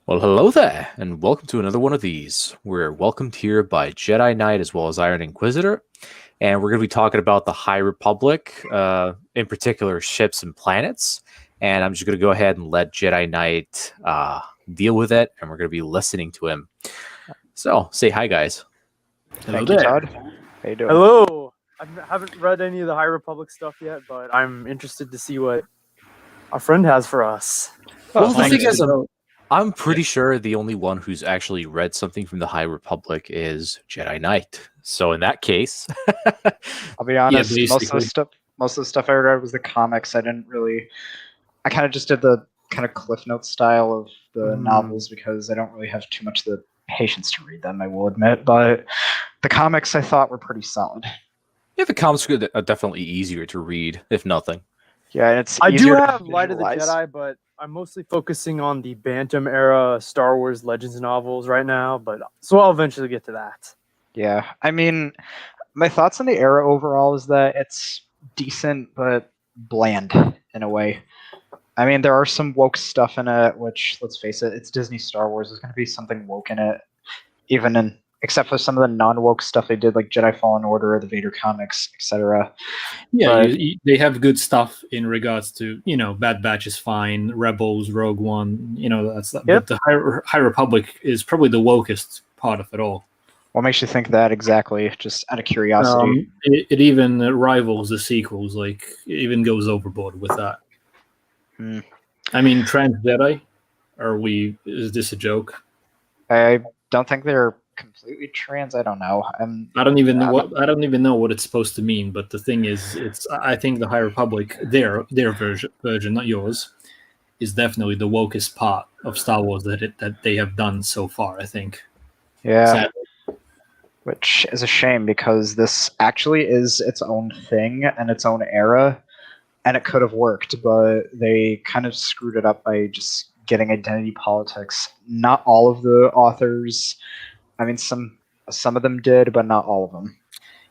Well, hello there, and welcome to another one of these. We're welcomed here by Jedi Knight as well as Iron Inquisitor, and we're going to be talking about the High Republic, in particular ships and planets. And I'm just going to go ahead and let Jedi Knight deal with it, and we're going to be listening to him. So, say hi, guys. Thank you, Todd. How you doing? Hello. I haven't read any of the High Republic stuff yet, but I'm interested to see what our friend has for us. Well, the thing is, I'm pretty sure the only one who's actually read something from the High Republic is Jedi Knight. So in that case, I'll be honest. Yeah, most of the stuff I read was the comics. I kind of just did the kind of Cliff Notes style of the novels because I don't really have too much of the patience to read them, I will admit. But the comics I thought were pretty solid. Yeah, the comics are definitely easier to read, if nothing. Yeah, and it's I do easier to have Light of the visualize. Jedi, but I'm mostly focusing on the Bantam era Star Wars Legends novels right now. So I'll eventually get to that. Yeah, I mean, my thoughts on the era overall is that it's decent but bland in a way. I mean, there are some woke stuff in it, which, let's face it, it's Disney Star Wars. There's going to be something woke in it, except for some of the non-woke stuff they did, like Jedi Fallen Order, the Vader comics, etc. Yeah, they have good stuff in regards to, Bad Batch is fine, Rebels, Rogue One, that's Yep. But the High Republic is probably the wokest part of it all. What makes you think that exactly? Just out of curiosity. It even rivals the sequels, like it even goes overboard with that. I mean, Trans Jedi, is this a joke? I don't think they're completely trans. I don't know. I don't even know what it's supposed to mean. But the thing is, I think the High Republic, their version, not yours, is definitely the wokest part of Star Wars that they have done so far. I think. Yeah. Sadly. Which is a shame because this actually is its own thing and its own era, and it could have worked, but they kind of screwed it up by just getting identity politics. Not all of the authors. I mean, some of them did, but not all of them.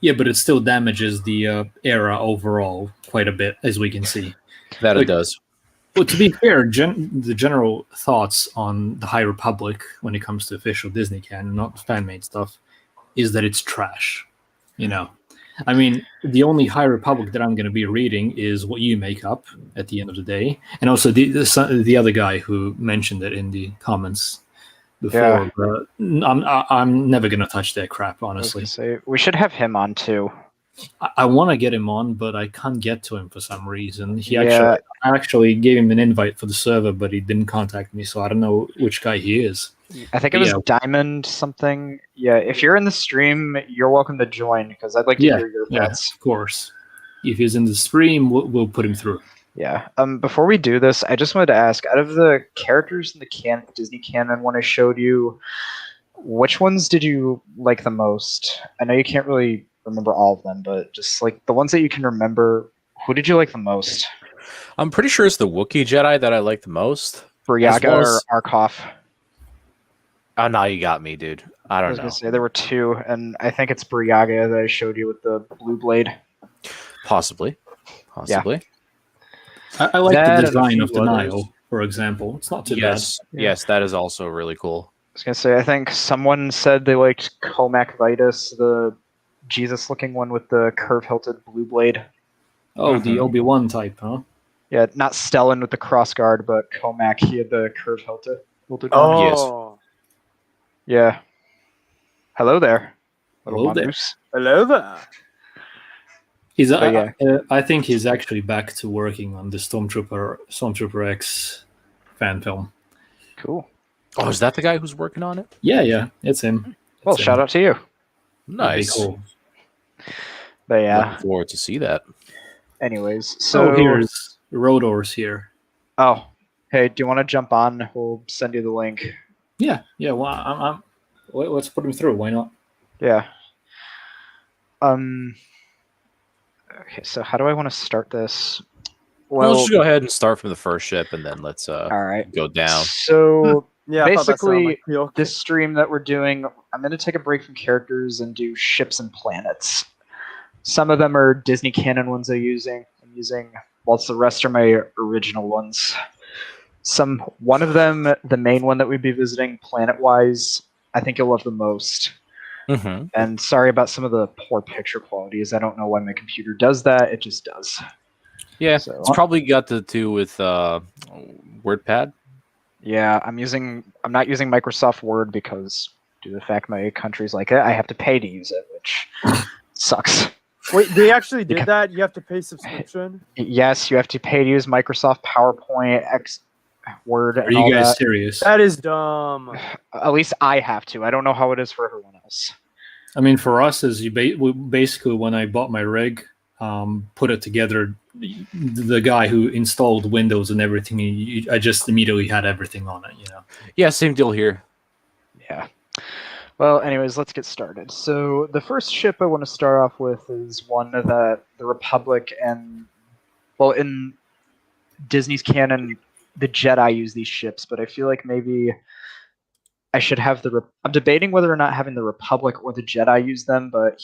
Yeah, but it still damages the era overall quite a bit, as we can see. That it does. Well, to be fair, the general thoughts on the High Republic when it comes to official Disney canon, not fan-made stuff, is that it's trash. I mean, the only High Republic that I'm going to be reading is what you make up at the end of the day, and also the other guy who mentioned it in the comments before. Yeah. I'm never going to touch their crap, honestly. We should have him on too. I want to get him on, but I can't get to him for some reason. I actually gave him an invite for the server, but he didn't contact me, so I don't know which guy he is. I think it was Diamond something. Yeah, if you're in the stream, you're welcome to join because I'd like to hear your thoughts. Yeah, of course. If he's in the stream, we'll put him through. Yeah. Before we do this, I just wanted to ask, out of the characters in the Disney canon one I showed you, which ones did you like the most? I know you can't really remember all of them, but just like the ones that you can remember, who did you like the most? I'm pretty sure it's the Wookiee Jedi that I like the most. Buryaga or Arkoff? Oh, now you got me, dude. I don't know. I was going to say there were two, and I think it's Buryaga that I showed you with the blue blade. Possibly. Yeah. I like the design of the Nile, for example. It's not too bad. Yes, that is also really cool. I was going to say, I think someone said they liked Comac Vitus, the Jesus-looking one with the curve-hilted blue blade. Oh, the Obi-Wan type, huh? Yeah, not Stellan with the crossguard, but Comac, he had the curve-hilted. Oh, yes. Yeah. Hello there. Hello there. Hello there. I think he's actually back to working on the Stormtrooper X fan film. Cool. Oh, is that the guy who's working on it? Yeah, it's him. Well, shout out to you. Nice. Cool. But yeah. Looking forward to see that. Anyways, so here's Rodor's here. Oh, hey, do you want to jump on? We'll send you the link. Yeah. Well, let's put him through. Why not? Yeah. Okay, so how do I want to start this? Well, let's just go ahead and start from the first ship, and then let's all right. go down. So basically, like this stream that we're doing, I'm going to take a break from characters and do ships and planets. Some of them are Disney canon ones I'm using, whilst the rest are my original ones. One of them, the main one that we'd be visiting planet-wise, I think you'll love the most. Mm-hmm. And sorry about some of the poor picture qualities. I don't know why my computer does that. It just does. Yeah, So- it's probably got to do with WordPad. Yeah, I'm not using Microsoft Word because due to the fact my country's like it, I have to pay to use it, which sucks. Wait, they actually did Because- that? You have to pay subscription? Yes, you have to pay to use Microsoft PowerPoint, Word, Are and all you guys that. serious? That is dumb. At least I have to. I don't know how it is for everyone else. I mean, for us, as basically when I bought my rig, put it together, the guy who installed Windows and everything, I just immediately had everything on it. Yeah, same deal here. Yeah. Well, anyways, let's get started. So the first ship I want to start off with is one that the Republic and, well, in Disney's canon, the Jedi use these ships, but I feel like maybe I should have I'm debating whether or not having the Republic or the Jedi use them, but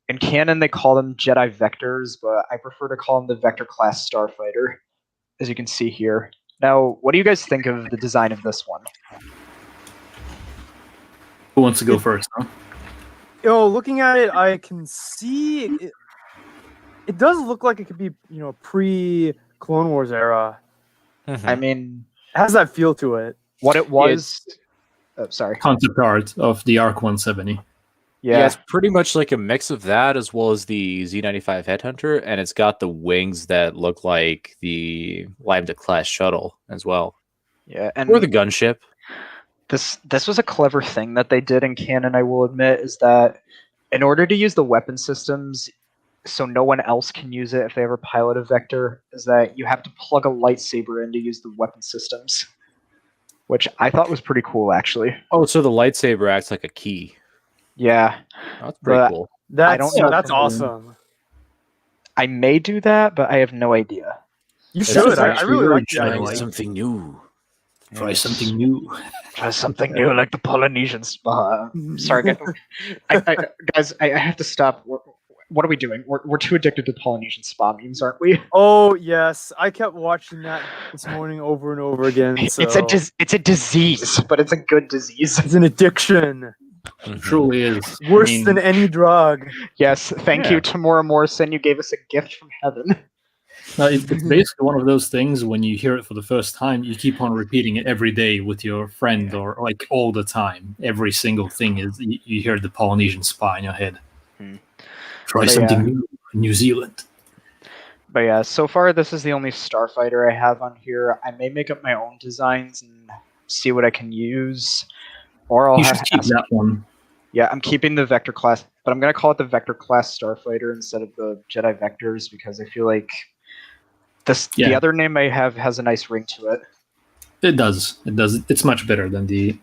in canon they call them Jedi Vectors, but I prefer to call them the Vector class Starfighter, as you can see here. Now, what do you guys think of the design of this one? Who wants to go first? Huh? Looking at it, I can see it. It does look like it could be, pre-Clone Wars era. Mhm. I mean, It has that feel to it. what it was. Oh, sorry. Concept art of the Arc 170. Yeah, it's pretty much like a mix of that as well as the Z95 Headhunter, and it's got the wings that look like the Lambda class shuttle as well, Yeah, and or the gunship. this was a clever thing that they did in canon, I will admit, is that in order to use the weapon systems so no one else can use it if they ever pilot a vector, is that you have to plug a lightsaber in to use the weapon systems, which I thought was pretty cool, actually. Oh, so the lightsaber acts like a key. Yeah, Oh, that's pretty But- cool. That's, don't know that's from- awesome. I may do that, but I have no idea. You It's should. I actually really really like the Jedi idea. like. Something new. Try Yes. something new. Try something new, like the Polynesians. Sorry, guys. I have to stop. What are we doing? We're too addicted to Polynesian spa memes, aren't we? Oh yes, I kept watching that this morning over and over again. So. It's a disease, but it's a good disease. It's an addiction, Mhm. Truly is. worse I mean, than any drug. Yes, thank Yeah. you, Tamora Morrison. You gave us a gift from heaven. no, it's basically one of those things when you hear it for the first time, you keep on repeating it every day with your friend or like all the time. Every single thing is you hear the Polynesian spa in your head. Hmm. Try But something yeah. new. New Zealand. But yeah, so far this is the only starfighter I have on here. I may make up my own designs and see what I can use, or I'll You have should keep that one. Yeah, I'm keeping the Vector class, but I'm gonna call it the Vector class Starfighter instead of the Jedi Vectors because I feel like the Yeah. other name I have has a nice ring to it. It does. It does. It's much better than the.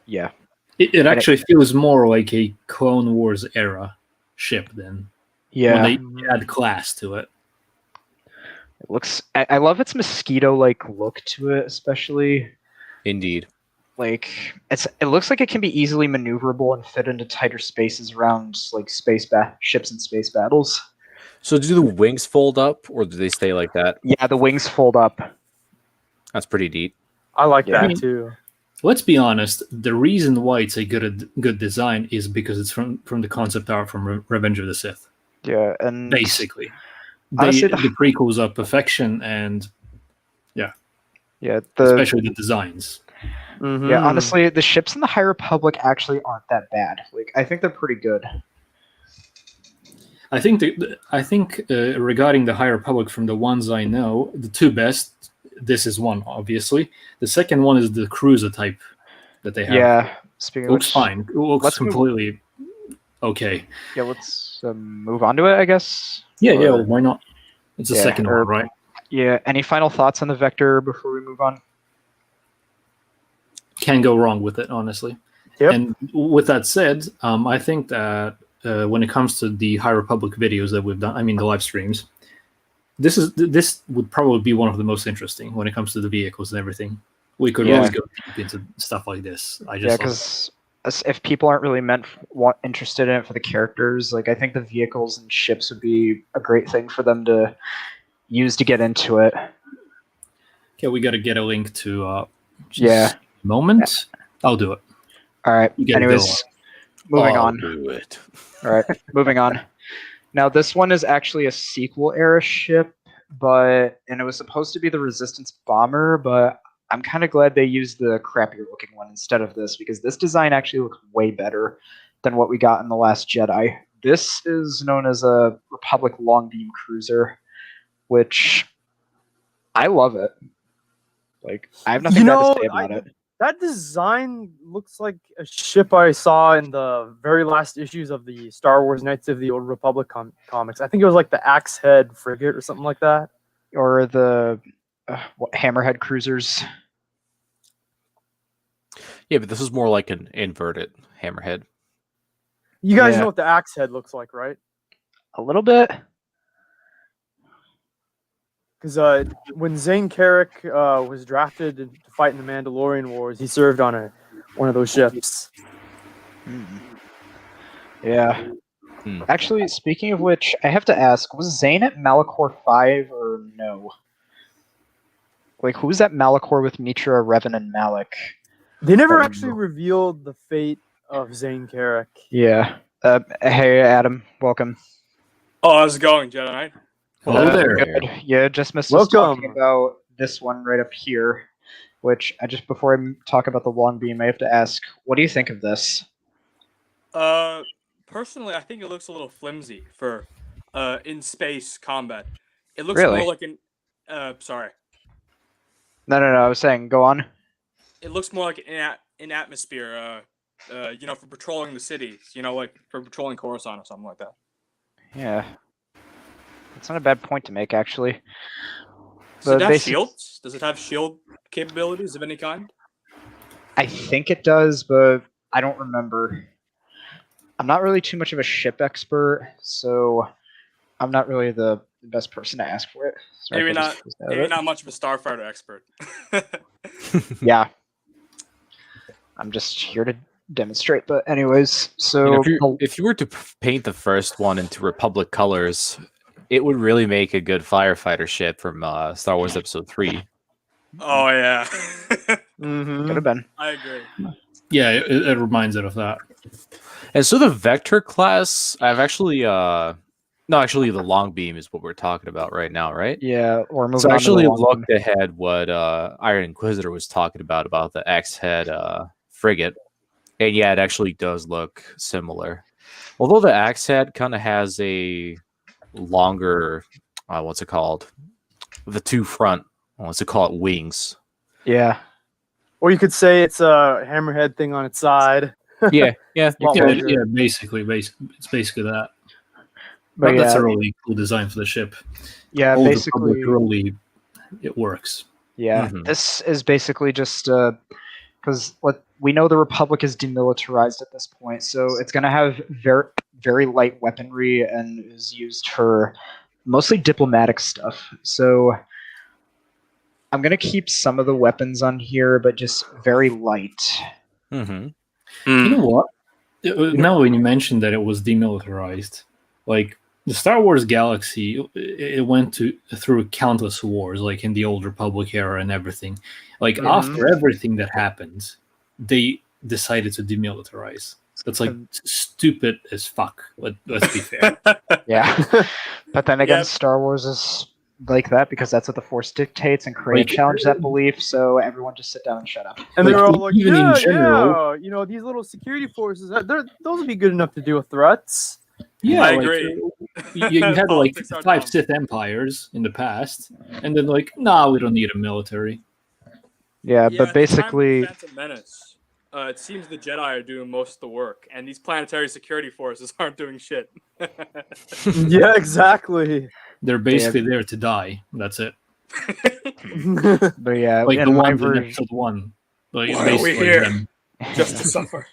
Yeah, It actually feels more like a Clone Wars era ship than yeah. when they add class to it. It looks. I love its mosquito-like look to it, especially. Indeed. Like it looks like it can be easily maneuverable and fit into tighter spaces around like ships and space battles. So do the wings fold up, or do they stay like that? Yeah, the wings fold up. That's pretty neat. I like Yeah. that too. Let's be honest. The reason why it's a good design is because it's from the concept art from Revenge of the Sith. Yeah, and Basically, Honestly, the prequels are perfection, and yeah, especially the designs. Mhm. yeah. Honestly, the ships in the High Republic actually aren't that bad. Like I think they're pretty good. I think regarding the High Republic, from the ones I know, the two best. This is one, obviously. The second one is the cruiser type that they have. Yeah. Speaking It of looks which, fine. It looks let's move- completely okay. yeah, let's move on to it, I guess. Yeah, yeah. Or- Why not? It's the Yeah, second or- one, right? Yeah. Any final thoughts on the Vector before we move on? Can't go wrong with it, honestly. Yep. And with that said, I think that when it comes to the High Republic videos that we've done, I mean the live streams, this would probably be one of the most interesting when it comes to the vehicles and everything. We could Yeah. really go deep into stuff like this. I Yeah, just because if people aren't really interested in it for the characters, like I think the vehicles and ships would be a great thing for them to use to get into it. Okay, we got to get a link to. Yeah. Moment. I'll do it. All right. You gotta Anyways, moving I'll on. do it. All right, moving on. Now this one is actually a sequel era ship, and it was supposed to be the Resistance bomber, but I'm kind of glad they used the crappier looking one instead of this because this design actually looks way better than what we got in The Last Jedi. This is known as a Republic Longbeam cruiser, which I love it. Like I have nothing bad to say about it. That design looks like a ship I saw in the very last issues of the Star Wars Knights of the Old Republic comics. I think it was like the Axe Head frigate or something like that. Or the Hammerhead cruisers. Yeah, but this is more like an inverted hammerhead. You guys Yeah. know what the Axe Head looks like, right? A little bit. Because when Zane Carrick was drafted to fight in the Mandalorian Wars, he served on one of those ships. Yeah. Actually, speaking of which, I have to ask, was Zane at Malachor 5 or no? Like, who's at Malachor with Mitra, Revan, and Malak? They never actually revealed the fate of Zane Carrick. Yeah. Hey, Adam. Welcome. Oh, how's it going, Jedi Knight? Hello there. Good. Yeah, just missed us talking Welcome. about this one right up here, which before I talk about the long beam, I have to ask, what do you think of this? Personally, I think it looks a little flimsy for in space combat. It looks Really? more like an sorry. No, I was saying, go on. It looks more like an atmosphere. For patrolling the cities. Like for patrolling Coruscant or something like that. Yeah. It's not a bad point to make, actually. Does it have basic- shields? Does it have shield capabilities of any kind? I think it does, but I don't remember. I'm not really too much of a ship expert, so I'm not really the best person to ask for it. Sorry Maybe if I not. just used that Maybe bit. not much of a starfighter expert. Yeah. I'm just here to demonstrate, but anyways, so If you were to paint the first one into Republic colors, it would really make a good firefighter ship from Star Wars Episode 3. Oh yeah. could have been. I agree. Yeah, it reminds it of that. And so the Vector class, actually the long beam is what we're talking about right now, right? Yeah, or moving So on I to the actually long one. looked ahead what Iron Inquisitor was talking about the X-Head frigate. And yeah, it actually does look similar. Although the Axe-Head kind of has a longer, what's it called? The two front, what's it called? Wings. Yeah. Or you could say it's a hammerhead thing on its side. Yeah. Lot Yeah, longer. yeah, basically, it's basically that. But That's yeah, a really cool design for the ship. yeah, Old basically, Republic really, it works. yeah. Mhm. This is basically just because what we know, the Republic is demilitarized at this point, so it's going to have very, very light weaponry and is used for mostly diplomatic stuff. So I'm going to keep some of the weapons on here, but just very light. Mm-hmm. You know what? Now when you mentioned that it was demilitarized, like the Star Wars galaxy, it went through countless wars, like in the Old Republic era and everything. Like after everything that happened, they decided to demilitarize. That's like stupid as fuck. Let's be fair. Yeah. But then again, Yeah. Star Wars is like that because that's what the Force dictates, and Korea Like- challenged that belief, so everyone just sit down and shut up. And they're Like, all like, even in yeah, general- these little security forces, those would be good enough to deal with threats. Yeah, I like, agree. You had like Politics are 5 dumb. Sith empires in the past, and then like, nah, we don't need a military. Yeah, At but the time of basically, the Phantom Menace, it seems the Jedi are doing most of the work, and these planetary security forces aren't doing shit. Yeah, exactly. They're basically there to die. That's it. but yeah, Like the in my ones in version, episode 1. Like Why are we basically here? them. Just to suffer.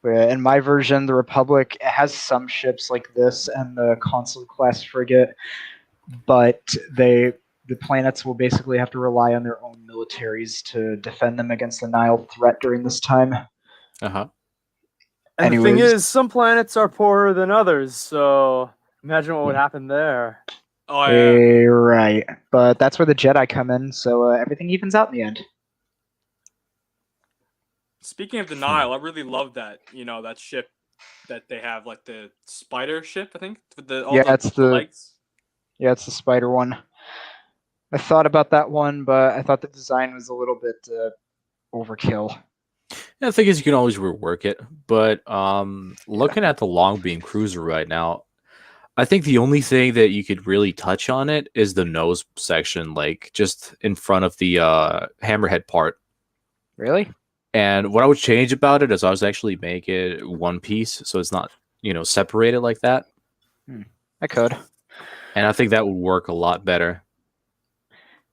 in my version, the Republic has some ships like this and the Consul class frigate, but the planets will basically have to rely on their own militaries to defend them against the Nile threat during this time. Uh-huh. And the thing Anyways. is, some planets are poorer than others, so imagine what would happen there. Oh yeah. Right. But that's where the Jedi come in, so everything evens out in the end. Speaking of the Nile, I really love that. That ship that they have, like the spider ship. I think with all Yeah, the legs. Yeah, it's the spider one. I thought about that one, but I thought the design was a little bit overkill. Yeah, the thing is, you can always rework it. But looking at the long beam cruiser right now, I think the only thing that you could really touch on it is the nose section, like just in front of the hammerhead part. Really? And what I would change about it is I was actually make it one piece, so it's not separated like that. I could. And I think that would work a lot better.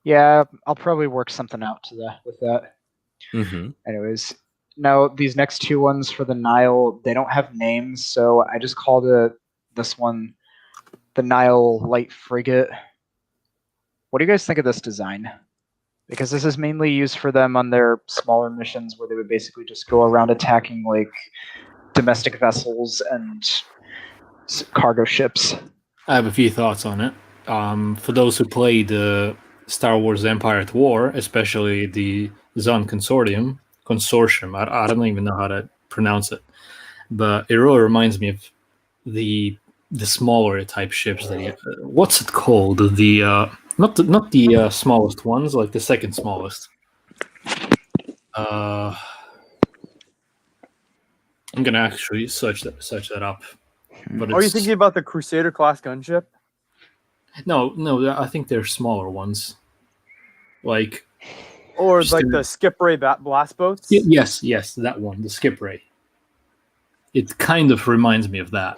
Yeah, I'll probably work something out with that. Mm-hmm. Anyways, now these next two ones for the Nile, they don't have names, so I just called this one the Nile Light Frigate. What do you guys think of this design? Because this is mainly used for them on their smaller missions where they would basically just go around attacking like domestic vessels and cargo ships. I have a few thoughts on it. For those who played Star Wars Empire at War, especially the Zon Consortium, I don't even know how to pronounce it, but it really reminds me of the smaller type ships that what's it called? The not the smallest ones, like the second smallest. I'm gonna actually search that up. But Are you thinking about the Crusader class gunship? No, I think they're smaller ones. Like, or like the Skip Ray blast boats? Yes, that one, the Skip Ray. It kind of reminds me of that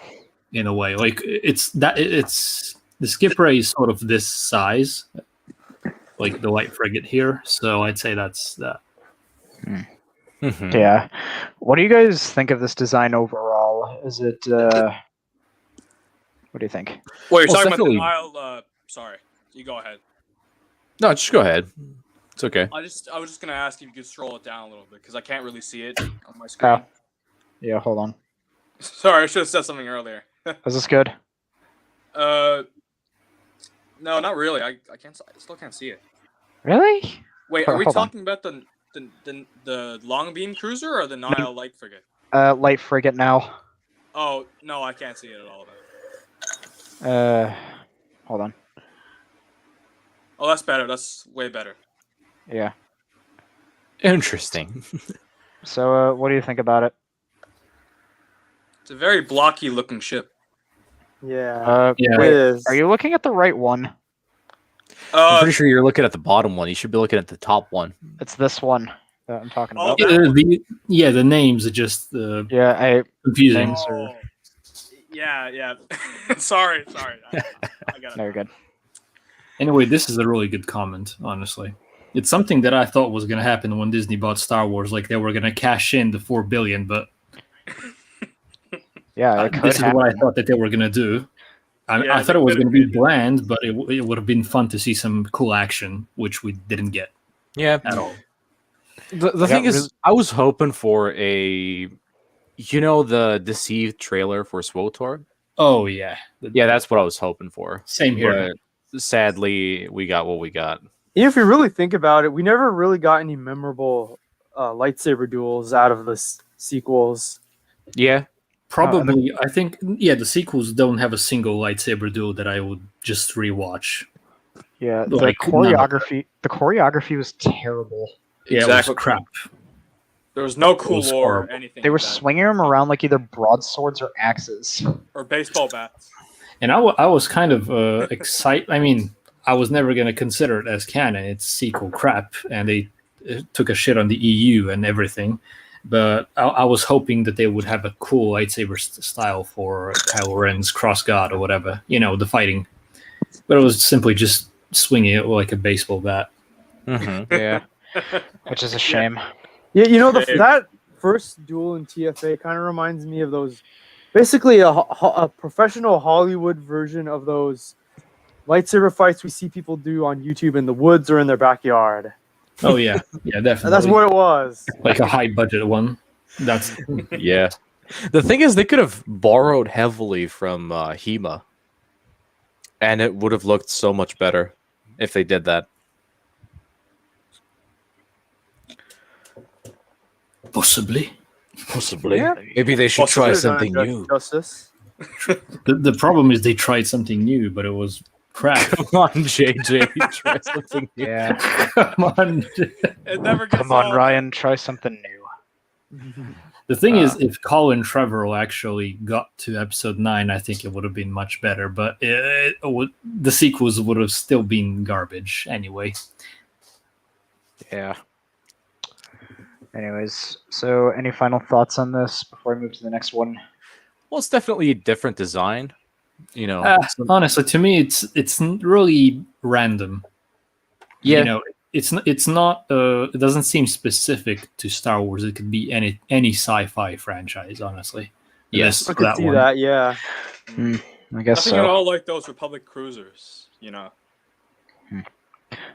in a way. Like it's the Skip Ray is sort of this size, like the light frigate here. So I'd say that's that. Mm-hmm. Yeah. What do you guys think of this design overall? Is it what do you think? Well, you're Well, talking about the definitely- Nile. Sorry, you go ahead. No, just go ahead. It's okay. I was just gonna ask if you could scroll it down a little bit because I can't really see it on my screen. Yeah, hold on. Sorry, I should have said something earlier. Is this good? No, not really. I still can't see it. Really? Wait, are we Hold on. talking about the long beam cruiser or the Nile light frigate? Light frigate now. Oh no, I can't see it at all. Then. Hold on. Oh, that's better. That's way better. Yeah. Interesting. So, what do you think about it? It's a very blocky looking ship. Yeah. Yeah. It Wait, is. are you looking at the right one? I'm pretty sure you're looking at the bottom one. You should be looking at the top one. It's this one that I'm talking Oh, about. that one. The names are just Yeah, confusing. Names are- Oh, yeah. sorry. I got it. Very good. Anyway, this is a really good comment, honestly. It's something that I thought was going to happen when Disney bought Star Wars, like they were going to cash in the $4 billion, but Yeah, it could this is what I happen. thought that they were going to do. I thought it was going to be bland, but it would have been fun to see some cool action, which we didn't get Yeah. at all. The thing is, I was hoping for the Deceived trailer for SWOTOR. Oh, yeah. Yeah, that's what I was hoping for. Same here. But sadly, we got what we got. If you really think about it, we never really got any memorable lightsaber duels out of the sequels. Yeah. Probably, I think, the sequels don't have a single lightsaber duel that I would just rewatch. Yeah, the Like, choreography was terrible. Yeah, Exactly. it was crap. There was no cool was lore or horrible. anything. They were like that. swinging them around like either broadswords or axes. Or baseball bats. And I was kind of excited. I mean, I was never going to consider it as canon. It's sequel crap, and they took a shit on the EU and everything. But I was hoping that they would have a cool lightsaber style for Kylo Ren's Cross God or whatever, the fighting. But it was simply just swinging it like a baseball bat. Mm-hmm. Yeah, which is a shame. Yeah, Shame. that first duel in TFA kind of reminds me of those, basically a professional Hollywood version of those lightsaber fights we see people do on YouTube in the woods or in their backyard. Oh, yeah. Yeah, definitely. And that's what it was. Like a high budget one. That's Yeah. The thing is, they could have borrowed heavily from HEMA. And it would have looked so much better if they did that. Possibly. Possibly. Maybe they should try something new. Justice. The problem is they tried something new, but it was crap. Come on, JJ. Try something new. Yeah. Come on. It never gets Come on, old. Ryan, try something new. The thing is, if Colin Trevorrow actually got to episode 9, I think it would have been much better. But the sequels would have still been garbage anyway. Yeah. Anyways, so any final thoughts on this before I move to the next one? Well, it's definitely a different design. You know, Honestly, to me, it's really random. yeah. You know, it's not. It doesn't seem specific to Star Wars. It could be any sci-fi franchise. Honestly, Yes. I could see that. Yeah. I guess Nothing at so. all like those Republic cruisers, you know.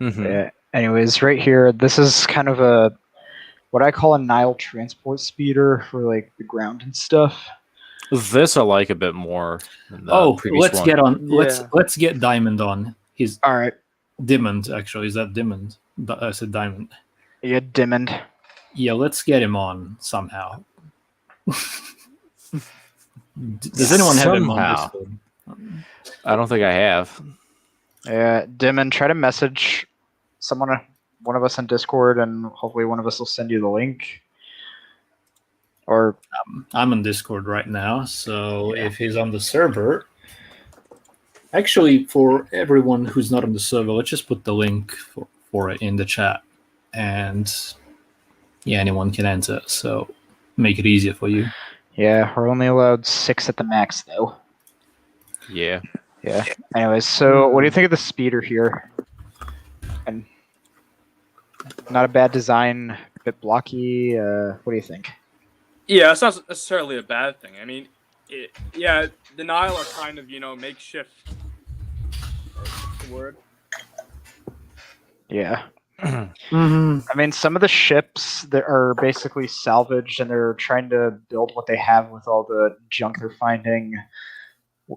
Mhm. Yeah. Anyways, right here, this is kind of a what I call a Nile transport speeder for like the ground and stuff. This I like a bit more than the previous let's one. get on. Yeah. Let's get Diamond on. He's All right. Diamond, actually. Is that Diamond? I said Diamond. Yeah, Diamond. Yeah, let's get him on somehow. Does anyone have him on Somehow. Discord? I don't think I have. Yeah, Diamond. Try to message one of us on Discord, and hopefully one of us will send you the link. Or I'm on Discord right now, so if he's on the server, actually, for everyone who's not on the server, let's just put the link for it in the chat, and yeah, anyone can enter. So make it easier for you. yeah, we're only allowed 6 at the max, though. Yeah. Yeah. Anyways, so what do you think of the speeder here? And not a bad design, a bit blocky. What do you think? Yeah, it's not necessarily a bad thing. I mean, the Nile are kind of, makeshift. What's the word? Yeah. Mm-hmm. I mean, some of the ships that are basically salvaged, and they're trying to build what they have with all the junk they're finding,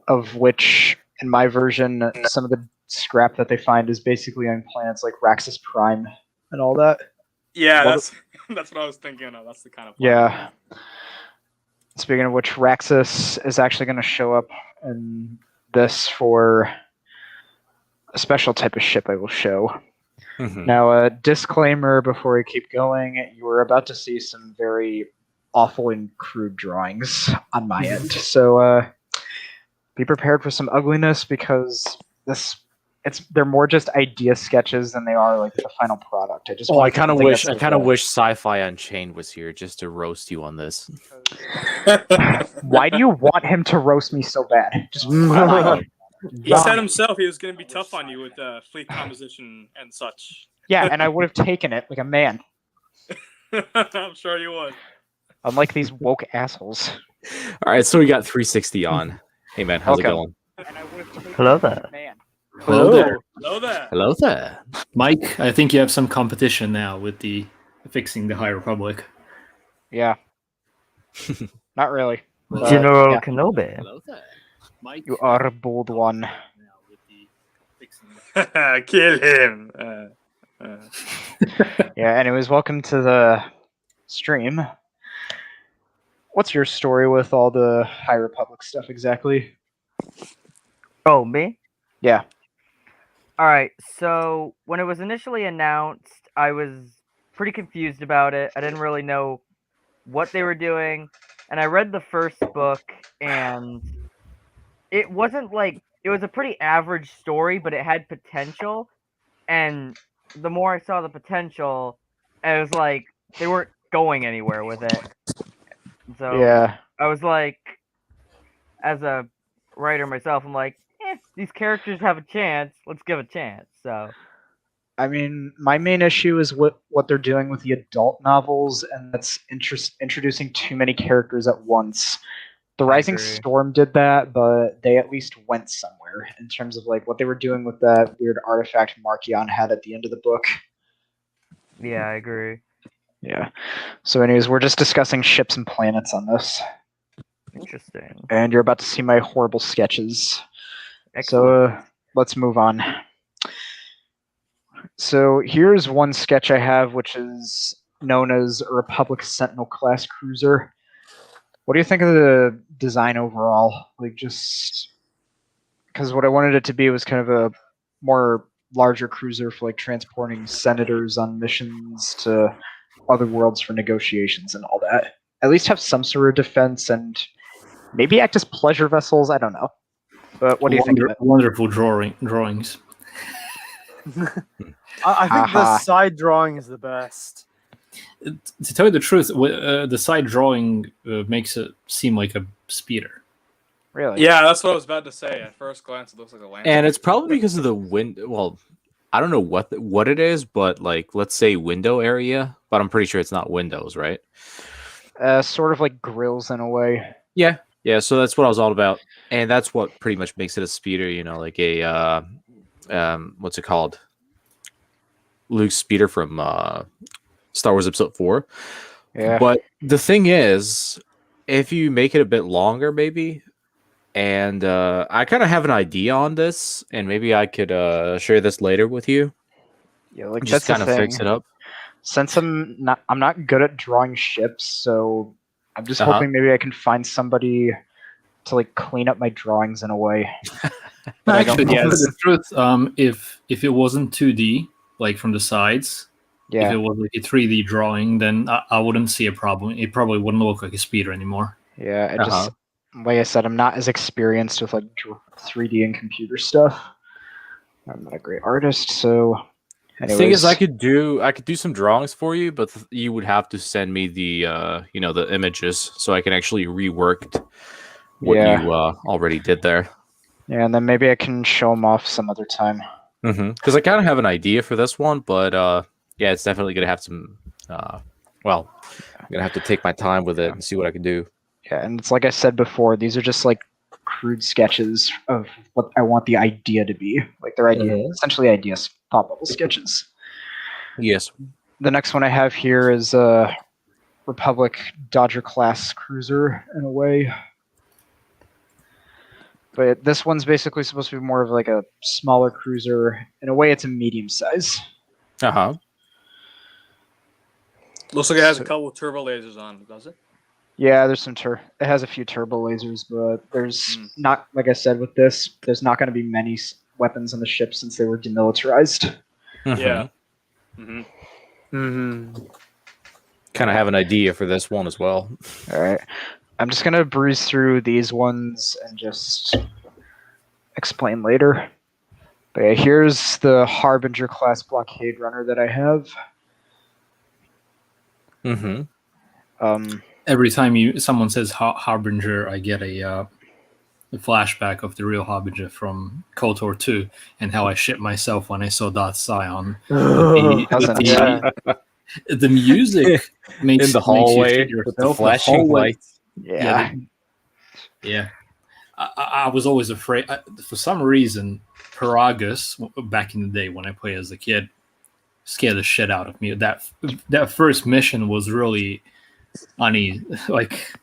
of which, in my version, some of the scrap that they find is basically on planets like Raxus Prime and all that. Yeah, Well, that's what I was thinking of. That's the kind of Yeah. Speaking of which, Raxus is actually going to show up in this for a special type of ship I will show. Mhm. Now, a disclaimer before we keep going, you are about to see some very awful and crude drawings on my end. So be prepared for some ugliness, because they're more just idea sketches than they are like the final product. I kind of wish Sci-Fi Unchained was here just to roast you on this. Why do you want him to roast me so bad? Just why? He said himself he was going to be tough on you with fleet composition and such. Yeah, and I would have taken it like a man, I'm sure you would. unlike these woke assholes. All right, so we got 360 on. Hey man, how's it Welcome. going? And I would have taken Hello it like there. a man. Hello there, Hello there. Hello there. Mike. I think you have some competition now with the fixing the High Republic. Yeah. Not really. But, General yeah. Kenobi. Hello there. Mike, You are a bold one. now with the fixing the Kill him. Yeah, anyways, welcome to the stream. What's your story with all the High Republic stuff exactly? Oh, me? Yeah. All right. So when it was initially announced, I was pretty confused about it. I didn't really know what they were doing, and I read the first book, and it wasn't like it was a pretty average story, but it had potential. And the more I saw the potential, it was like they weren't going anywhere with it. So Yeah. I was like, as a writer myself, I'm like, these characters have a chance. Let's give a chance. So I mean, my main issue is what they're doing with the adult novels, and that's introducing too many characters at once. The Rising agree. Storm did that, but they at least went somewhere in terms of like what they were doing with that weird artifact Markion had at the end of the book. yeah, I agree. Yeah. So anyways, we're just discussing ships and planets on this. Interesting. And you're about to see my horrible sketches. Excellent. So let's move on. So here's one sketch I have, which is known as a Republic Sentinel class cruiser. What do you think of the design overall? Like, just because what I wanted it to be was kind of a more larger cruiser for like transporting senators on missions to other worlds for negotiations and all that. At least have some sort of defense and maybe act as pleasure vessels. I don't know. But what do you think of it? Wonderful drawings. I think the side drawing is the best. To tell you the truth, the side drawing makes it seem like a speeder. Really? Yeah, that's what I was about to say. At first glance, it looks like a land. And it's probably because of the wind. Well, I don't know what it is, but like, let's say window area. But I'm pretty sure it's not windows, right? Sort of like grills in a way. Yeah. So that's what I was all about, and that's what pretty much makes it a speeder. You know, like a what's it called? Luke's speeder from Star Wars Episode 4. Yeah. But the thing is, if you make it a bit longer, maybe. And I kind of have an idea on this, and maybe I could share this later with you. Yeah, like Just that's kind the of thing. fix it up. Since I'm not good at drawing ships, so I'm just Uh-huh. hoping maybe I can find somebody to like clean up my drawings in a way. But I don't Actually, know. to tell you the truth, if it wasn't 2D, like from the sides, if Yeah, it was like a 3D drawing, then I wouldn't see a problem. It probably wouldn't look like a speeder anymore. yeah. Uh-huh. Like I said, I'm not as experienced with like 3D and computer stuff. I'm not a great artist, so. The thing is, anyways. I could do some drawings for you, but you would have to send me the the images so I can actually rework what Yeah. you already did there. Yeah, and then maybe I can show them off some other time. Because I kind of have an idea for this one, but yeah, it's definitely gonna have some. Well, I'm gonna have to take my time with it and see what I can do. Yeah, and it's like I said before, these are just like crude sketches of what I want the idea to be. Like they're essentially ideas, thought bubble sketches. Yes. The next one I have here is a Republic Dodger class cruiser in a way. But this one's basically supposed to be more of like a smaller cruiser. In a way, it's a medium size. Uh huh. Looks like it has a couple of turbo lasers on it, does it? Yeah, there's some it has a few turbo lasers, but there's not, like I said with this, there's not going to be many weapons on the ship since they were demilitarized. Yeah. Mm-hmm. Kind of have an idea for this one as well. All right. I'm just going to breeze through these ones and just explain later. But yeah, here's the Harbinger class blockade runner that I have. Every time someone says Harbinger, I get a flashback of the real Harbinger from KOTOR 2 and how I shit myself when I saw Darth Sion. The music makes in the hallway makes you with the flashing lights. Yeah. Yeah. I was always afraid. For some reason, Paragus, back in the day when I played as a kid, scared the shit out of me. That first mission was really uneasy. Like,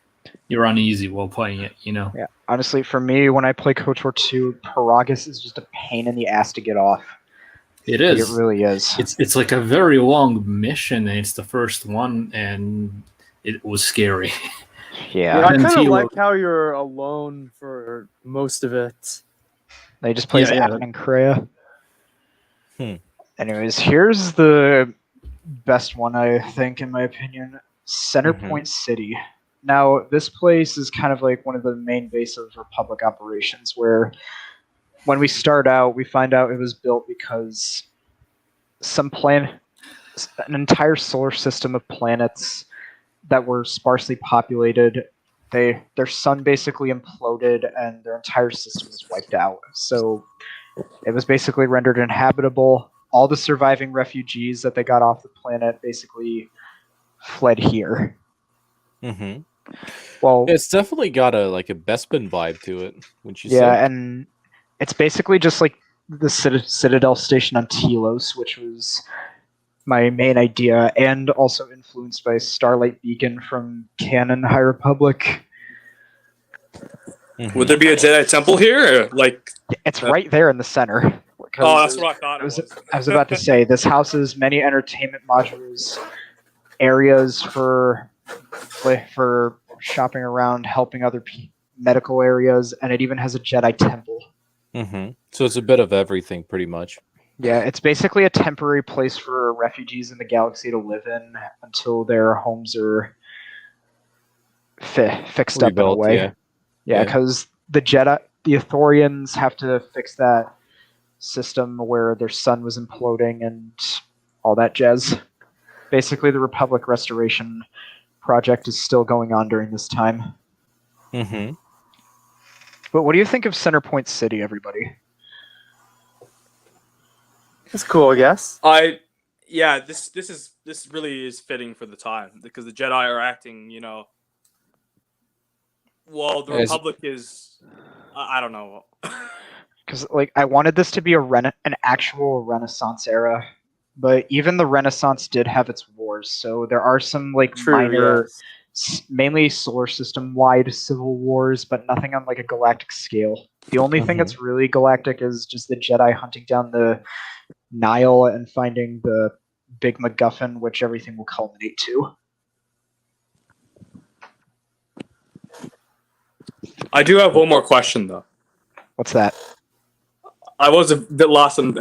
you're uneasy while playing it, you know? Yeah. Honestly, for me, when I play KOTOR 2, Paragus is just a pain in the ass to get off. It is. It really is. It's like a very long mission, and it's the first one, and it was scary. Yeah. I kind of Tilo- like how you're alone for most of it. They just plays Yeah. Atten and Kreia. Anyways, here's the best one, I think, in my opinion. Centerpoint City. Now, this place is kind of like one of the main base of Republic operations, where when we start out, we find out it was built because an entire solar system of planets that were sparsely populated, their sun basically imploded and their entire system was wiped out. So it was basically rendered inhabitable. All the surviving refugees that they got off the planet basically fled here. Well, It's definitely got a Bespin vibe to it. Wouldn't you say? yeah, and it's basically just like the Citadel station on Telos, which was my main idea, and also influenced by Starlight Beacon from Canon High Republic. Would there be a Jedi temple here? Or, like, It's right there in the center. oh, that's what I thought it was. I was about to say this houses many entertainment modules, areas for shopping around, helping other medical areas, and it even has a Jedi temple. So it's a bit of everything, pretty much. Yeah, it's basically a temporary place for refugees in the galaxy to live in until their homes are fixed up in a Rebuilt, way. yeah. Yeah, because the Ithorians have to fix that system where their sun was imploding and all that jazz. Basically, the Republic Restoration project is still going on during this time. But what do you think of Centerpoint City, everybody? It's cool, I guess. This really is fitting for the time because the Jedi are acting, well, the Republic is, I don't know. Because I wanted this to be an actual Renaissance era, but even the Renaissance did have its wars. So there are some minor, mainly solar system wide civil wars, but nothing on a galactic scale. The only thing that's really galactic is just the Jedi hunting down the Nile and finding the big MacGuffin, which everything will culminate to. I do have one more question, though. What's that? I was a bit lost in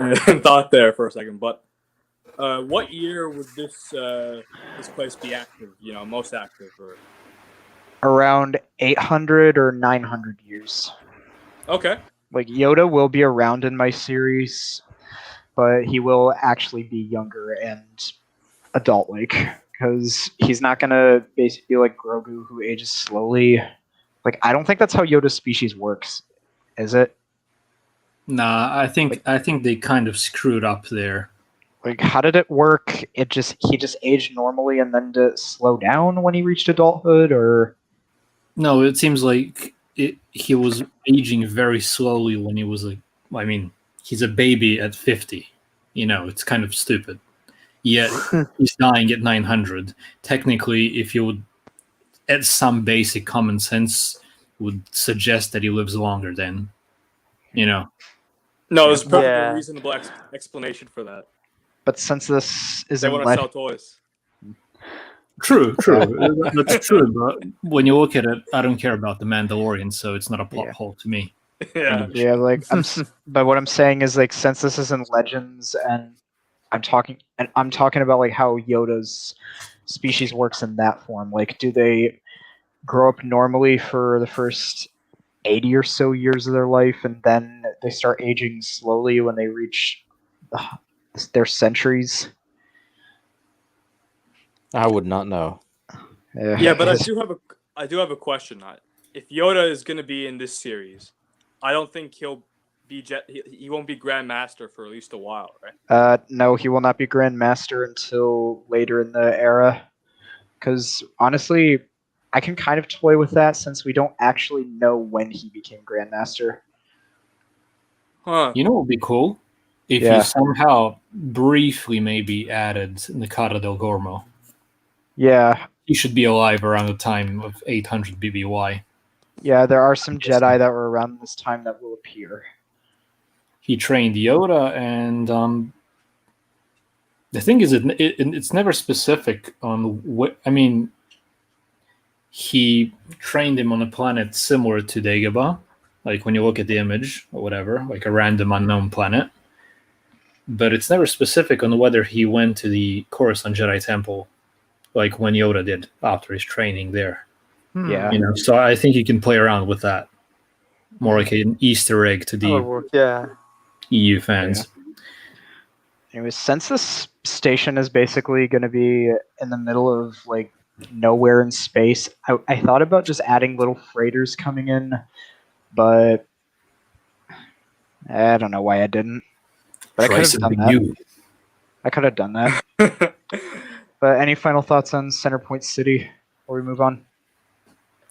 thought there for a second, but what year would this place be active? Most active, or Around 800 or 900 years. okay. Yoda will be around in my series, but he will actually be younger and adult-like, because he's not gonna basically be like Grogu, who ages slowly. I don't think that's how Yoda's species works, is it? Nah, I think they kind of screwed up there. How did it work? He just aged normally and then to slow down when he reached adulthood, or No, it seems like he was aging very slowly when he was he's a baby at 50. It's kind of stupid. Yet he's dying at 900. Technically, if you would add some basic common sense, would suggest that he lives longer then. No, there's perfectly a reasonable explanation for that. But since this is They want to sell toys. True. That's true, but when you look at it, I don't care about the Mandalorian, so it's not a plot hole to me. Yeah. Yeah, but what I'm saying is since this is in Legends, and I'm talking about how Yoda's species works in that form. Do they grow up normally for the first 80 or so years of their life, and then they start aging slowly when they reach their centuries? I would not know. Yeah, but I do have a question. If Yoda is going to be in this series, I don't think he won't be Grand Master for at least a while, right? No, he will not be Grand Master until later in the era. Because honestly, I can kind of toy with that since we don't actually know when he became Grand Master. Huh. What would be cool? If you somehow briefly maybe added Nicara del Gormo. Yeah. He should be alive around the time of 800 BBY. Yeah, there are some Jedi that were around this time that will appear. He trained Yoda, and the thing is, it's never specific on what. He trained him on a planet similar to Dagobah, when you look at the image or whatever, a random unknown planet. But it's never specific on whether he went to the Coruscant Jedi Temple, like when Yoda did after his training there. Yeah. So I think you can play around with that. More like an Easter egg to the EU fans. Yeah. Anyways, since this station is basically going to be in the middle of nowhere in space, I thought about just adding little freighters coming in, but I don't know why I didn't. But I could have done that. But any final thoughts on Centerpoint City before we move on?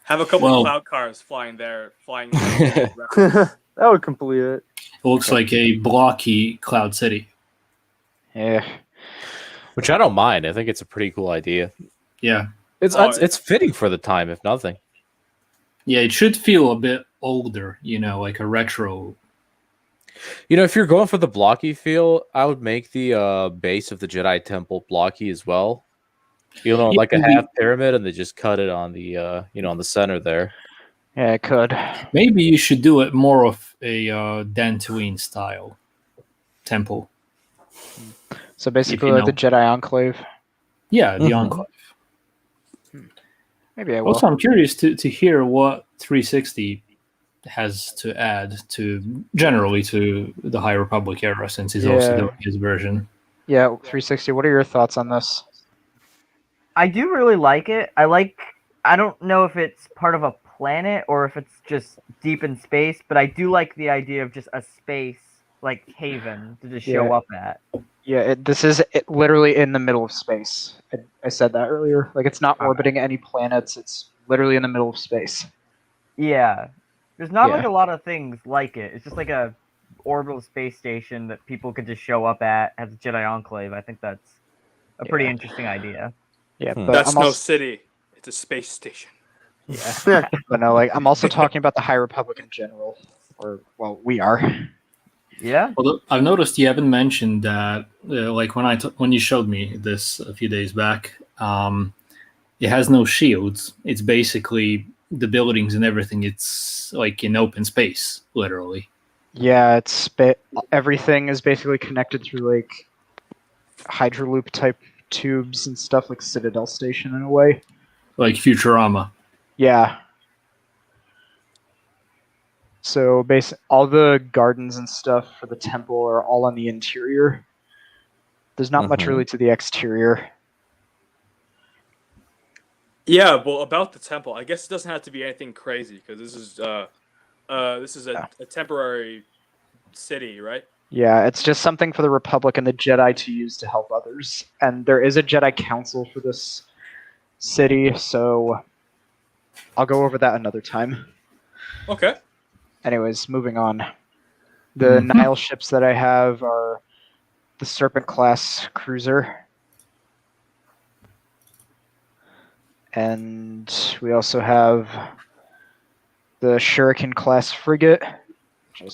Have a couple of cloud cars flying. That would complete it. It looks like a blocky Cloud City. Yeah. Which I don't mind. I think it's a pretty cool idea. Yeah. It's fitting for the time, if nothing. Yeah, it should feel a bit older, like a retro. If you're going for the blocky feel, I would make the base of the Jedi Temple blocky as well. Like a maybe, half pyramid, and they just cut it on the on the center there. Yeah, it could. maybe you should do it more of a Dantooine style temple. So basically, you like the know. Jedi Enclave. Yeah, the Mhm. Enclave. Maybe I will. Also, I'm curious to hear what 360 has to add generally to the High Republic era, since he's also Yeah. doing his version. Yeah, 360. What are your thoughts on this? I do really like it. I don't know if it's part of a planet or if it's just deep in space, but I do like the idea of just a space like haven to just show Yeah. up at. Yeah, this is literally in the middle of space. I said that earlier. Like, it's not orbiting any planets. It's literally in the middle of space. Yeah. There's not Yeah. like a lot of things like it. It's just like a orbital space station that people could just show up at as a Jedi Enclave. I think that's a pretty Yeah. interesting idea. Yeah, Hmm. but That's I'm no also, city. It's a space station. yeah. But no, like, I'm also talking about the High Republic in general. Or, well, we are. Yeah. Although I've noticed you haven't mentioned that, like when you showed me this a few days back, it has no shields. It's basically the buildings and everything. It's like in open space, literally. Yeah, everything is basically connected through, like, Hydroloop type tubes and stuff, like Citadel Station in a way. Like Futurama. Yeah. So all the gardens and stuff for the temple are all on the interior. There's not much Mhm. really to the exterior. Yeah, well, about the temple, I guess it doesn't have to be anything crazy because this is a temporary city, right? Yeah, it's just something for the Republic and the Jedi to use to help others. And there is a Jedi Council for this city, so I'll go over that another time. Okay. Anyways, moving on. The Nile ships that I have are the Serpent class cruiser. And we also have the Shuriken class frigate.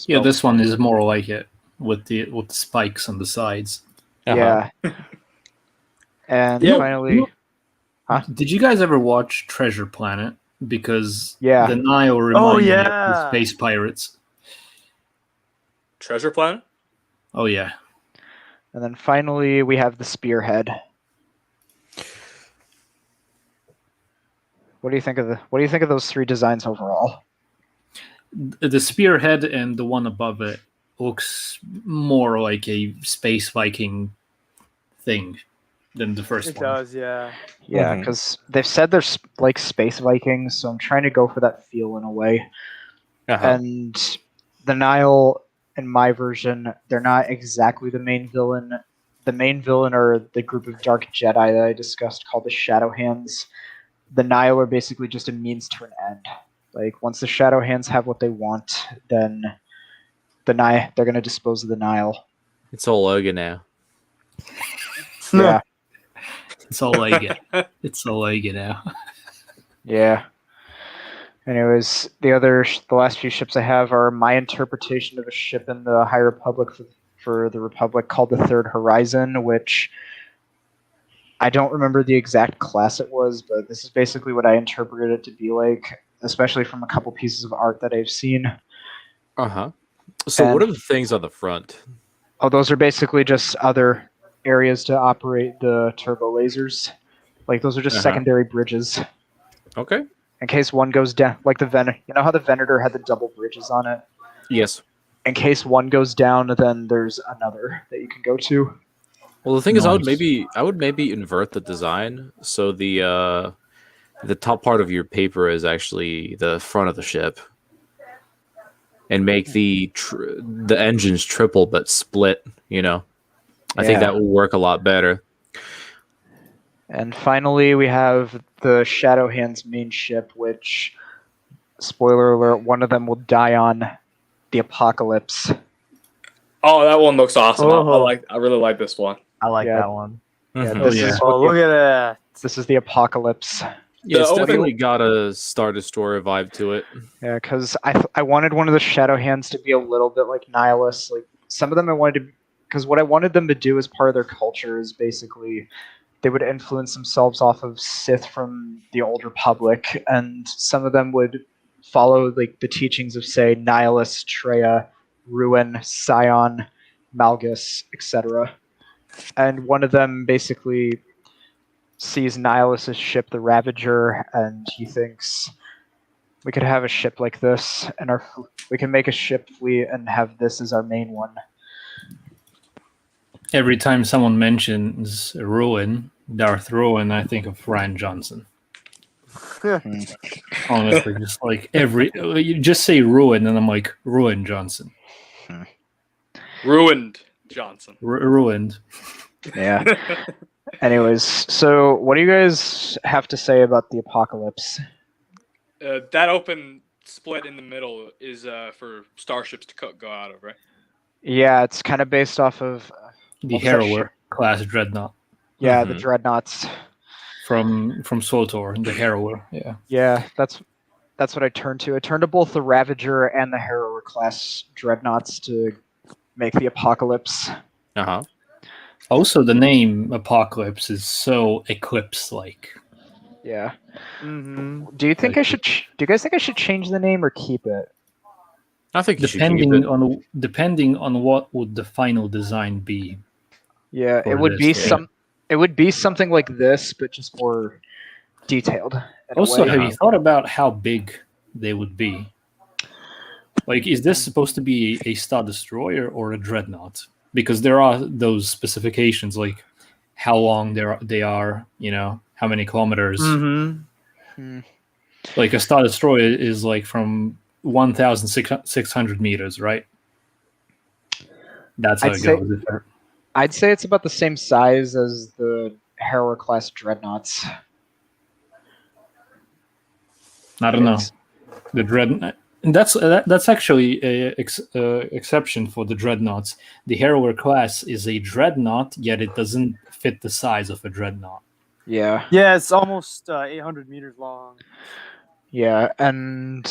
Yeah, this one is more like it with the spikes on the sides. Yeah. And Yeah. finally, Huh? Did you guys ever watch Treasure Planet? Because Yeah. the Nile reminds me of the yeah. Space Pirates. Treasure Planet? Oh yeah. and then finally we have the Spearhead. What do you think of those three designs overall? The Spearhead and the one above it looks more like a Space Viking thing than the first It one. does, yeah. Yeah, Mhm. because they've said they're like Space Vikings, so I'm trying to go for that feel in a way. Uh-huh. And the Nile, in my version, they're not exactly the main villain. The main villain are the group of Dark Jedi that I discussed called the Shadow Hands. The Nile are basically just a means to an end. Like, once the Shadow Hands have what they want, then they're going to dispose of the Nile. It's all Logan now. Yeah, It's all I get. It's all I get now. yeah. Anyways, the last few ships I have are my interpretation of a ship in the High Republic for the Republic called the Third Horizon, which I don't remember the exact class it was, but this is basically what I interpreted it to be like, especially from a couple pieces of art that I've seen. Uh-huh. So what And- are the things on the front? Oh, those are basically just other areas to operate the turbo lasers. Like, those are just Uh-huh. secondary bridges. Okay. In case one goes down, like you know how the Venator had the double bridges on it? Yes. In case one goes down, then there's another that you can go to. Well, the thing is, I would Nice. maybe invert the design so the top part of your paper is actually the front of the ship, and make the engines triple but split. I think Yeah. that will work a lot better. And finally, we have the Shadow Hands main ship, which, spoiler alert, one of them will die on the Apocalypse. Oh, that one looks awesome. Oh. I really like this one. I like Yeah. that one. Yeah, Mhm. this yeah. is Oh, what look at that. this is the Apocalypse. Yeah, it's open- definitely got a Star Destroyer vibe to it. Yeah, because I wanted one of the Shadow Hands to be a little bit like Nihilus. Like some of them I wanted to, because what I wanted them to do as part of their culture is basically they would influence themselves off of Sith from the Old Republic, and some of them would follow like the teachings of say Nihilus, Treya, Ruin, Scion, Malgus, etc. And one of them basically sees Nihilus' ship, the Ravager, and he thinks we could have a ship like this, and we can make a ship fleet and have this as our main one. Every time someone mentions Ruin, Darth Ruin, I think of Ryan Johnson. Honestly, just like you just say Ruin, and I'm like Ruin Johnson, Ruined Johnson. ruined. Yeah. Anyways, so what do you guys have to say about the apocalypse? That open split in the middle is for starships to go out of, right? Yeah, it's kind of based off of The What's that Harrower ship? class dreadnought the Mhm. dreadnoughts. from SWTOR, the Harrower. Yeah. Yeah, that's what I turned to. I turned to both the Ravager and the Harrower class dreadnoughts to make the apocalypse. Uh-huh. Also, the name Apocalypse is so Eclipse-like. Yeah. Mm-hmm. Do you think Like- I should? Do you guys think I should change the name or keep it? I think you should keep it. Depending on what would the final design be. Yeah, For it would be this, yeah. It would be something like this, but just more detailed. In Also, a way. have you thought about how big they would be? Like, is this supposed to be a Star Destroyer or a Dreadnought? Because there are those specifications, like how long they are, how many kilometers. Mm-hmm. Like a Star Destroyer is like from 1,600 meters, right? That's how I'd it say- goes. I'd say it's about the same size as the Harrower class dreadnoughts. I don't know. It's- The dreadnought. And that's actually a exception for the dreadnoughts. The Harrower class is a dreadnought, yet it doesn't fit the size of a dreadnought. Yeah. Yeah, it's almost 800 meters long. Yeah, and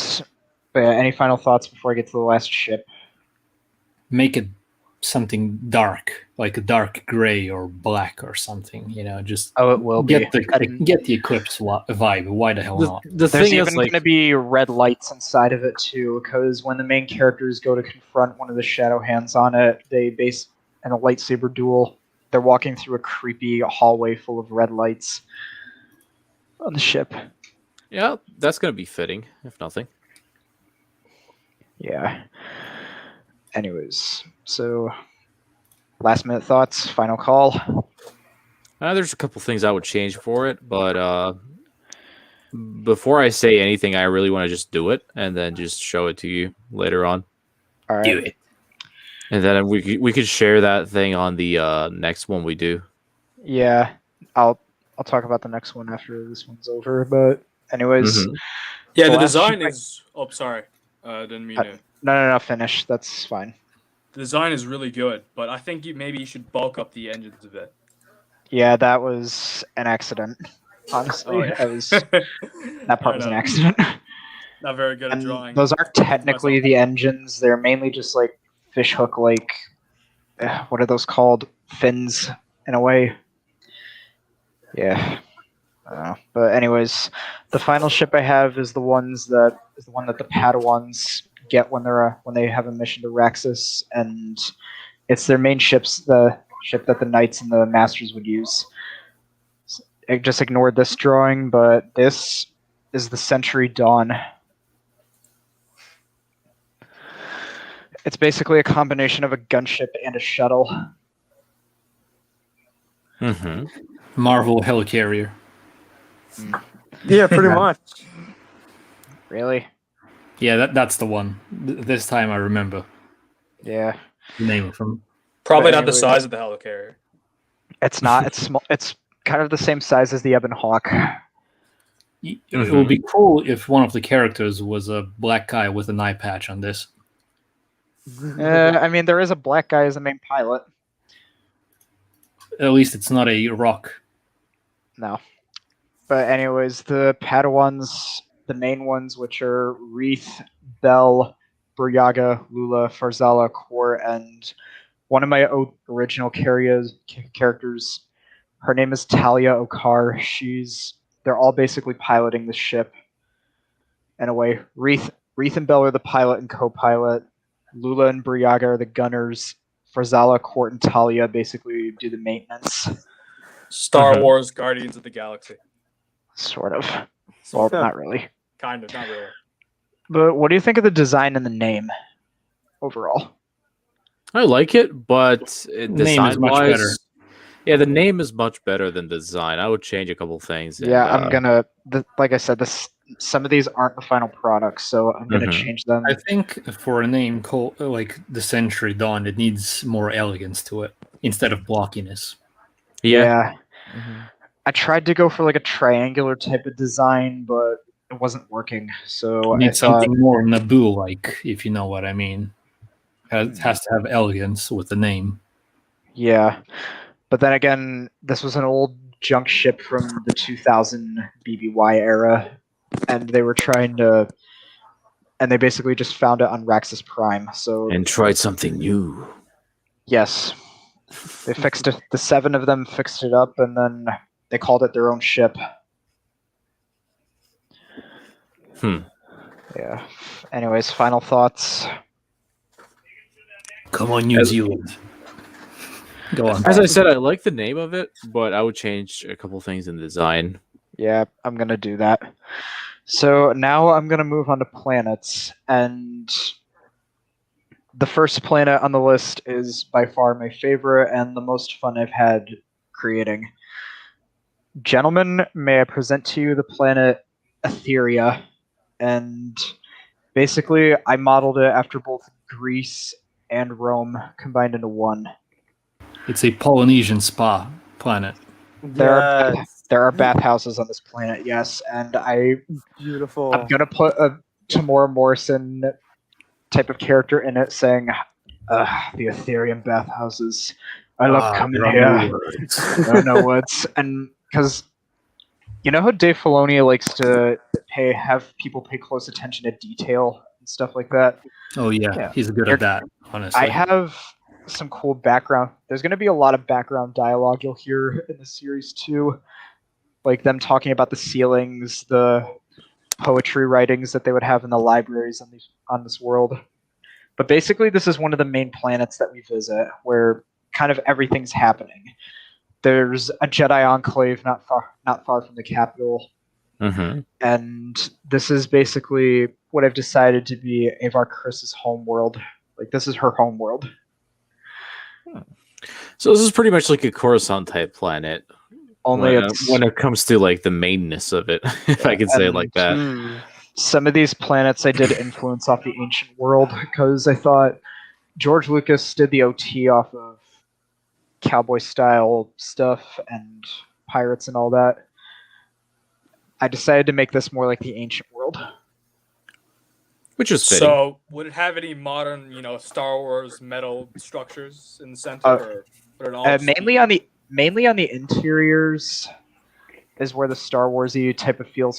but yeah, any final thoughts before I get to the last ship? Make it something dark, like a dark gray or black or something. Just Oh, it will get be. the Eclipse vibe. Why the hell not? The There's thing even is, like, going to be red lights inside of it too, because when the main characters go to confront one of the Shadow Hands on it, they base in a lightsaber duel. They're walking through a creepy hallway full of red lights on the ship. yeah, that's going to be fitting, if nothing. Yeah. Anyways, so last minute thoughts, final call. There's a couple things I would change for it, but before I say anything, I really want to just do it and then just show it to you later on. All right. it, and then we could share that thing on the next one we do. Yeah, I'll talk about the next one after this one's over. But anyways, Mhm. Yeah, the last design ship I- is. Oh, sorry. Didn't mean Uh, to. no, finish. That's fine. The design is really good, but I think maybe you should bulk up the engines a bit. Yeah, that was an accident. Honestly, Oh, yeah. that part I was an know. accident. Not very good at And drawing. those aren't technically myself. the engines. They're mainly just like fishhook, like what are those called? Fins, in a way. Yeah. I don't know. But anyways, the final ship I have is the one that the Padawans get when they have a mission to Raxus, and it's their main ships, the ship that the Knights and the Masters would use. I just ignored this drawing, but this is the Century Dawn. It's basically a combination of a gunship and a shuttle. Mm-hmm. Marvel Helicarrier. Yeah, pretty Yeah. much. Really? Yeah, that's the one. This time I remember Yeah. the name of them. Probably But not the anyways- size of the helicarrier. It's not. It's small. It's kind of the same size as the Ebon Hawk. It would be cool if one of the characters was a black guy with an eye patch on this. I mean, there is a black guy as the main pilot. At least it's not a rock. No. But anyways, the Padawans, the main ones, which are Wreath, Bell, Buryaga, Lula, Farzala, Kor, and one of my original characters. Her name is Talia Okar. They're all basically piloting the ship in a way. Wreath and Bell are the pilot and co-pilot. Lula and Buryaga are the gunners. Farzala, Court, and Talia basically do the maintenance. Star Wars Guardians of the Galaxy. Sort of. Well, not really. Kind of, not really. But what do you think of the design and the name overall? I like it, but Name is much better. Yeah, the name is much better than the design. I would change a couple things. Yeah, I'm gonna. Like I said, some of these aren't the final products, so I'm gonna change them. I think for a name called like the Century Dawn, it needs more elegance to it instead of blockiness. Yeah. I tried to go for like a triangular type of design, but it wasn't working. So It needs something more Naboo-like, if you know what I mean. It has to have elegance with the name. Yeah, but then again, this was an old junk ship from the 2000 BBY era, and they were trying to, and they basically just found it on Raxus Prime. So And tried something new. yes, they fixed it. The 7 of them fixed it up, and then they called it their own ship. Yeah. Anyways, final thoughts. Come on, New Zealand. Go on. As I said, I like the name of it, but I would change a couple things in the design. Yeah, I'm gonna do that. So now I'm gonna move on to planets, and the first planet on the list is by far my favorite and the most fun I've had creating. Gentlemen, may I present to you the planet Etheria, and basically I modeled it after both Greece and Rome combined into one. It's a Polynesian spa planet. There are bathhouses on this planet, yes, and Beautiful. I'm gonna put a Tamora Morrison type of character in it, saying, "The Ethereum bathhouses. I love coming here. There are no words." And because you know how Dave Filoni likes to have people pay close attention to detail and stuff like that. Oh yeah. He's good at that. Honestly, I have some cool background. There's going to be a lot of background dialogue you'll hear in the series too, like them talking about the ceilings, the poetry writings that they would have in the libraries on this world. But basically, this is one of the main planets that we visit, where kind of everything's happening. There's a Jedi enclave not far from the capital, and this is basically what I've decided to be Avar Chris's homeworld. Like, this is her homeworld. So this is pretty much like a Coruscant type planet. Only when it comes to like the mainness of it, if I can say it like that. Some of these planets I did influence off the ancient world because I thought George Lucas did the OT off of cowboy style stuff and pirates and all that. I decided to make this more like the ancient world. Which is fitting. So, would it have any modern, Star Wars metal structures in the center? Or would it all mainly on the interiors is where the Star Warsy type of feel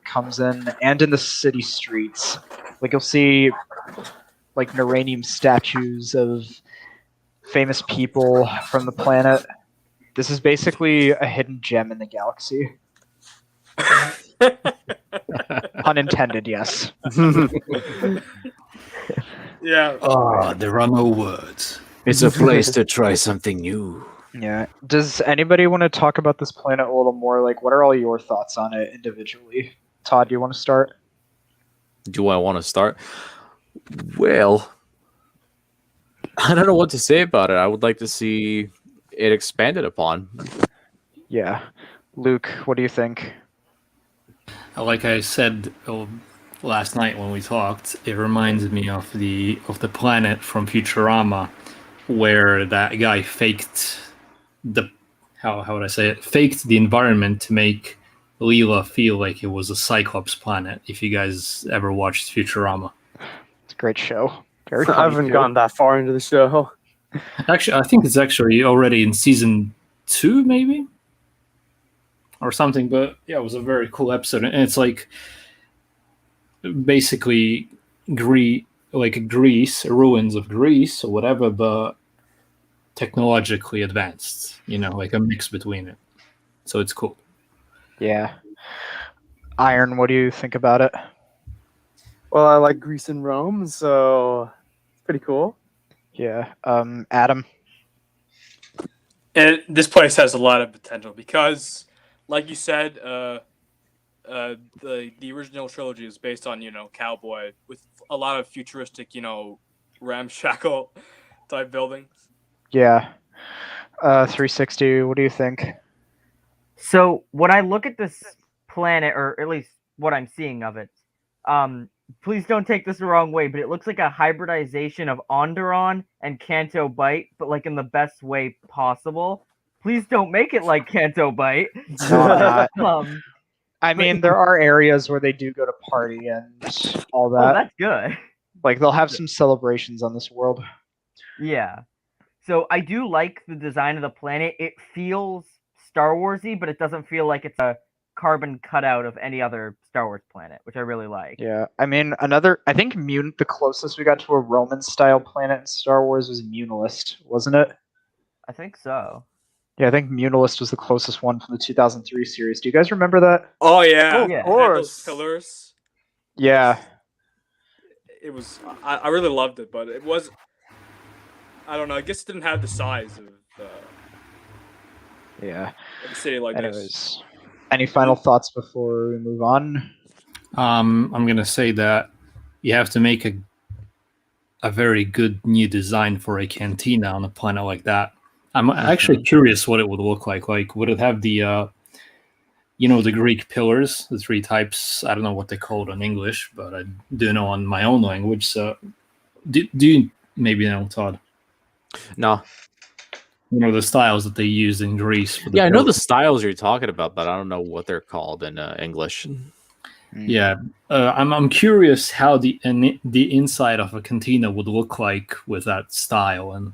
comes in, and in the city streets. Like, you'll see like Neranium statues of famous people from the planet. This is basically a hidden gem in the galaxy. Unintended, yes. Yeah. Oh, there are no words. It's a place to try something new. Yeah. Does anybody want to talk about this planet a little more? Like, what are all your thoughts on it individually? Todd, do you want to start? Do I want to start? Well, I don't know what to say about it. I would like to see it expanded upon. Yeah. Luke, what do you think? Like I said last night when we talked, it reminds me of the planet from Futurama, where that guy faked the how would I say it? Faked the environment to make Leela feel like it was a Cyclops planet. If you guys ever watched Futurama, It's a great show. Very I funny, haven't too. gone that far into the show. actually, I think it's actually already in season 2, maybe. or something. But yeah, it was a very cool episode, and it's like basically Greece, ruins of Greece or whatever, but technologically advanced. Like a mix between it. So it's cool. Yeah. Iron, what do you think about it? Well, I like Greece and Rome, so it's pretty cool. Yeah. Adam. And this place has a lot of potential because, like you said, the original trilogy is based on cowboy with a lot of futuristic ramshackle type buildings. Yeah. 360, what do you think? So when I look at this planet, or at least what I'm seeing of it, please don't take this the wrong way, but it looks like a hybridization of Onderon and Canto Bite, but like in the best way possible. Please don't make it like Canto Bite. No, I'm not. Um, I mean, there are areas where they do go to party and all oh, that. that's good. Like, they'll have some celebrations on this world. Yeah. So I do like the design of the planet. It feels Star Warsy, but it doesn't feel like it's a carbon cutout of any other Star Wars planet, which I really like. Yeah, I mean, I think the closest we got to a Roman-style planet in Star Wars was Munilist, wasn't it? I think so. Yeah, I think Munilist was the closest one from the 2003 series. Do you guys remember that? Oh yeah, Oh, of It had course. those pillars. Yeah. It was. I really loved it, but it was. I don't know. I guess it didn't have the size of Yeah. a city like this. Anyways, any final thoughts before we move on? I'm gonna say that you have to make a very good new design for a cantina on a planet like that. I'm actually curious what it would look like. Like, would it have the the Greek pillars, the three types? I don't know what they call it in English, but I do know on my own language. So, do you maybe know, Todd? No. The styles that they use in Greece. For Yeah, I know the pillars. styles you're talking about, but I don't know what they're called in English. Yeah, I'm curious how the inside of a cantina would look like with that style, and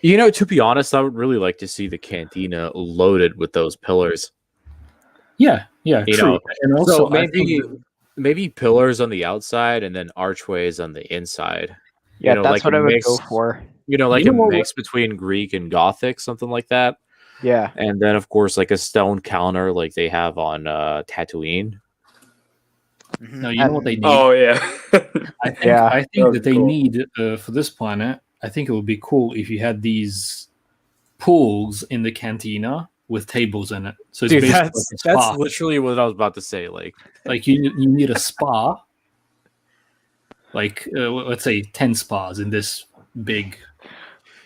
To be honest, I would really like to see the cantina loaded with those pillars. yeah, You true. know, And also, So maybe pillars on the outside and then archways on the inside. Yeah, That's that's like what I would mix, go for. like You a know what- mix between Greek and Gothic, something like that. Yeah. And then, of course, like a stone counter like they have on Tatooine. Mhm. No, you know what they need. Oh yeah. I think Yeah. I That think would that be they cool. need for this planet. I think it would be cool if you had these pools in the cantina with tables in it. So it's Dude, basically that's like a spa. literally what I was about to say. Like you need a spa. Like let's say 10 spas in this big.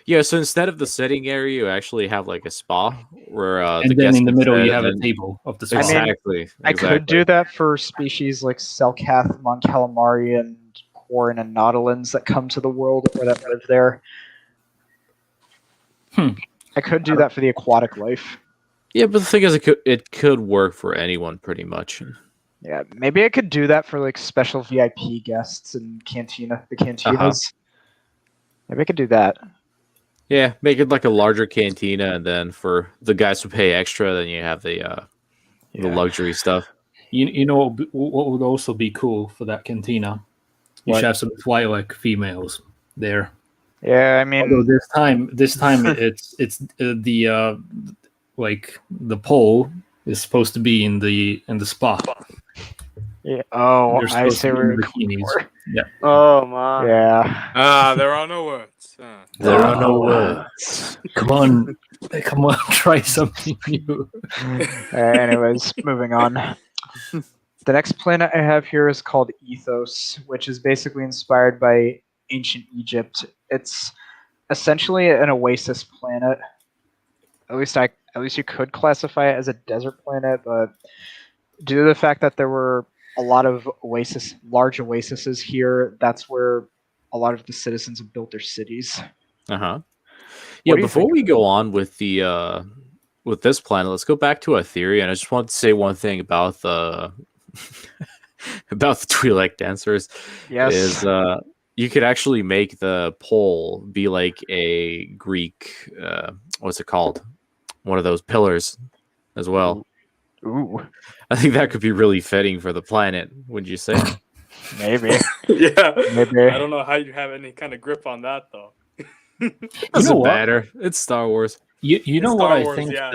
Yeah, so instead of the sitting area, you actually have like a spa where the And then guests in the can middle sit, you and have a then- table of the spa. I mean, Exactly. I could do that for species like Selkath, Mon Calamari, and Quarren and Nautilins that come to the world or that live there. I could do that for the aquatic life. Yeah, but the thing is, it could work for anyone pretty much. Yeah, maybe I could do that for like special VIP guests in the cantinas. Maybe I could do that. Yeah, make it like a larger cantina, and then for the guys who pay extra, then you have the luxury stuff. You know what would also be cool for that cantina? You What? should have some Twi'lek females there. Yeah, I mean, Although this time it's the like the pole is supposed to be in the spa. yeah. Oh, They're I supposed say to be we're in bikinis. Yeah. Oh man. Yeah. There are no words. There are no Oh. words. Come on, try something new. Anyways, moving on. The next planet I have here is called Ethos, which is basically inspired by ancient Egypt. It's essentially an oasis planet. At least you could classify it as a desert planet, but due to the fact that there were a lot of large oases here, that's where a lot of the citizens have built their cities. Yeah, do you before think we of go on with the with this planet, let's go back to a theory, and I just want to say one thing about the about the Twi'lek dancers. Yes. Is you could actually make the pole be like a Greek what's it called? One of those pillars as well. Ooh, I think that could be really fitting for the planet. Would you say? maybe. Yeah. Maybe. I don't know how you have any kind of grip on that though. Doesn't what? matter. It's Star Wars. You know what Star I Wars, think yeah.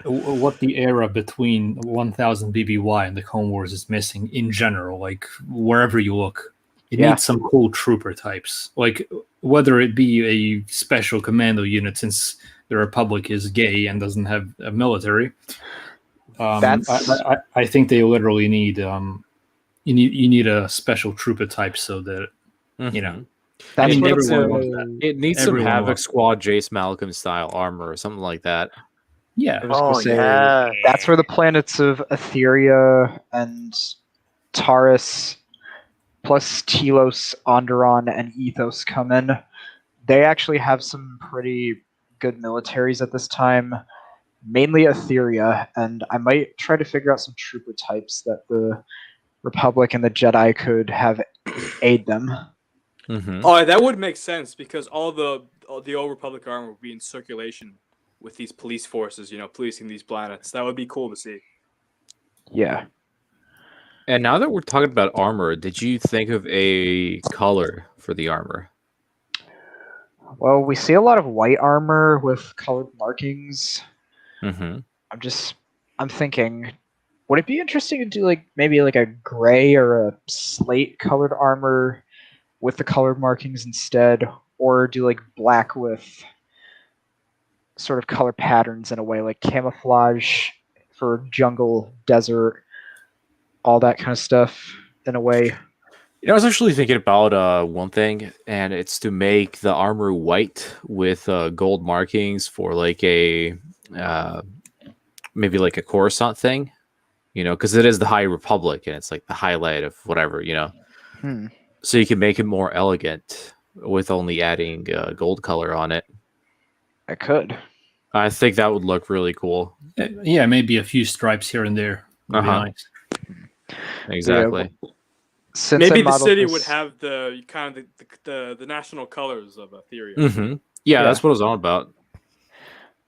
what the era between 1000 BBY and the Clone Wars is missing in general, like wherever you look. It Yeah. needs some cool trooper types, like whether it be a special commando unit, since the Republic is gay and doesn't have a military. That's- I think they literally need you need a special trooper type so that you know. Mhm. That's mean, where everyone the, wants that. It needs some Everyone Havoc wants- Squad Jace Malcolm style armor or something like that. Yeah, I was gonna say yeah. that's where the planets of Etheria and Taurus, plus Telos, Onderon, and Ethos come in. They actually have some pretty good militaries at this time, mainly Etheria, and I might try to figure out some trooper types that the Republic and the Jedi could have aid them. Mm-hmm. Oh, that would make sense because all the old Republic armor would be in circulation with these police forces, policing these planets. That would be cool to see. Yeah. And now that we're talking about armor, did you think of a color for the armor? Well, we see a lot of white armor with colored markings. Mm-hmm. I'm thinking, would it be interesting to do maybe a gray or a slate colored armor with the colored markings instead, or do black with sort of color patterns in a way, like camouflage for jungle, desert, all that kind of stuff in a way. I was actually thinking about one thing, and it's to make the armor white with gold markings for like a maybe like a Coruscant thing, because it is the High Republic and it's like the highlight of whatever, Hmm. So you can make it more elegant with only adding gold color on it. I could. I think that would look really cool. yeah, maybe a few stripes here and there would be Uh-huh. nice. Exactly. Since Maybe I the modeled city this- would have the kind of the national colors of Etheria. Mm-hmm. Yeah. That's what I was on about. I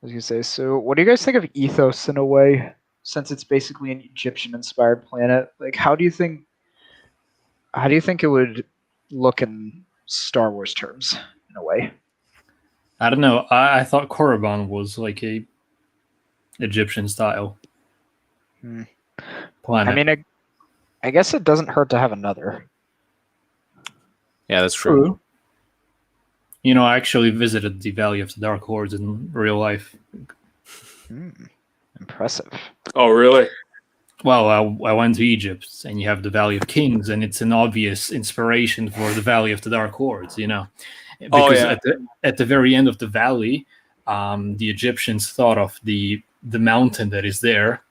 was gonna say. So, what do you guys think of Ethos in a way? Since it's basically an Egyptian-inspired planet, how do you think it would look in Star Wars terms in a way? I don't know. I thought Korriban was like a Egyptian style Hmm. planet. I mean, I guess it doesn't hurt to have another. Yeah, that's true. I actually visited the Valley of the Dark Lords in real life. Impressive. Oh, really? Well, I went to Egypt, and you have the Valley of Kings, and it's an obvious inspiration for the Valley of the Dark Lords, because yeah. at the very end of the valley, the Egyptians thought of the mountain that is there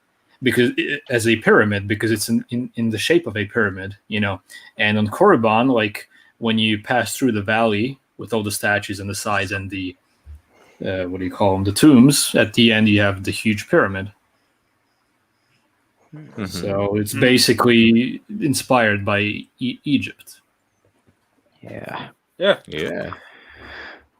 as a pyramid, because it's in the shape of a pyramid, And on Korriban, like when you pass through the valley with all the statues and the sides and the what do you call them, the tombs, at the end you have the huge pyramid. Mhm. So it's basically inspired by Egypt. Yeah. Yeah. Yeah.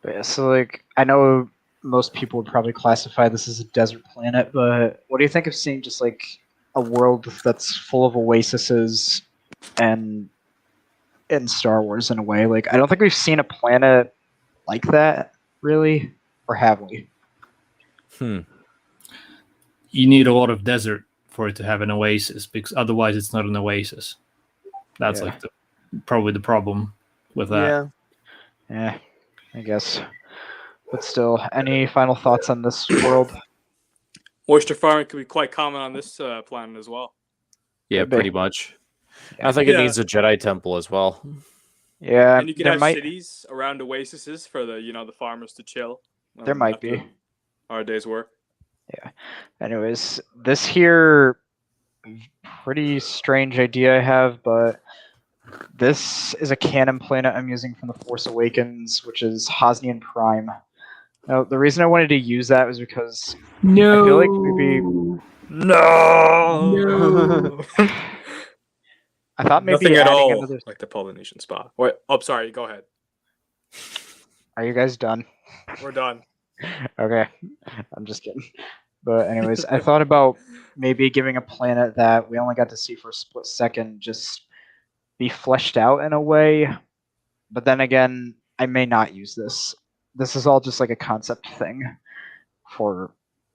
But yeah, so I know most people would probably classify this as a desert planet, but what do you think of seeing just a world that's full of oases and in Star Wars in a way? I don't think we've seen a planet like that, really, or have we? You need a lot of desert for it to have an oasis, because otherwise it's not an oasis. That's Yeah. probably the problem with that. Yeah, I guess. But still, any final thoughts on this world? Oyster farming could be quite common on this planet as well. Yeah, Could be. pretty much. Yeah. I think it Yeah. needs a Jedi temple as well. Yeah, And you could there have might cities around oases for the farmers to chill. there might after be. our day's work. Anyways, this here pretty strange idea I have, but this is a canon planet I'm using from The Force Awakens, which is Hosnian Prime. Now, the reason I wanted to use that was because No. I feel like maybe No. I thought maybe Nothing at adding all another. like the Polynesian spot. Wait, oh, sorry. Go ahead. Are you guys done? We're done. Okay, I'm just kidding. But anyways, I thought about maybe giving a planet that we only got to see for a split second just be fleshed out in a way. But then again, I may not use this. This is all just like a concept thing for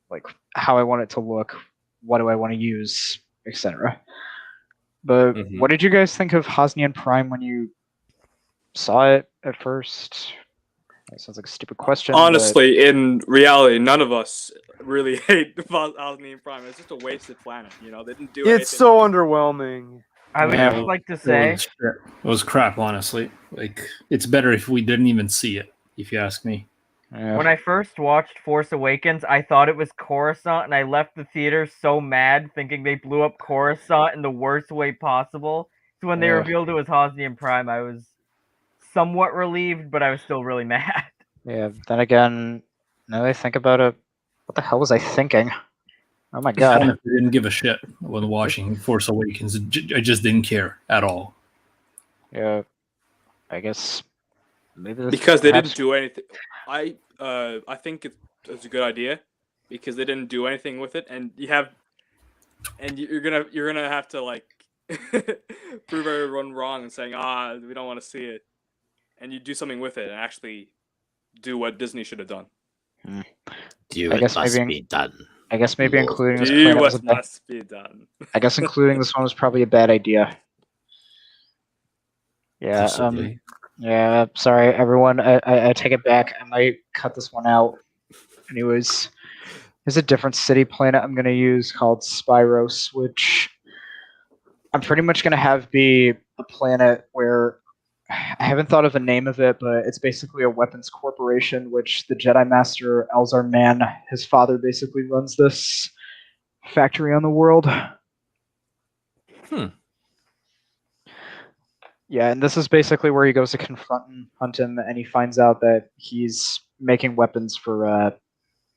like how I want it to look, what do I want to use, etc. But Mhm. what did you guys think of Hosnian Prime when you saw it at first? That sounds like a stupid question. Honestly, in reality, none of us really hate Osmium Prime. It's just a wasted planet. You know, they didn't do anything. It's so underwhelming. I would Yeah. just like to say, It was crap, honestly. Like, it's better if we didn't even see it, if you ask me. Yeah. when I first watched Force Awakens, I thought it was Coruscant, and I left the theater so mad, thinking they blew up Coruscant in the worst way possible. So when they Yeah. revealed it was Hosnian Prime, I was somewhat relieved, but I was still really mad. Yeah, then again, now that I think about it, what the hell was I thinking? Oh my god. Honestly, I didn't give a shit when watching Force Awakens. I just didn't care at all. Yeah, I guess maybe this Because they perhaps- didn't do anything. I think it's a good idea because they didn't do anything with it, and you're gonna have to like prove everyone wrong and saying we don't want to see it, and you do something with it and actually do what Disney should have done. Do I it guess must maybe- be done. I guess maybe Lord. including this Do planet was a what bad, must be done. I guess including this one was probably a bad idea. Yeah, Possibly. yeah, sorry everyone. I take it back. I might cut this one out. Anyways, there's a different city planet I'm gonna use called Spyros, which I'm pretty much gonna have be a planet where I haven't thought of a name of it, but it's basically a weapons corporation, which the Jedi Master Elzar Mann, his father, basically runs this factory on the world. Yeah, and this is basically where he goes to confront and hunt him, and he finds out that he's making weapons for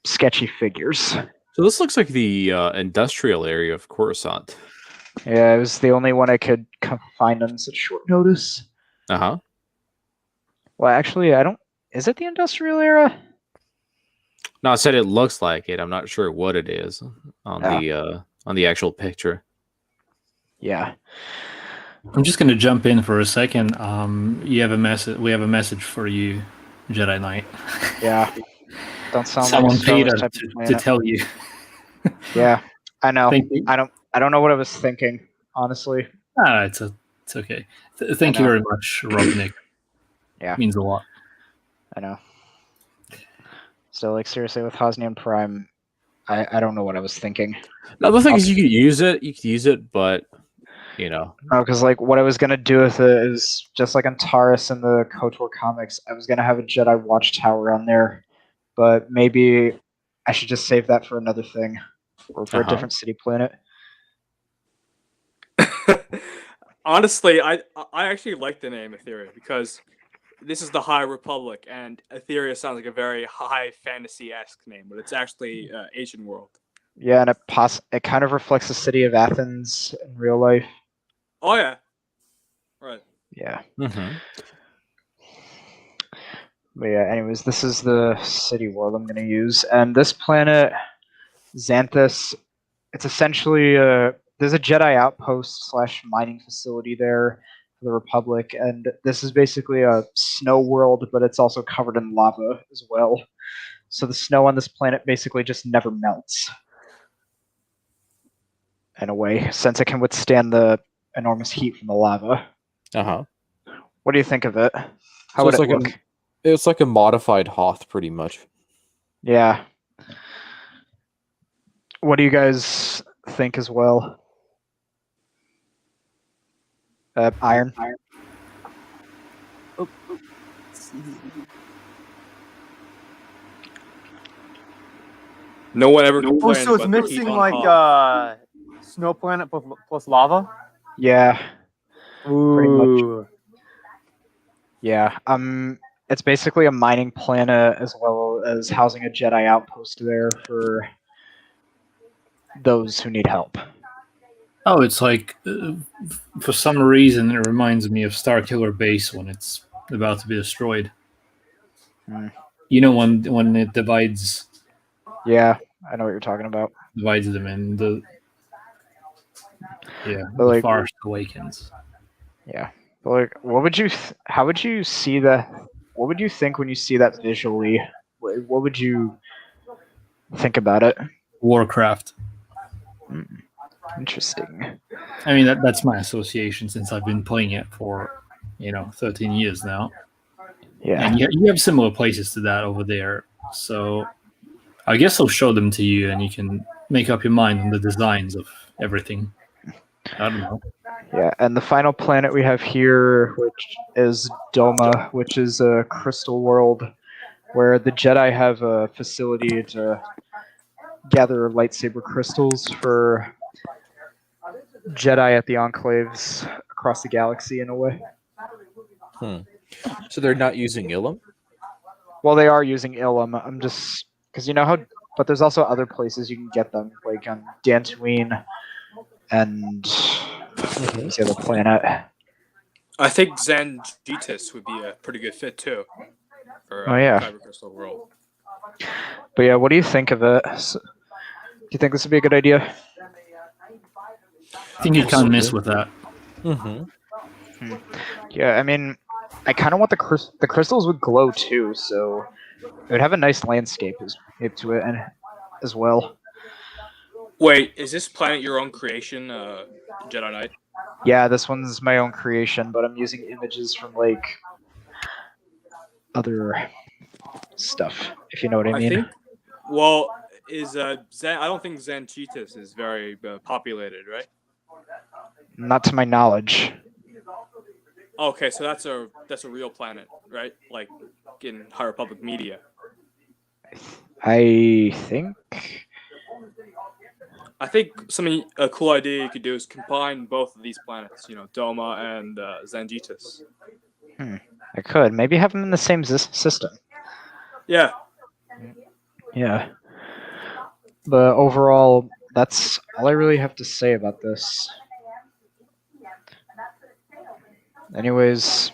sketchy figures. So this looks like the industrial area of Coruscant. Yeah, it was the only one I could find on such short notice. Uh-huh. Well, actually, I don't. Is it the industrial era? No, I said it looks like it. I'm not sure what it is on Ah. the actual picture. Yeah. I'm just gonna jump in for a second. You have a message. We have a message for you, Jedi Knight. Yeah. Don't sound Someone like a Star paid Wars us type to of planet. tell you. Yeah, I know. Thank you. I don't know what I was thinking, honestly. It's okay. Thank you know. very much, Rob Nick. Yeah. Means a lot. I know. So, like, seriously, with Hosnian Prime, I don't know what I was thinking. No, the thing is, you could use it, but you know, No, because like what I was gonna do with it is just like on Taurus in the KOTOR comics, I was gonna have a Jedi Watchtower on there, but maybe I should just save that for another thing or for a Uh-huh. different city planet. Honestly, I actually like the name Etheria because this is the High Republic, and Etheria sounds like a very high fantasy-esque name, but it's actually Asian world. Yeah, and it kind of reflects the city of Athens in real life. Oh yeah, right. Yeah. mm-hmm. But yeah, anyways, this is the city world I'm gonna use, and this planet, Xanthus, it's essentially there's a Jedi outpost / mining facility there for the Republic, and this is basically a snow world, but it's also covered in lava as well. So the snow on this planet basically just never melts. In a way, since it can withstand the enormous heat from the lava. Uh-huh. What do you think of it? How So would it's it like look? It's like a modified Hoth, pretty much. Yeah. What do you guys think as well? Iron. No one ever Oh, complained so it's about the mixing heat on like Hoth. snow planet plus lava. Yeah. Ooh. Yeah. It's basically a mining planet as well as housing a Jedi outpost there for those who need help. Oh, it's like for some reason it reminds me of Starkiller Base when it's about to be destroyed. Hmm. You know when it divides. Yeah. I know what you're talking about. divides them in the But, the like- Forest Awakens. Yeah. But like, what would you? How would you see that? What would you think when you see that visually? What would you think about it? Warcraft. Interesting. I mean, that's my association since I've been playing it for 13 years now. Yeah. And you have similar places to that over there. So I guess I'll show them to you and you can make up your mind on the designs of everything. I don't know. Yeah, and the final planet we have here, which is Doma, which is a crystal world where the Jedi have a facility to gather lightsaber crystals for Jedi at the enclaves across the galaxy in a way. So they're not using Ilum? Well, they are using Ilum. I'm just because you know how, but there's also other places you can get them, like on Dantooine and what's the other planet? I think Zangitis would be a pretty good fit too. For, Oh, yeah. Kyber Crystal World. But yeah, what do you think of it? Do you think this would be a good idea? I think you can't miss with that. Mm-hmm. Yeah, I mean, I kind of want the crystals would glow too, so it would have a nice landscape to it, and as well. Wait, is this planet your own creation, Jedi Knight? Yeah, this one's my own creation, but I'm using images from like other stuff, if you know what I mean. think. Well, is Zan? I don't think Zanchitas is very populated, right? Not to my knowledge. Okay, so that's a real planet, right? Like in High Republic media. I think. I think a cool idea you could do is combine both of these planets. Doma and Zangitis. I could maybe have them in the same system. Yeah. Yeah. But overall, that's all I really have to say about this. Anyways,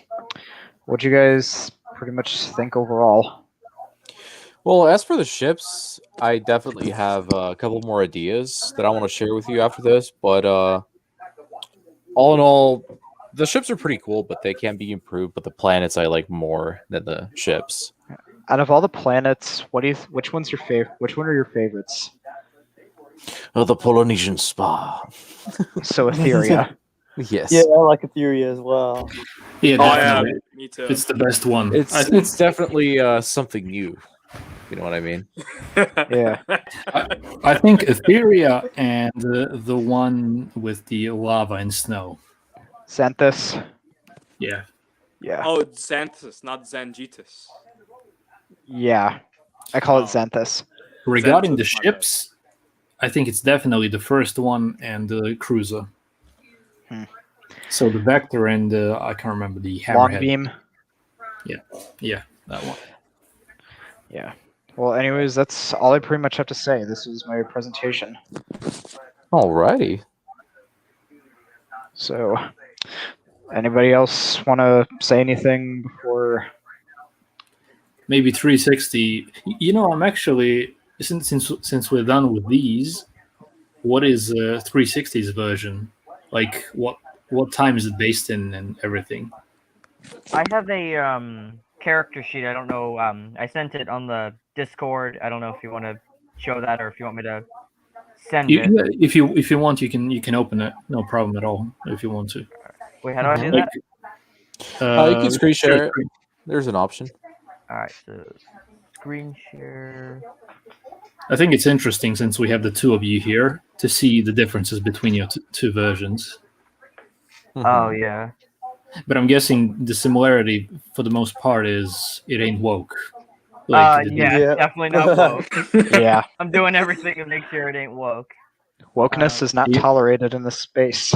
what do you guys pretty much think overall? Well, as for the ships, I definitely have a couple more ideas that I want to share with you after this. But all in all, the ships are pretty cool, but they can be improved. But the planets I like more than the ships. Out of all the planets, which one's your favorite? Which one are your favorites? Oh, the Polynesian spa. So Etheria. Yes. Yeah, I like Etheria as well. Yeah, Oh yeah, definitely. me too. It's the best one. It's definitely something new. You know what I mean? Yeah. I think Etheria and the one with the lava and snow. Xanthus. Yeah. Yeah. Oh, Xanthus, not Zangitis. Yeah. I call it Oh. Xanthus. Regarding the Xanthus, my bad. ships, I think it's definitely the first one and the cruiser. So the Vector and I can't remember the Long Hammerhead. beam. Yeah, that one. Yeah. Well, anyways, that's all I pretty much have to say. This was my presentation. Alrighty. So, anybody else want to say anything before? Maybe 360. I'm actually since we're done with these, what is 360's version? Like what time is it based in and everything? I have a character sheet. I don't know. I sent it on the Discord. I don't know if you want to show that or if you want me to send it. If you want, you can open it. No problem at all. If you want to. Wait, how do I do Like, that? You can screen share it. There's an option. All right, so screen share. I think it's interesting since we have the two of you here to see the differences between your two versions. Oh yeah. But I'm guessing the similarity for the most part is it ain't woke. the- Yeah, Yeah. definitely not woke. Yeah. I'm doing everything to make sure it ain't woke. Wokeness is not Yeah. tolerated in this space.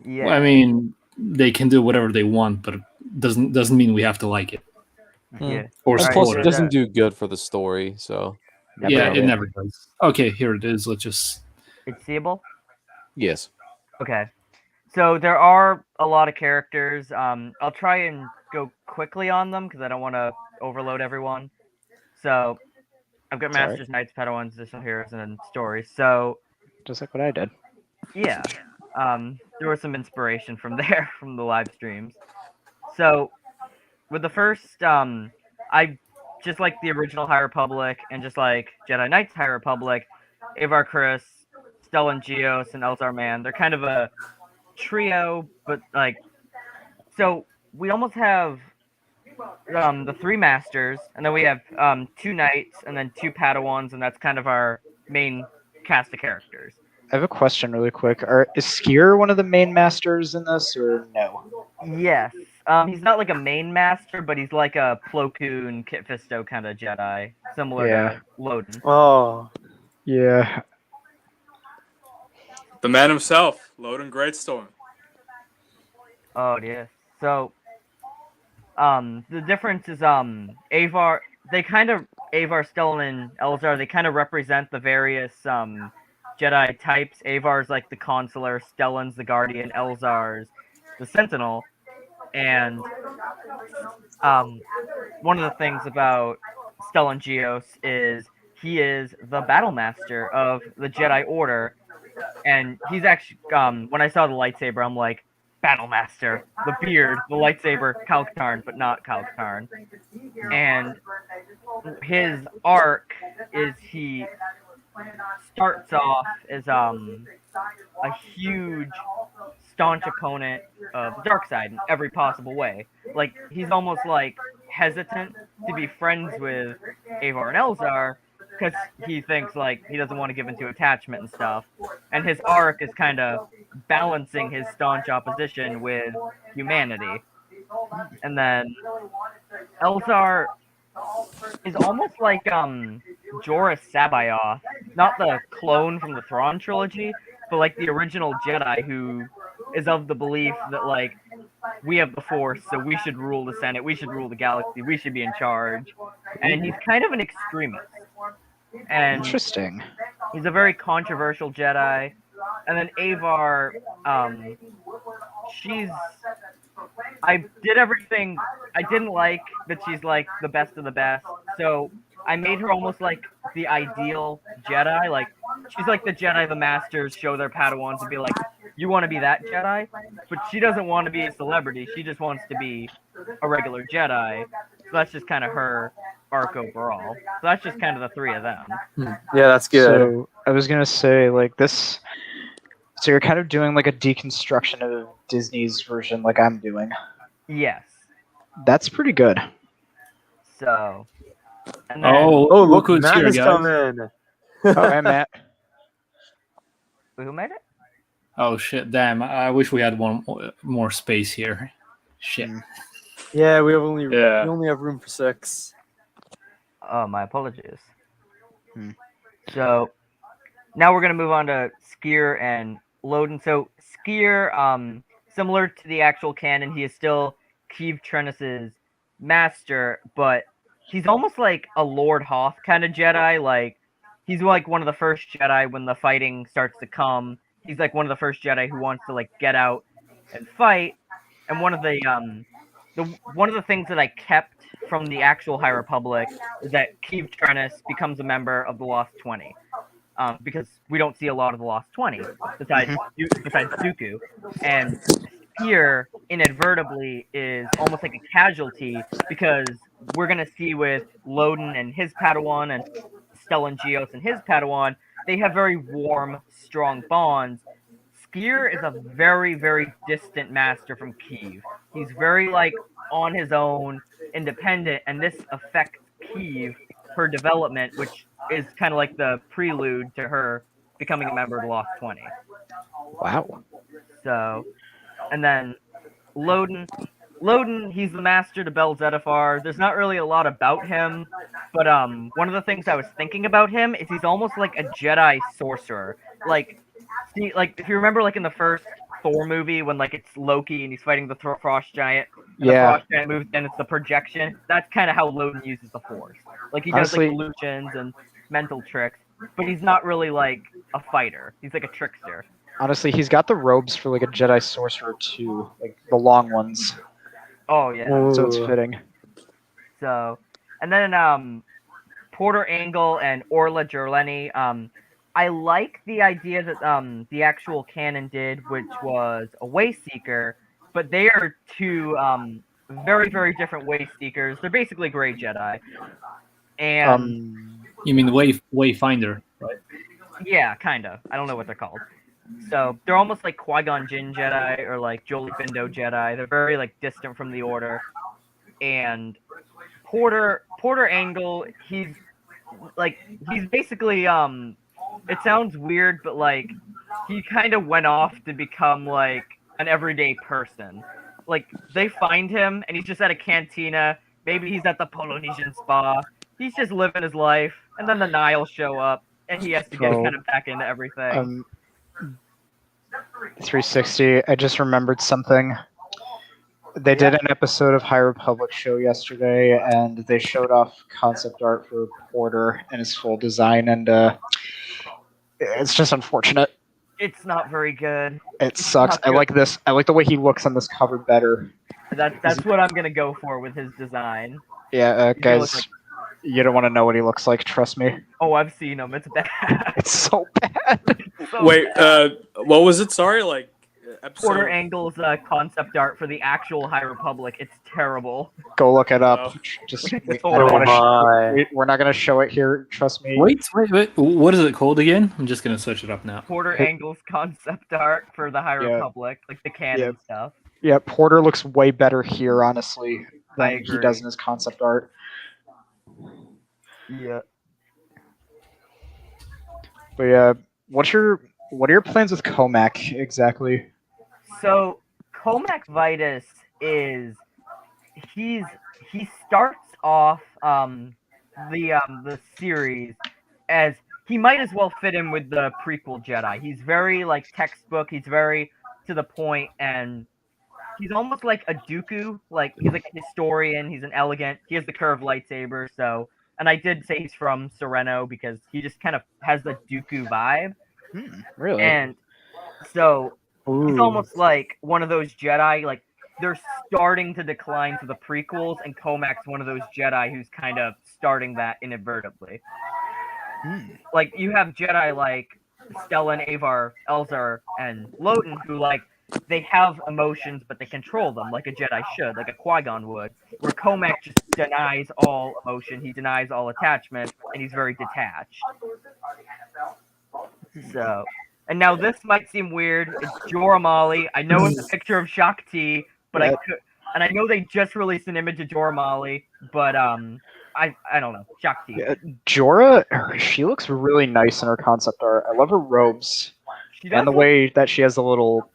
Yeah. I mean, they can do whatever they want, but it doesn't mean we have to like it yeah. or And Alright, plus, support it it. doesn't do good for the story. So Yeah, Never it did. never does. Okay, here it is. Let's just. It's seeable. yes. Okay. So there are a lot of characters. I'll try and go quickly on them because I don't want to overload everyone. So I've got It's all right. Masters, Knights, Padawans, Additional Heroes, and then stories. So Just like what I did. yeah, there was some inspiration from there from the live streams. So with the first, I just like the original High Republic, and just like Jedi Knights High Republic, Avar Kriss, Stellan Geos, and Elzar Mann. They're kind of a trio, but like, so we almost have the 3 masters, and then we have 2 knights, and then 2 Padawans, and that's kind of our main cast of characters. I have a question really quick. Is Skier one of the main masters in this, or no? Yes. He's not like a main master, but he's like a Plo Koon, Kit Fisto kind of Jedi, similar Yeah. to Loden. Oh, Yeah. The man himself, Loden Greatstorm. Oh yeah. So, the difference is Avar. They kind of Avar, Stellan, and Elzar. They kind of represent the various Jedi types. Avar's like the Consular, Stellan's the Guardian, Elzar's the Sentinel, and one of the things about Stellan Geos is he is the battle master of the Jedi Order, and he's actually when I saw the lightsaber, I'm like, battle master, the beard, the lightsaber, Kalktarn, but not Kalktarn. And his arc is he starts off as a huge staunch opponent of the dark side in every possible way. Like, he's almost like hesitant to be friends with Avar and Elzar because he thinks like he doesn't want to give into attachment and stuff. And his arc is kind of balancing his staunch opposition with humanity. And then Elzar is almost like Jorah Sabayoth, not the clone from the Thrawn trilogy, but like the original Jedi who is of the belief that like we have the Force, so we should rule the Senate, we should rule the galaxy, we should be in charge. And he's kind of an extremist. And Interesting. he's a very controversial Jedi. And then Avar, I did everything. I didn't like that she's like the best of the best. So I made her almost like the ideal Jedi. Like, she's like the Jedi the Masters show their Padawans and be like, you want to be that Jedi? But she doesn't want to be a celebrity. She just wants to be a regular Jedi. So that's just kind of her arc overall. So that's just kind of the 3 of them. yeah, that's good. So I was gonna say like this. So you're kind of doing like a deconstruction of Disney's version, like I'm doing. Yes. That's pretty good. So. And then, Oh, look who's Matt here, has guys. come in. Oh, hey Matt. who made it? Oh shit! Damn! I wish we had one more space here. Shit. Yeah, we Yeah. only have room for 6. Oh, my apologies. Hmm. So now we're gonna move on to Skier and Loden. So Skier, similar to the actual canon, he is still Keeve Trennis's master, but he's almost like a Lord Hoth kind of Jedi. Like, he's like one of the first Jedi when the fighting starts to come. He's like one of the first Jedi who wants to like get out and fight. And one of the things that I kept from the actual High Republic is that Keeve Trennis becomes a member of the Lost 20. Because we don't see a lot of the Lost 20 besides Dooku. And Skier inadvertently is almost like a casualty because we're gonna see with Loden and his Padawan and Stellan Geos and his Padawan, they have very warm, strong bonds. Skier is a very, very distant master from Keeve. He's very like on his own, independent, and this affects Keeve, her development, which is kind of like the prelude to her becoming a member of the Lost 20. Wow. So, and then Loden, he's the master to Bel Zettifar. There's not really a lot about him, but one of the things I was thinking about him is he's almost like a Jedi sorcerer. Like, see, like if you remember, like in the first Thor movie when like it's Loki and he's fighting the Frost Giant, and the Yeah. Frost Giant moves, and it's the projection. That's kind of how Loden uses the Force. Like, he does Honestly- like illusions and mental tricks, but he's not really like a fighter. He's like a trickster. Honestly, he's got the robes for like a Jedi sorcerer too, like the long ones. Oh yeah. So it's Ooh. fitting. So, and then Porter Engle and Orla Gerleni. I like the idea that the actual canon did, which was a Wayseeker, but they are two very, very different Wayseekers. They're basically Grey Jedi. And You mean the Wayfinder, right? yeah, kind of. I don't know what they're called. So they're almost like Qui-Gon Jinn Jedi or like Jolie Bindo Jedi. They're very like distant from the Order. And Porter Engle, he's basically it sounds weird, but like he kind of went off to become like an everyday person. Like they find him and he's just at a cantina. Maybe he's at the Polynesian spa. He's just living his life, and then the Nile show up, and he has to get kind of back into everything. 360. I just remembered something. They did an episode of High Republic show yesterday, and they showed off concept art for Porter and his full design, and it's just unfortunate. It's not very good. It sucks. I like this. I like the way he looks on this cover better. That's what I'm gonna go for with his design. Yeah, guys, you don't want to know what he looks like. Trust me. Oh, I've seen him. It's bad. It's so bad. Wait, what was it? Sorry, like episode. Porter Engle's concept art for the actual High Republic. It's terrible. Go look it up. Oh. Just I don't don't wanna we're not gonna show it here. Trust me. Wait. What is it called again? I'm just gonna search it up now. Porter Engle's concept art for the High Republic, like the canon stuff. Yeah, Porter looks way better here, honestly, I than he agree. does in his concept art. Yeah. But yeah, what are your plans with Comac exactly? So Comac Vitus is he starts off the series as he might as well fit in with the prequel Jedi. He's very like textbook. He's very to the point, and he's almost like a Dooku. Like he's like a historian. He's an elegant. He has the curved lightsaber. So, and I did say he's from Sereno because he just kind of has the Dooku vibe. Really? And so he's almost like one of those Jedi. Like they're starting to decline to the prequels, and Comac's one of those Jedi who's kind of starting that inadvertently. Like you have Jedi like Stellan, Avar, Elzar, and Loden who like they have emotions, but they control them like a Jedi should, like a Qui-Gon would. Where Comac just denies all emotion, he denies all attachment, and he's very detached. So, and now this might seem weird. It's Jorah Mali. I know it's a picture of Shakti, but I know they just released an image of Jorah Mali, but I don't know. Shakti. Yeah, Jorah, she looks really nice in her concept art. I love her robes and the way that she has the little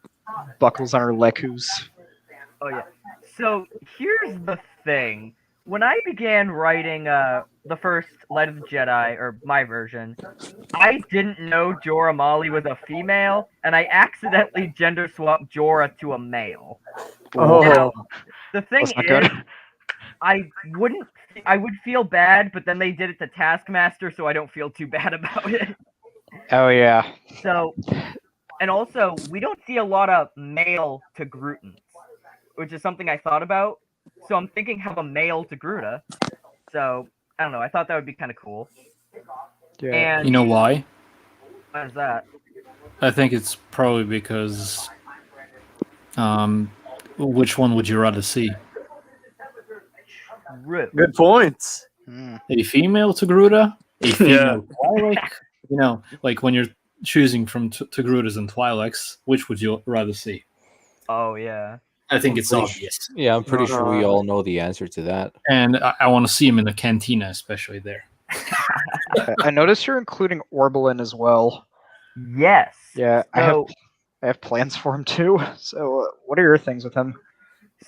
buckles on her lekus. Oh yeah. So here's the thing. When I began writing the first Light of the Jedi, or my version, I didn't know Jorah Mali was a female, and I accidentally gender swapped Jorah to a male. Oh, Now, the thing that's not is, good. I would feel bad, but then they did it to Taskmaster, so I don't feel too bad about it. Oh yeah. So, and also, we don't see a lot of male to Grutans, which is something I thought about. So I'm thinking have a male to Gruta. So, I don't know, I thought that would be kind of cool. Yeah. And You know why? why is that? I think it's probably because which one would you rather see? True. Good points. A female Togruta? A female Twi'lek? You know, like when you're choosing from Togrutas and Twi'leks, which would you rather see? Oh, yeah. I think it's obvious. Yeah, I'm pretty sure we all know the answer to that. And I want to see him in the cantina, especially there. I noticed you're including Orbelin as well. Yes. Yeah, So, I have plans for him too. So, what are your things with him?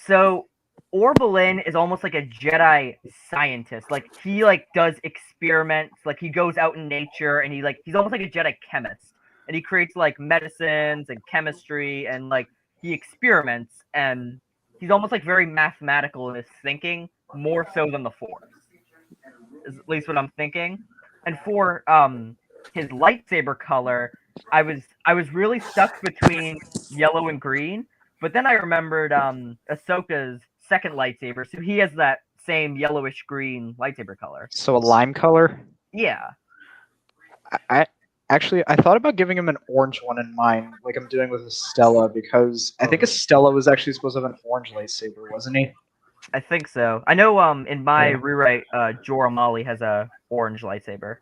So Orbelin is almost like a Jedi scientist. Like he like does experiments. Like he goes out in nature and he's almost like a Jedi chemist. And he creates like medicines and chemistry and like he experiments and he's almost like very mathematical in his thinking, more so than the Force. Is at least what I'm thinking. And for his lightsaber color, I was really stuck between yellow and green. But then I remembered Ahsoka's second lightsaber. So he has that same yellowish green lightsaber color. So a lime color. Yeah. I actually I thought about giving him an orange one in mine, like I'm doing with Estella, because I think Estella was actually supposed to have an orange lightsaber, wasn't he? I think so. I know in my Yeah. rewrite, Jorah Molly has a orange lightsaber.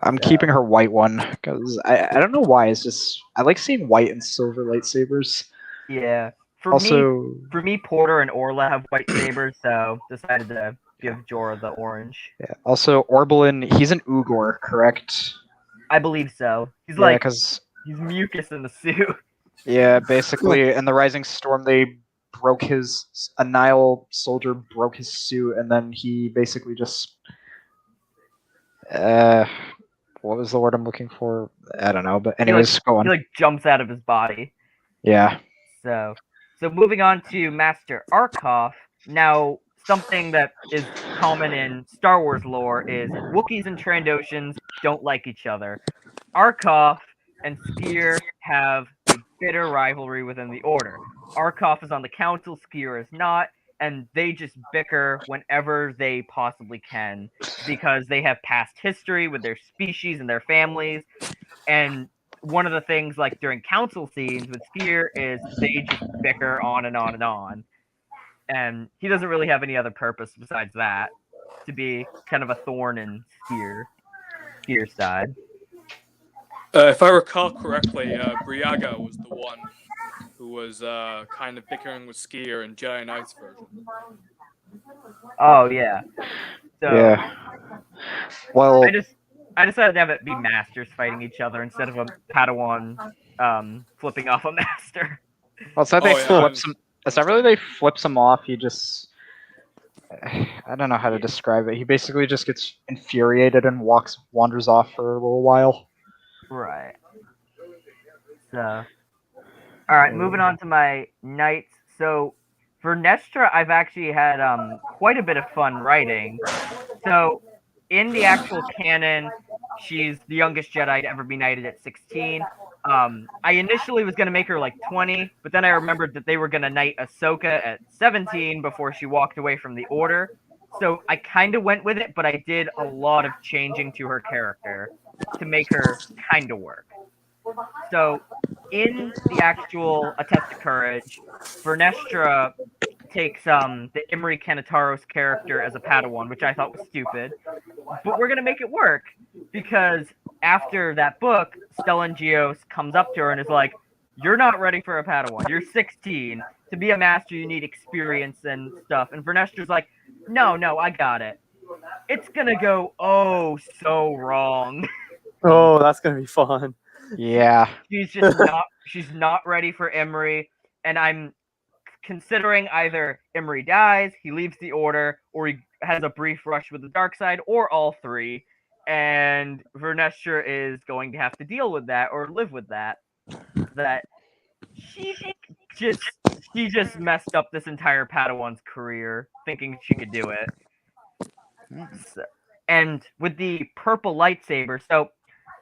I'm keeping her white one because I don't know why. It's just I like seeing white and silver lightsabers. Yeah. Also, For me, Porter and Orla have white sabers, so decided to give Jorah the orange. yeah. Also, Orbelin, he's an Ugor, correct? I believe so. He's Yeah, like because he's mucus in the suit. yeah, basically in the Rising Storm they broke his a Nile soldier broke his suit, and then he basically just what was the word I'm looking for? I don't know, but anyways, go on. He like jumps out of his body. Yeah. So moving on to Master Arkoff. Now, something that is common in Star Wars lore is Wookiees and Trandoshans don't like each other. Arkoff and Skier have a bitter rivalry within the Order. Arkoff is on the Council, Skier is not, and they just bicker whenever they possibly can because they have past history with their species and their families. And one of the things, like during council scenes with Skier, is they just bicker on and on and on. And he doesn't really have any other purpose besides that, to be kind of a thorn in Skier's side. If I recall correctly, Briaga was the one who was kind of bickering with Skier in Jedi Knight's version. Oh yeah. So Yeah. Well, I decided to have it be masters fighting each other instead of a Padawan flipping off a master. well, it's not they Oh, yeah. flips him. It's not really they flips him off. He just I don't know how to describe it. He basically just gets infuriated and wanders off for a little while. Right. So, all right, moving on to my knights. So, for Nestra, I've actually had quite a bit of fun writing. So, in the actual canon, she's the youngest Jedi to ever be knighted at 16. I initially was going to make her like 20, but then I remembered that they were going to knight Ahsoka at 17 before she walked away from the Order. So I kind of went with it, but I did a lot of changing to her character to make her kind of work. So in the actual A Test of Courage, Vernestra takes the Imri Kanataros character as a Padawan, which I thought was stupid. But we're going to make it work because after that book, Stellan Gios comes up to her and is like, "You're not ready for a Padawan. You're 16. To be a master, you need experience and stuff." And Vernestra's like, no, I got it. It's going to go so wrong. Oh, that's gonna be fun. Yeah. She's not ready for Imri, and I'm considering either Imri dies, he leaves the Order, or he has a brief rush with the dark side, or all three. And Vernestra is going to have to deal with that or live with that. That she just messed up this entire Padawan's career thinking she could do it. So, and with the purple lightsaber, so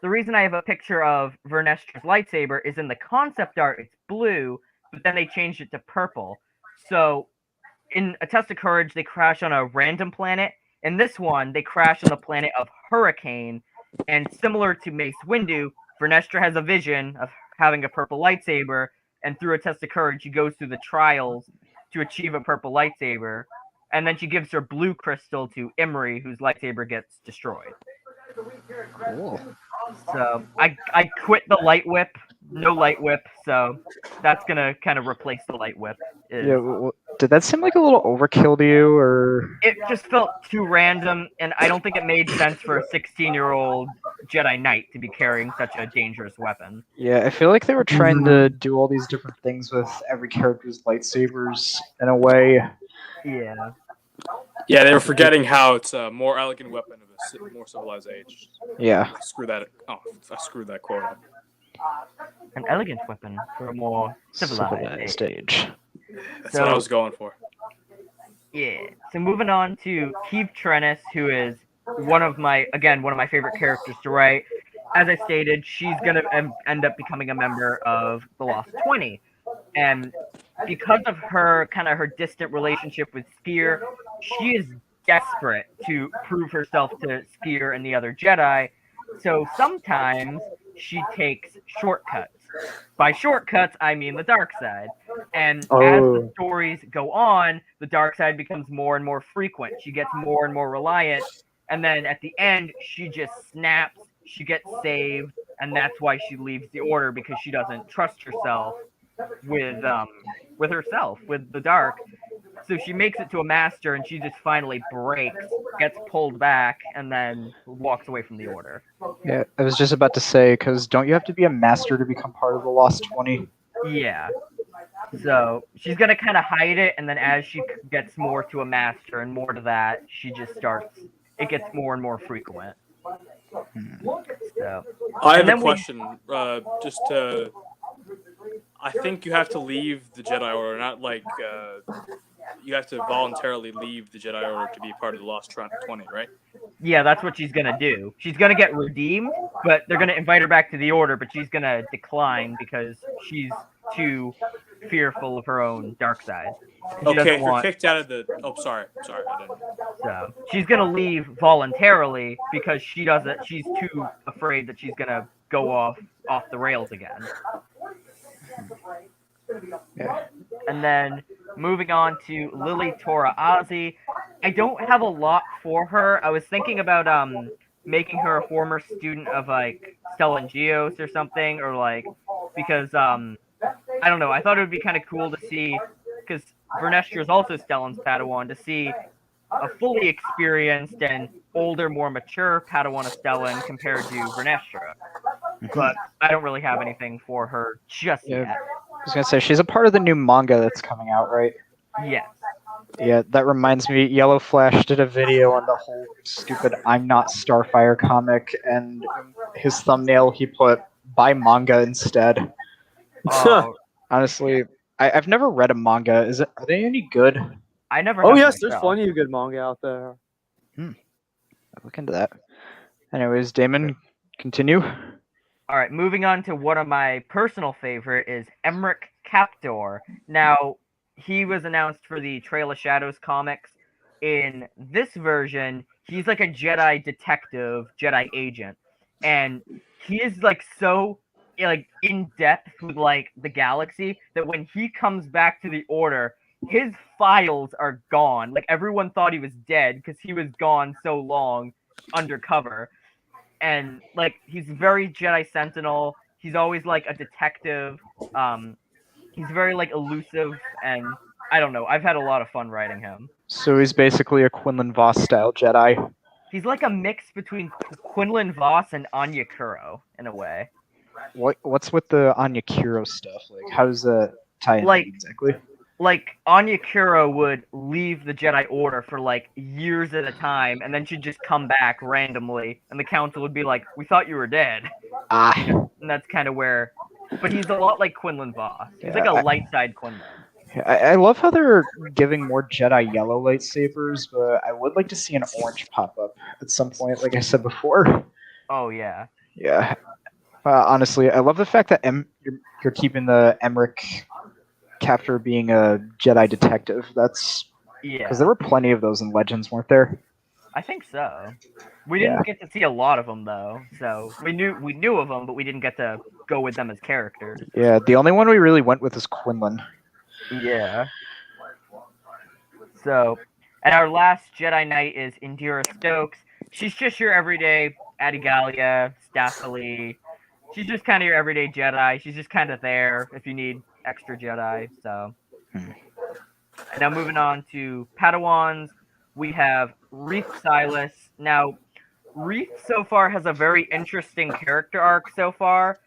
the reason I have a picture of Vernestra's lightsaber is in the concept art, it's blue, but then they changed it to purple. So in A Test of Courage, they crash on a random planet. In this one, they crash on the planet of Hurricane. And similar to Mace Windu, Vernestra has a vision of having a purple lightsaber, and through A Test of Courage, she goes through the trials to achieve a purple lightsaber. And then she gives her blue crystal to Imri, whose lightsaber gets destroyed. Cool. So I quit the light whip, no light whip, so that's gonna kind of replace the light whip. Yeah. Well, did that seem like a little overkill to you, or? It just felt too random, and I don't think it made sense for a 16-year-old Jedi Knight to be carrying such a dangerous weapon. Yeah, I feel like they were trying to do all these different things with every character's lightsabers in a way. Yeah. Yeah, they were forgetting how it's a more elegant weapon of a more civilized age. Yeah. Screw that. Oh, I screwed that quote up. An elegant weapon for a more civilized age. That's what I was going for. Yeah. So moving on to Keeve Trennis, who is one of my favorite characters to write. As I stated, she's gonna end up becoming a member of the Lost 20, and because of her distant relationship with Skier, she is desperate to prove herself to Skier and the other Jedi. So sometimes she takes shortcuts. By shortcuts, I mean the dark side. And as the Oh. stories go on, the dark side becomes more and more frequent. She gets more and more reliant. And then at the end, she just snaps, she gets saved, and that's why she leaves the order, because she doesn't trust herself with herself, with the dark. So she makes it to a master, and she just finally breaks, gets pulled back, and then walks away from the order. Yeah, I was just about to say, because don't you have to be a master to become part of the Lost 20? Yeah. So she's gonna kind of hide it, and then as she gets more to a master and more to that, she just starts. It gets more and more frequent. So I have And a then we- question. Just to, I think you have to leave the Jedi Order, not like you have to voluntarily leave the Jedi Order to be part of the Lost 20, right? yeah, that's what she's gonna do. She's gonna get redeemed, but they're gonna invite her back to the order, but she's gonna decline because she's too fearful of her own dark side. And she Okay, doesn't if you're want. kicked out of the. Oh, sorry, I didn't. So she's gonna leave voluntarily because she doesn't. She's too afraid that she's gonna go off the rails again. Yeah. And then moving on to Lily Tora Ozzy. I don't have a lot for her. I was thinking about making her a former student of like Stellan Geos or something, or like because I don't know. I thought it would be kind of cool to see, because Vernestra is also Stellan's Padawan, to see a fully experienced and older, more mature Padawan of Stellan compared to Vernestra. But I don't really have anything for her just Yeah. yet. I was gonna say she's a part of the new manga that's coming out, right? Yes. Yeah, that reminds me. Yellow Flash did a video on the whole stupid "I'm Not Starfire" comic, and his thumbnail he put "buy manga" instead. Oh, Honestly, I've never read a manga. Are they any good? I never. Oh have yes, there's myself. plenty of good manga out there. I'll look into that. Anyways, Damon, continue. All right, moving on to one of my personal favorite is Emmerich Captor. Now, he was announced for the Trail of Shadows comics. In this version, he's like a Jedi detective, Jedi agent, and he is like so like in depth with like the galaxy that when he comes back to the Order, his files are gone. Like everyone thought he was dead because he was gone so long undercover. And like he's very Jedi Sentinel. He's always like a detective. He's very like elusive, and I don't know. I've had a lot of fun writing him. So he's basically a Quinlan Voss style Jedi. He's like a mix between Quinlan Voss and Anya Kuro in a way. What's with the Anya Kiro stuff? Like, how does that tie in Like- exactly? Like Anya Kuro would leave the Jedi Order for like years at a time, and then she'd just come back randomly, and the Council would be like, "We thought you were dead," Ah, and that's kind of where. But he's a lot like Quinlan Voss. He's like Yeah, a light side Quinlan. I love how they're giving more Jedi yellow lightsabers, but I would like to see an orange pop up at some point. Like I said before. Oh yeah. Yeah. Honestly, I love the fact that you're keeping the Emmerich Captor being a Jedi detective. That's Yeah. because there were plenty of those in Legends, weren't there? I think so. We didn't get to see a lot of them though, so we knew of them, but we didn't get to go with them as characters. Yeah, the only one we really went with is Quinlan. Yeah. So, and our last Jedi Knight is Indira Stokes. She's just your everyday Adigalia, Staphily. She's just kind of your everyday Jedi. She's just kind of there if you need extra Jedi. So, and now moving on to Padawans, we have Reef Silas. Now, Reef so far has a very interesting character arc so far.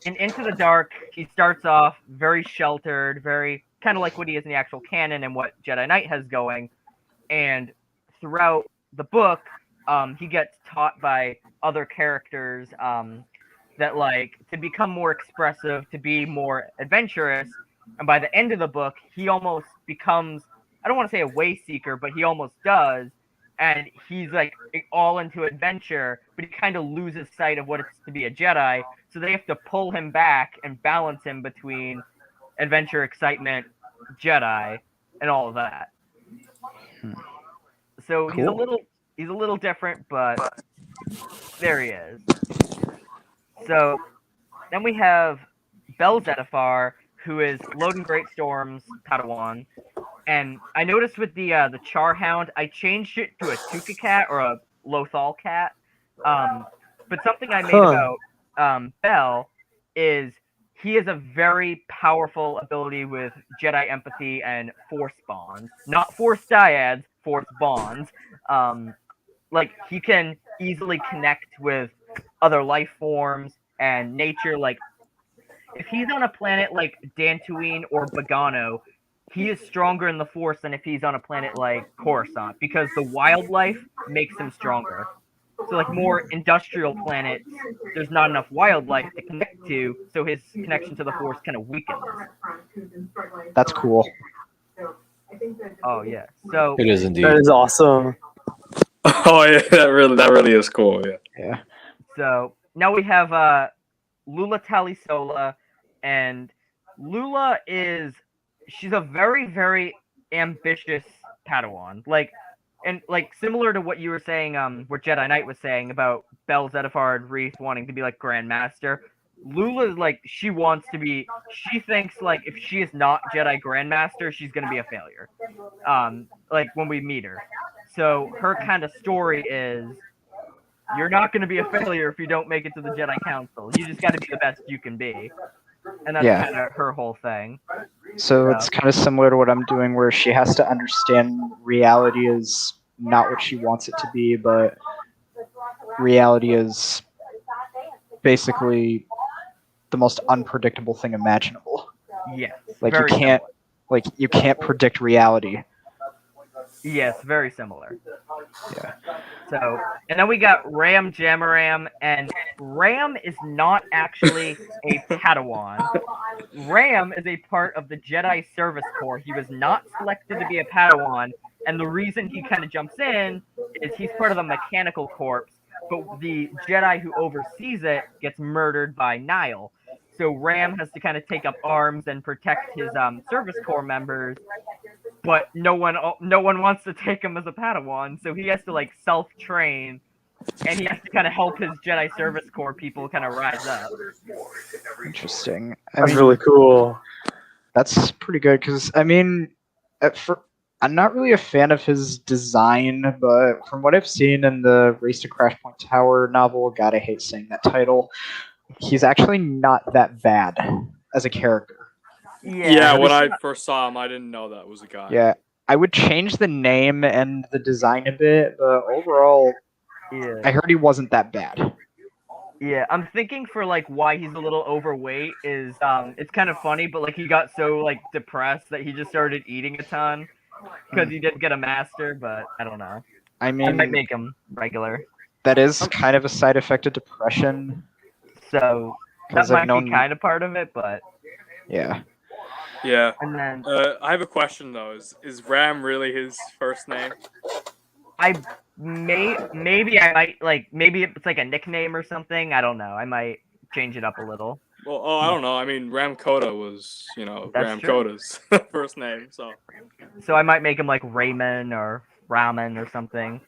In Into the Dark, he starts off very sheltered, very kind of like what he is in the actual canon and what Jedi Knight has going. And throughout the book, he gets taught by other characters that like to become more expressive, to be more adventurous. And by the end of the book, he almost becomes, I don't want to say a way seeker, but he almost does. And he's like all into adventure, but he kind of loses sight of what it's to be a Jedi. So they have to pull him back and balance him between adventure, excitement, Jedi, and all of that. So he's a Cool. little different, but there he is. So then we have Bell Zettifar, who is Loden Greatstorm's Padawan. And I noticed with the Charhound, I changed it to a Tuka cat or a Lothal cat. But something I made Huh. about Bell is he has a very powerful ability with Jedi empathy and Force bonds, not Force dyads, Force bonds. Like he can easily connect with other life forms and nature. Like if he's on a planet like Dantooine or Bogano, he is stronger in the Force than if he's on a planet like Coruscant because the wildlife makes him stronger. So like more industrial planets, there's not enough wildlife to connect to, so his connection to the Force kind of weakens. That's cool. Oh yeah. So It is indeed. That is awesome. Oh yeah, that really is cool. Yeah. Yeah. so now we have Lula Talisola, and Lula she's a very, very ambitious Padawan. Like similar to what you were saying, what Jedi Knight was saying about Bell Zettifar and Wreath wanting to be like Grandmaster. Lula is like she thinks like if she is not Jedi Grandmaster, she's gonna be a failure. Like when we meet her. So her kind of story is you're not going to be a failure if you don't make it to the Jedi Council. You just got to be the best you can be. And that's Yeah. kind of her whole thing. So it's kind of similar to what I'm doing, where she has to understand reality is not what she wants it to be, but reality is basically the most unpredictable thing imaginable. Yes. Like very you can't predict reality. similar. Yes, very similar. Yeah. So, and then we got Ram Jamaram, and Ram is not actually a Padawan. Ram is a part of the Jedi Service Corps. He was not selected to be a Padawan, and the reason he kind of jumps in is he's part of the Mechanical Corps, but the Jedi who oversees it gets murdered by Nile. So Ram has to kind of take up arms and protect his Service Corps members, but no one wants to take him as a Padawan, so he has to like self-train, and he has to kind of help his Jedi Service Corps people kind of rise up. Interesting. That's really cool. That's pretty good because I'm not really a fan of his design, but from what I've seen in the Race to Crash Point Tower novel, God, I hate saying that title. He's actually not that bad as a character. Yeah, when I first saw him, I didn't know that was a guy. Yeah, I would change the name and the design a bit, but overall, Yeah. I heard he wasn't that bad. Yeah, I'm thinking for like why he's a little overweight is it's kind of funny, but like he got so like depressed that he just started eating a ton because he didn't get a master, but I don't know. I I might mean, make him regular. that is kind of a side effect of depression. So that 'Cause I've might known- be kind of part of it, but Yeah. Yeah. and then I have a question though. Is Ram really his first name? maybe I might like maybe it's like a nickname or something. I don't know. I might change it up a little. Well, I don't know. I mean, Ram Koda was, That's Ram true. Koda's first name. So So I might make him like Raymond or Ramen or something.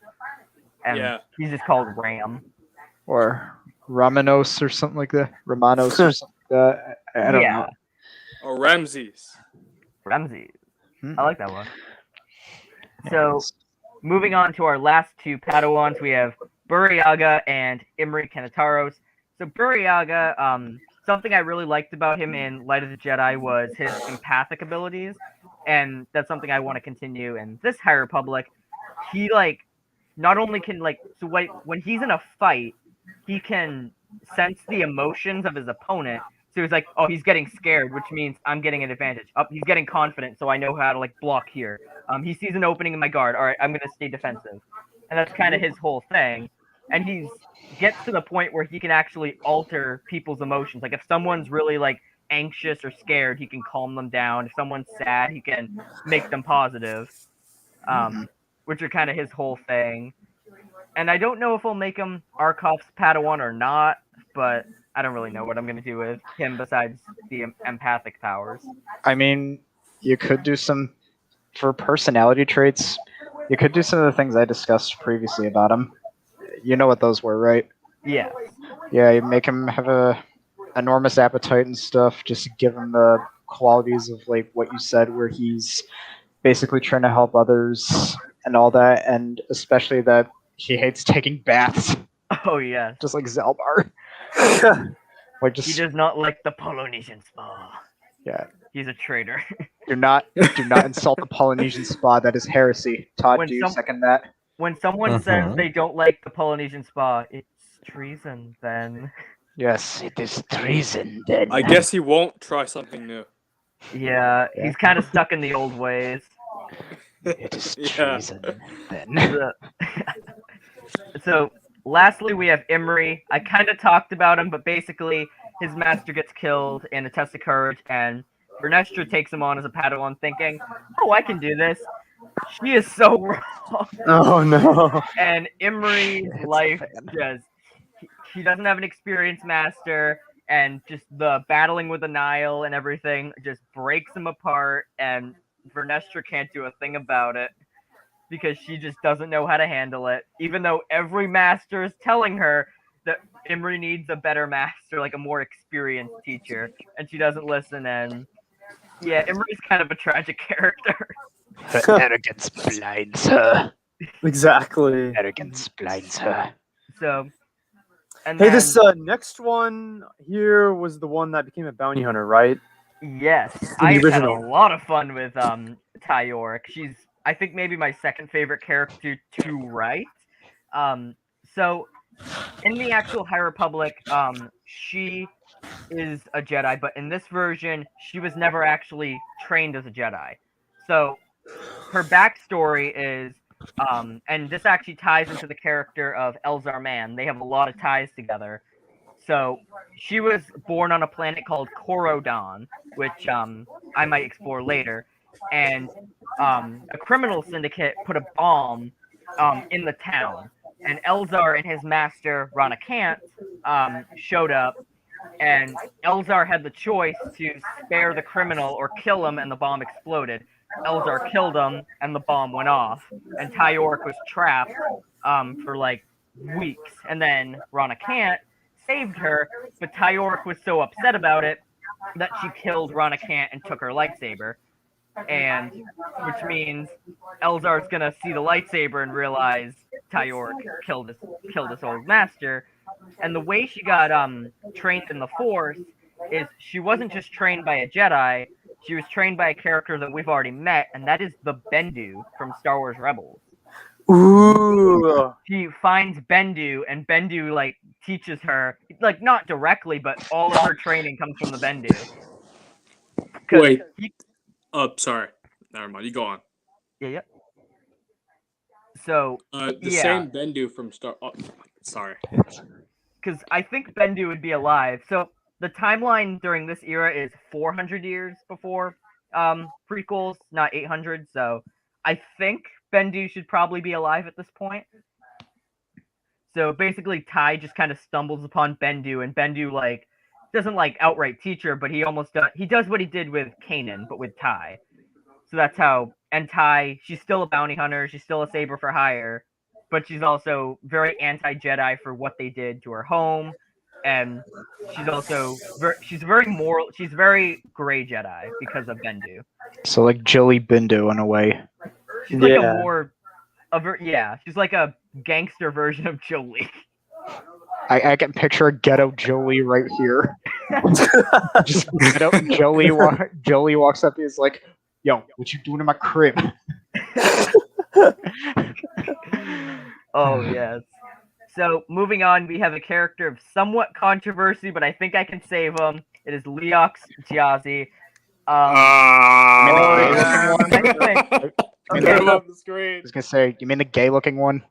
And Yeah. he's just called Ram. Or Ramanos or something like that. Romanos or something like that. I don't know. or Ramses. Ramsey. Hmm. I like that one. Yeah, So it's- moving on to our last two Padawans, we have Buryaga and Imri Kanataros. So Buryaga, something I really liked about him in Light of the Jedi was his empathic abilities, and that's something I want to continue in this High Republic. He like not only can like so when he's in a fight, he can sense the emotions of his opponent. So he's like, oh, he's getting scared, which means I'm getting an advantage. He's getting confident, so I know how to like block here. He sees an opening in my guard. All right, I'm gonna stay defensive, and that's kind of his whole thing. And he gets to the point where he can actually alter people's emotions. Like if someone's really like anxious or scared, he can calm them down. If someone's sad, he can make them positive. Which are kind of his whole thing. And I don't know if I'll make him Arkov's Padawan or not, but I don't really know what I'm going to do with him besides the empathic powers. I mean, you could do some for personality traits. You could do some of the things I discussed previously about him. You know what those were, right? Yeah. Yeah, you make him have a enormous appetite and stuff. Just give him the qualities of like what you said, where he's basically trying to help others and all that, and especially that he hates taking baths, Oh yes. just like Zalbar. Like He just does not like the Polynesian spa. yeah. He's a traitor. Do not insult the Polynesian spa. That is heresy. Todd, When do you some- second that? When someone says they don't like the Polynesian spa, it's treason then. Yes, it is treason. Then I guess he won't try something new. Yeah, he's kind of stuck in the old ways. it is Yeah. treason. Then So, so lastly, we have Imri. I kind of talked about him, but basically, his master gets killed in a test of courage, and Vernestra takes him on as a Padawan, thinking, "Oh, I can do this." She is so wrong, Oh no. and Imri's Shit, life man. just he doesn't have an experienced master, and just the battling with the Nile and everything just breaks him apart, and Vernestra can't do a thing about it because she just doesn't know how to handle it, even though every master is telling her that Imri needs a better master, like a more experienced teacher, and she doesn't listen. And yeah, Imri's kind of a tragic character. Her arrogance blinds her. Exactly. Arrogance blinds her. So, and Hey, then, this next one here was the one that became a bounty hunter, right? yes, the I had a original. lot of fun with Tyork. She's, I think, maybe my second favorite character to write. So in the actual High Republic, she is a Jedi, but in this version, she was never actually trained as a Jedi. So her backstory is, and this actually ties into the character of Elzar Mann. They have a lot of ties together. So she was born on a planet called Korodon, which I might explore later, and a criminal syndicate put a bomb in the town, and Elzar and his master Rana Kant showed up, and Elzar had the choice to spare the criminal or kill him, and the bomb exploded. Elzar killed him, and the bomb went off, and Tyork was trapped for like weeks, and then Rana Kant saved her, but Tyork was so upset about it that she killed Rana Kant and took her lightsaber, and which means Elzar's gonna see the lightsaber and realize Tyork killed his old master. And the way she got trained in the Force is she wasn't just trained by a Jedi, she was trained by a character that we've already met, and that is the Bendu from Star Wars Rebels. Ooh. She finds Bendu, and Bendu like teaches her, like not directly, but all of her training comes from the Bendu. 'Cause Wait. he- Oh, sorry. Never mind. You go on. yeah. So The Yeah. same Bendu from Star. Oh, sorry. because I think Bendu would be alive. So the timeline during this era is 400 years before prequels, not 800. So I think Bendu should probably be alive at this point. So basically, Tai just kind of stumbles upon Bendu, and Bendu like doesn't like outright teach her, but he almost does. He does what he did with Kanan, but with Tai. So that's how. And Tai, she's still a bounty hunter. She's still a saber for hire, but she's also very anti-Jedi for what they did to her home, and she's also she's very moral. She's very gray Jedi because of Bendu. So like Jilly Bindo in a way. She's like Yeah. a more, she's like a gangster version of Jolie. I can picture a ghetto Jolie right here. Just ghetto Jolie. Jolie walks up. He's like, "Yo, what you doing in my crib?" Oh yes. So moving on, we have a character of somewhat controversy, but I think I can save him. It is Leox Jazzy. mean, Okay, Put him up the screen. I was gonna say, you mean the gay-looking one?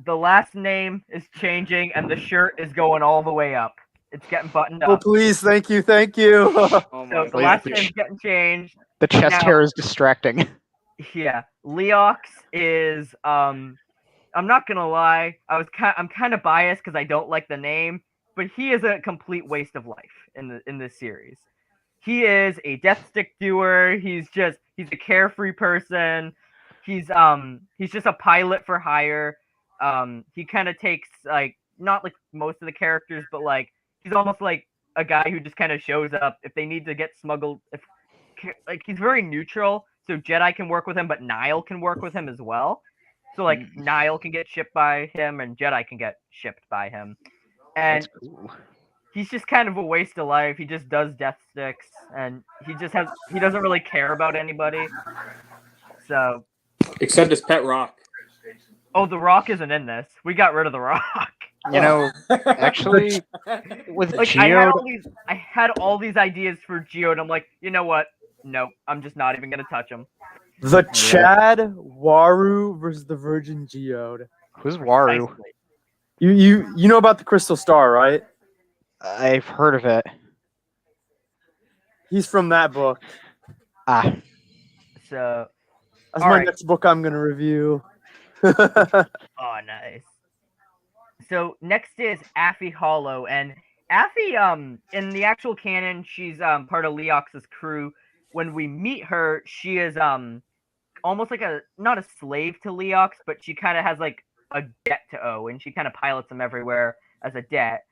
the last name is changing, and the shirt is going all the way up. It's getting buttoned Oh, up. please, thank you, thank you. Oh So my the last God. name's getting changed. The chest Now- hair is distracting. Yeah, Leox is I'm not gonna lie, I'm kind of biased because I don't like the name, but he is a complete waste of life in this series. He is a death stick doer. He's a carefree person. he's just a pilot for hire. He kind of takes like not like most of the characters, but like he's almost like a guy who just kind of shows up if they need to get smuggled. If like he's very neutral, so Jedi can work with him, but Nile can work with him as well. So like Nile can get shipped by him, and Jedi can get shipped by him. And That's cool. he's just kind of a waste of life. He just does death sticks, and he doesn't really care about anybody. So, Except his pet rock. oh, the Rock isn't in this. We got rid of the Rock. You know, actually, with Like Geode, I had all these ideas for Geode. I'm like, you know what? No, I'm just not even gonna touch him. The Chad Waru versus the Virgin Geode. who's Waru? Precisely. You know about the Crystal Star, right? I've heard of it. He's from that book. Ah, So, That's All my right. next book I'm gonna review. oh, nice. So next is Affy Hollow, and Affy, in the actual canon, she's part of Leox's crew. When we meet her, she is almost like not a slave to Leox, but she kind of has like a debt to owe, and she kind of pilots him everywhere as a debt.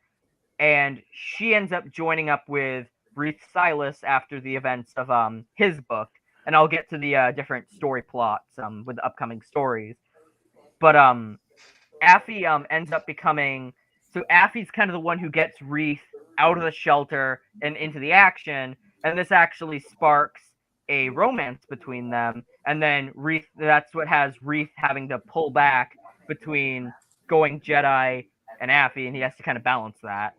And she ends up joining up with Reith Silas after the events of his book, and I'll get to the different story plots with the upcoming stories. But Affy ends up becoming Affy's kind of the one who gets Reith out of the shelter and into the action, and this actually sparks a romance between them. And then Reith, that's what has Reith having to pull back between going Jedi and Affy, and he has to kind of balance that.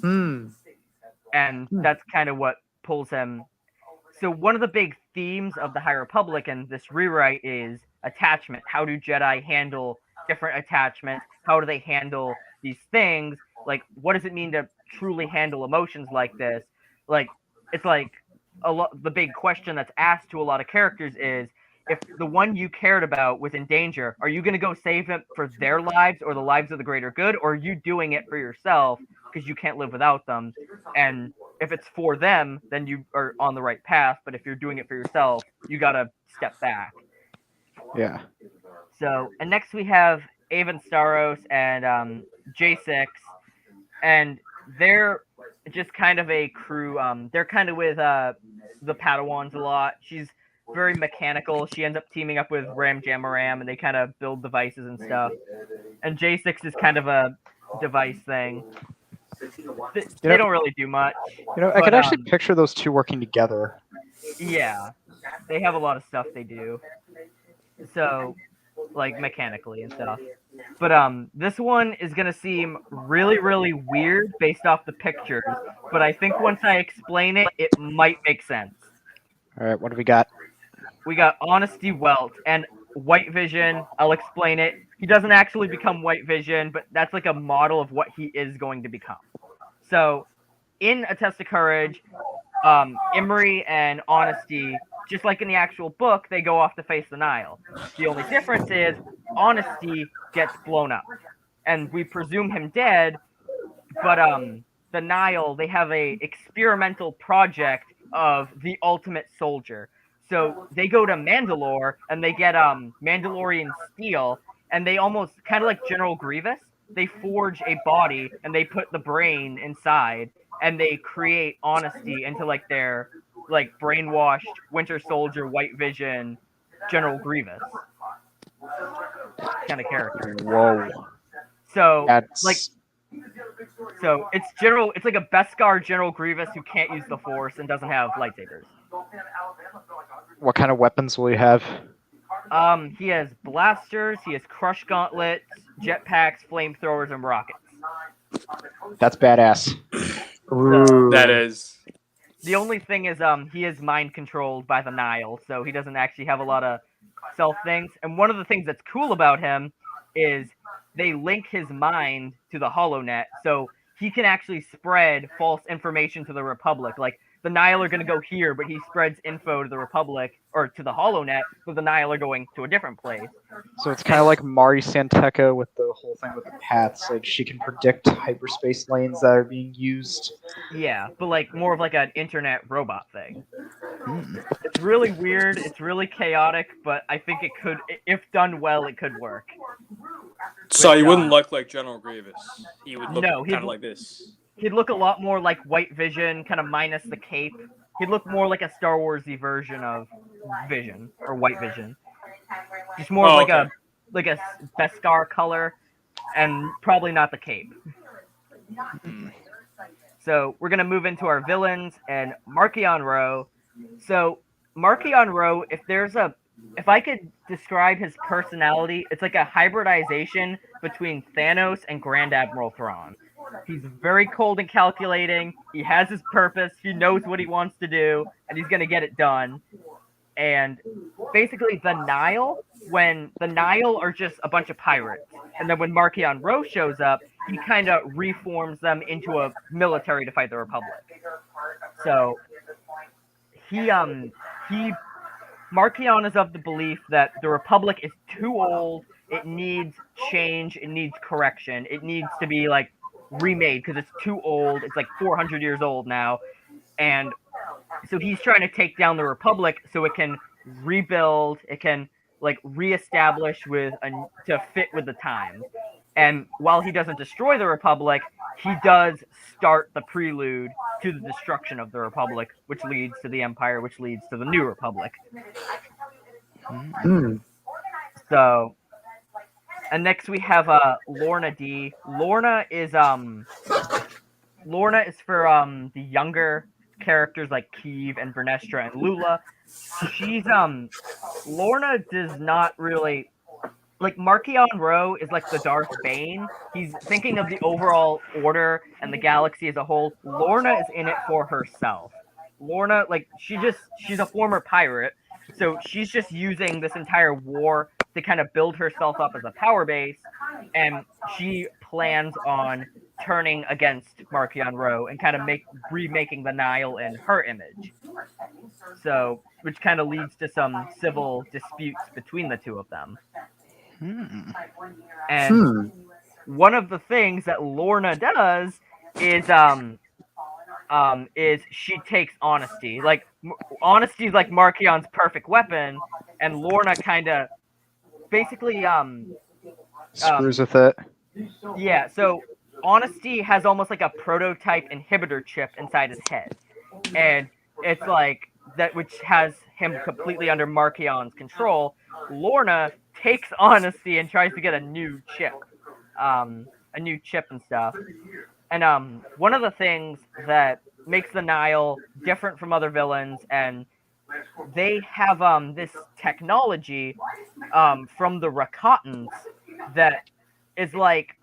And that's kind of what pulls him. So one of the big themes of the High Republic and this rewrite is attachment. How do Jedi handle different attachments? How do they handle these things? Like, what does it mean to truly handle emotions like this? Like, it's like the big question that's asked to a lot of characters is, if the one you cared about was in danger, are you going to go save them for their lives or the lives of the greater good, or are you doing it for yourself because you can't live without them? And if it's for them, then you are on the right path. But if you're doing it for yourself, you got to step back. yeah. So, and next we have Avon Staros and J6, and they're just kind of a crew. They're kind of with the Padawans a lot. She's very mechanical. She ends up teaming up with Ram Jamaram, and they kind of build devices and stuff. And J6 is kind of a device thing. They don't really do much. You know, I could actually picture those two working together. Yeah, they have a lot of stuff they do. So, like mechanically and stuff. But this one is gonna seem really, really weird based off the pictures. But I think once I explain it, it might make sense. All right, what do we got? We got Honesty Welt and White Vision. I'll explain it. He doesn't actually become White Vision, but that's like a model of what he is going to become. So, in A Test of Courage, Imri and Honesty, just like in the actual book, they go off to face the Nile. The only difference is Honesty gets blown up, and we presume him dead. But the Nile, they have a experimental project of the ultimate soldier. So they go to Mandalore and they get Mandalorian steel, and they almost kind of like General Grievous. They forge a body and they put the brain inside, and they create Honesty into like their like brainwashed Winter Soldier, White Vision, General Grievous kind of character. Whoa. So That's like, so it's like a Beskar General Grievous who can't use the Force and doesn't have lightsabers. what kind of weapons will he have? He has blasters, he has crush gauntlets, jetpacks, flamethrowers, and rockets. That's badass. Ooh. That is. The only thing is, he is mind controlled by the Nile, so he doesn't actually have a lot of self things. And one of the things that's cool about him is they link his mind to the HoloNet, so he can actually spread false information to the Republic. Like, the Nile are going to go here, but he spreads info to the Republic, or to the HoloNet, but the Nile are going to a different place. So it's kind of like Mari Santeca with the whole thing with the paths. Like, she can predict hyperspace lanes that are being used. Yeah, but like more of like an internet robot thing. It's really weird. It's really chaotic, but I think it could, if done well, it could work. So Which, you wouldn't look like General Grievous. He would look No, kind of like this. He'd look a lot more like White Vision, kind of minus the cape. He'd look more like a Star Warsy version of Vision or White Vision, just more Oh, like okay. a Beskar color, and probably not the cape. So we're gonna move into our villains and Markion Ro. So Markion Ro, if I could describe his personality, it's like a hybridization between Thanos and Grand Admiral Thrawn. He's very cold and calculating. He has his purpose. He knows what he wants to do, and he's gonna get it done. And basically, when the Nile are just a bunch of pirates, and then when Markion Ro shows up, he kind of reforms them into a military to fight the Republic. So Markion is of the belief that the Republic is too old. It needs change. It needs correction. It needs to be like remade because it's too old. It's like 400 years old now, and so he's trying to take down the Republic so it can rebuild. It can like reestablish to fit with the times. And while he doesn't destroy the Republic, he does start the prelude to the destruction of the Republic, which leads to the Empire, which leads to the New Republic. So, and next we have Lorna D. Lorna is for the younger characters like Keeve and Vernestra and Lula. She's Lorna does not really like Markion Ro is like the Darth Bane. He's thinking of the overall order and the galaxy as a whole. Lorna is in it for herself. Lorna, like she's a former pirate, so she's just using this entire war to kind of build herself up as a power base, and she plans on turning against Markion Ro and kind of remaking the Nile in her image. So, which kind of leads to some civil disputes between the two of them. And one of the things that Lorna does is she takes honesty. Like honesty is like Markion's perfect weapon, and Lorna kind of basically Screws with it. Yeah, so honesty has almost like a prototype inhibitor chip inside his head, and it's like that, which has him completely under Markion's control. Lorna takes honesty and tries to get a new chip and stuff. And one of the things that makes the Nile different from other villains, and they have this technology from the Rakatans that is like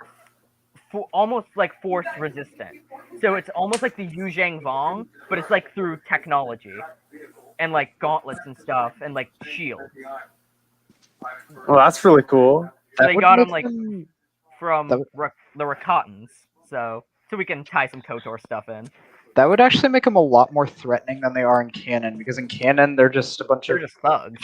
almost like force resistant. So it's almost like the Yuzhang Vong, but it's like through technology and like gauntlets and stuff and like shields. Well, that's really cool. They got them like from the Rakatans, so we can tie some KOTOR stuff in. That would actually make them a lot more threatening than they are in canon, because in canon they're just a bunch They're of just thugs.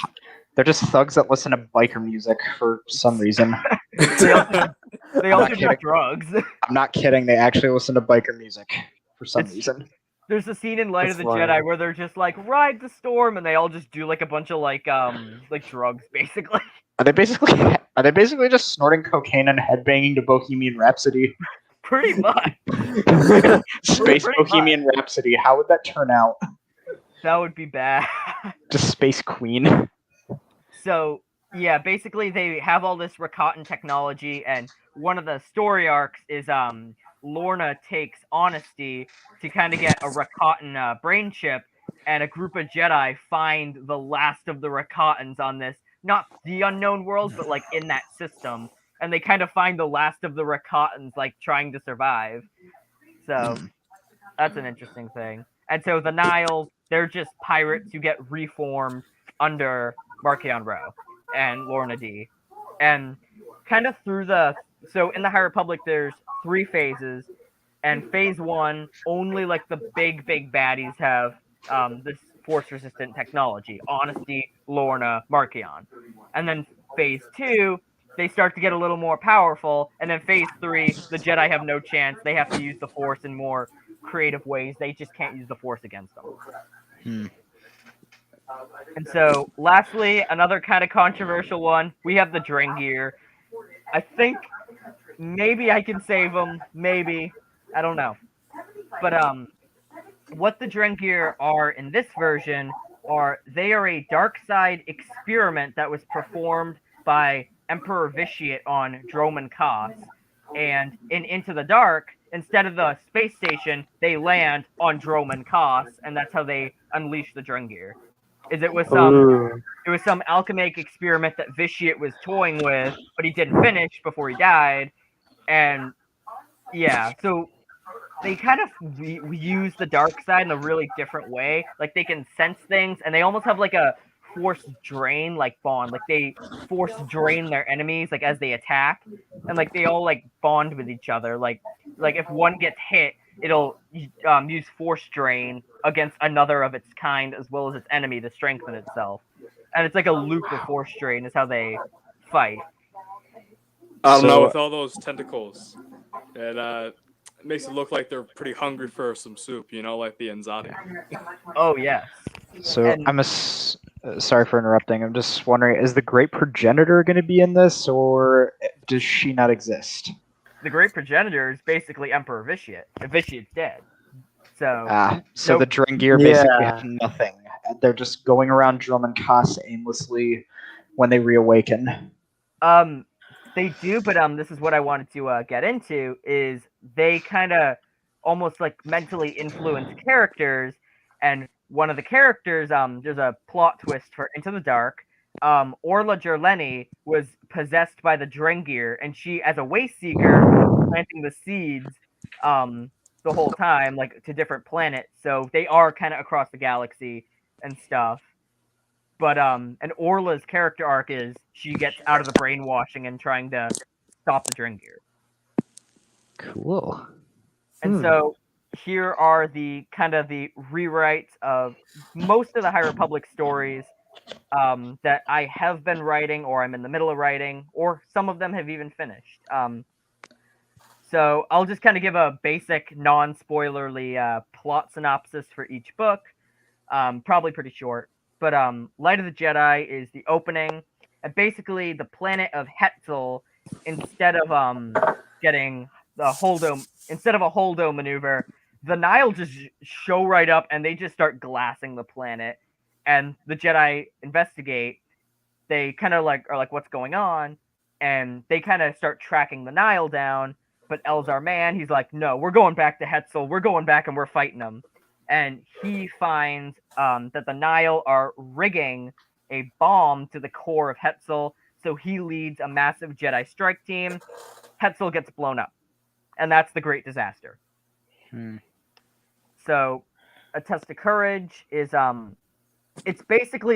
They're just thugs that listen to biker music for some reason. They also do drugs. I'm not kidding. They actually listen to biker music for some reason. There's a scene in Light That's of the funny. Jedi where they're just like ride the storm, and they all just do like a bunch of like drugs basically. Are they basically just snorting cocaine and headbanging to Bohemian Rhapsody? Pretty much. Space Pretty Bohemian Rhapsody. How would that turn out? That would be bad. Just Space Queen. So yeah, basically they have all this Rakatan technology, and one of the story arcs is Lorna takes honesty to kind of get a Rakatan brain chip, and a group of Jedi find the last of the Rakatans on this, not the unknown world, but like in that system, and they kind of find the last of the Rakatans like trying to survive. So that's an interesting thing. And so the Niles, they're just pirates who get reformed under Markion Ro and Lorna D. And kind of so in the High Republic, there's 3 phases, and phase 1, only like the big baddies have this force-resistant technology: Honesty, Lorna, Markion. And then phase 2, they start to get a little more powerful, and then phase 3, the Jedi have no chance. They have to use the Force in more creative ways. They just can't use the Force against them. And so, lastly, another kind of controversial one. We have the Drengir. I think maybe I can save them. Maybe I don't know. But what the Drengir are in this version are they are a dark side experiment that was performed by Emperor Vitiate on Droman Kos. And in Into the Dark, instead of the space station, they land on Droman Kos, and that's how they unleash the Drengir. It was some alchemic experiment that Vitiate was toying with, but he didn't finish before he died. And yeah, so they kind of use the dark side in a really different way. Like they can sense things, and they almost have like a force drain like bond. Like they force drain their enemies like as they attack, and like they all like bond with each other. Like if one gets hit, it'll use force drain against another of its kind as well as its enemy to strengthen itself. And it's like a loop of force drain is how they fight. I don't know, So- with all those tentacles, it makes it look like they're pretty hungry for some soup, like the Enzati. Oh yes. So And- sorry for interrupting. I'm just wondering, is the Great Progenitor going to be in this, or does she not exist? The Great Progenitor is basically Emperor Vitiate. Vitiate's dead. So So Nope. the Drengir basically Yeah. have nothing. They're just going around Drummond Kos aimlessly when they reawaken. they do, but this is what I wanted to get into is they kind of almost like mentally influence characters, and one of the characters there's a plot twist for Into the Dark. Orla Jerleni was possessed by the Drengir, and she, as a waste seeker, was planting the seeds the whole time, like to different planets. So they are kind of across the galaxy and stuff. But and Orla's character arc is she gets out of the brainwashing and trying to stop the Drengir. Cool. And so here are the kind of the rewrites of most of the High Republic stories that I have been writing, or I'm in the middle of writing, or some of them have even finished. So I'll just kind of give a basic, non-spoilerly plot synopsis for each book. Probably pretty short. But Light of the Jedi is the opening, and basically the planet of Hetzel, instead of getting the instead of a holdo maneuver, the Nile just show right up and they just start glassing the planet, and the Jedi investigate. They kind of are like, what's going on? And they kind of start tracking the Nile down. But Elzar Mann, he's like, no, we're going back to Hetzel. We're going back and we're fighting them. And he finds that the Nile are rigging a bomb to the core of Hetzel. So he leads a massive Jedi strike team. Hetzel gets blown up. And that's the Great Disaster. So A Test of Courage is it's basically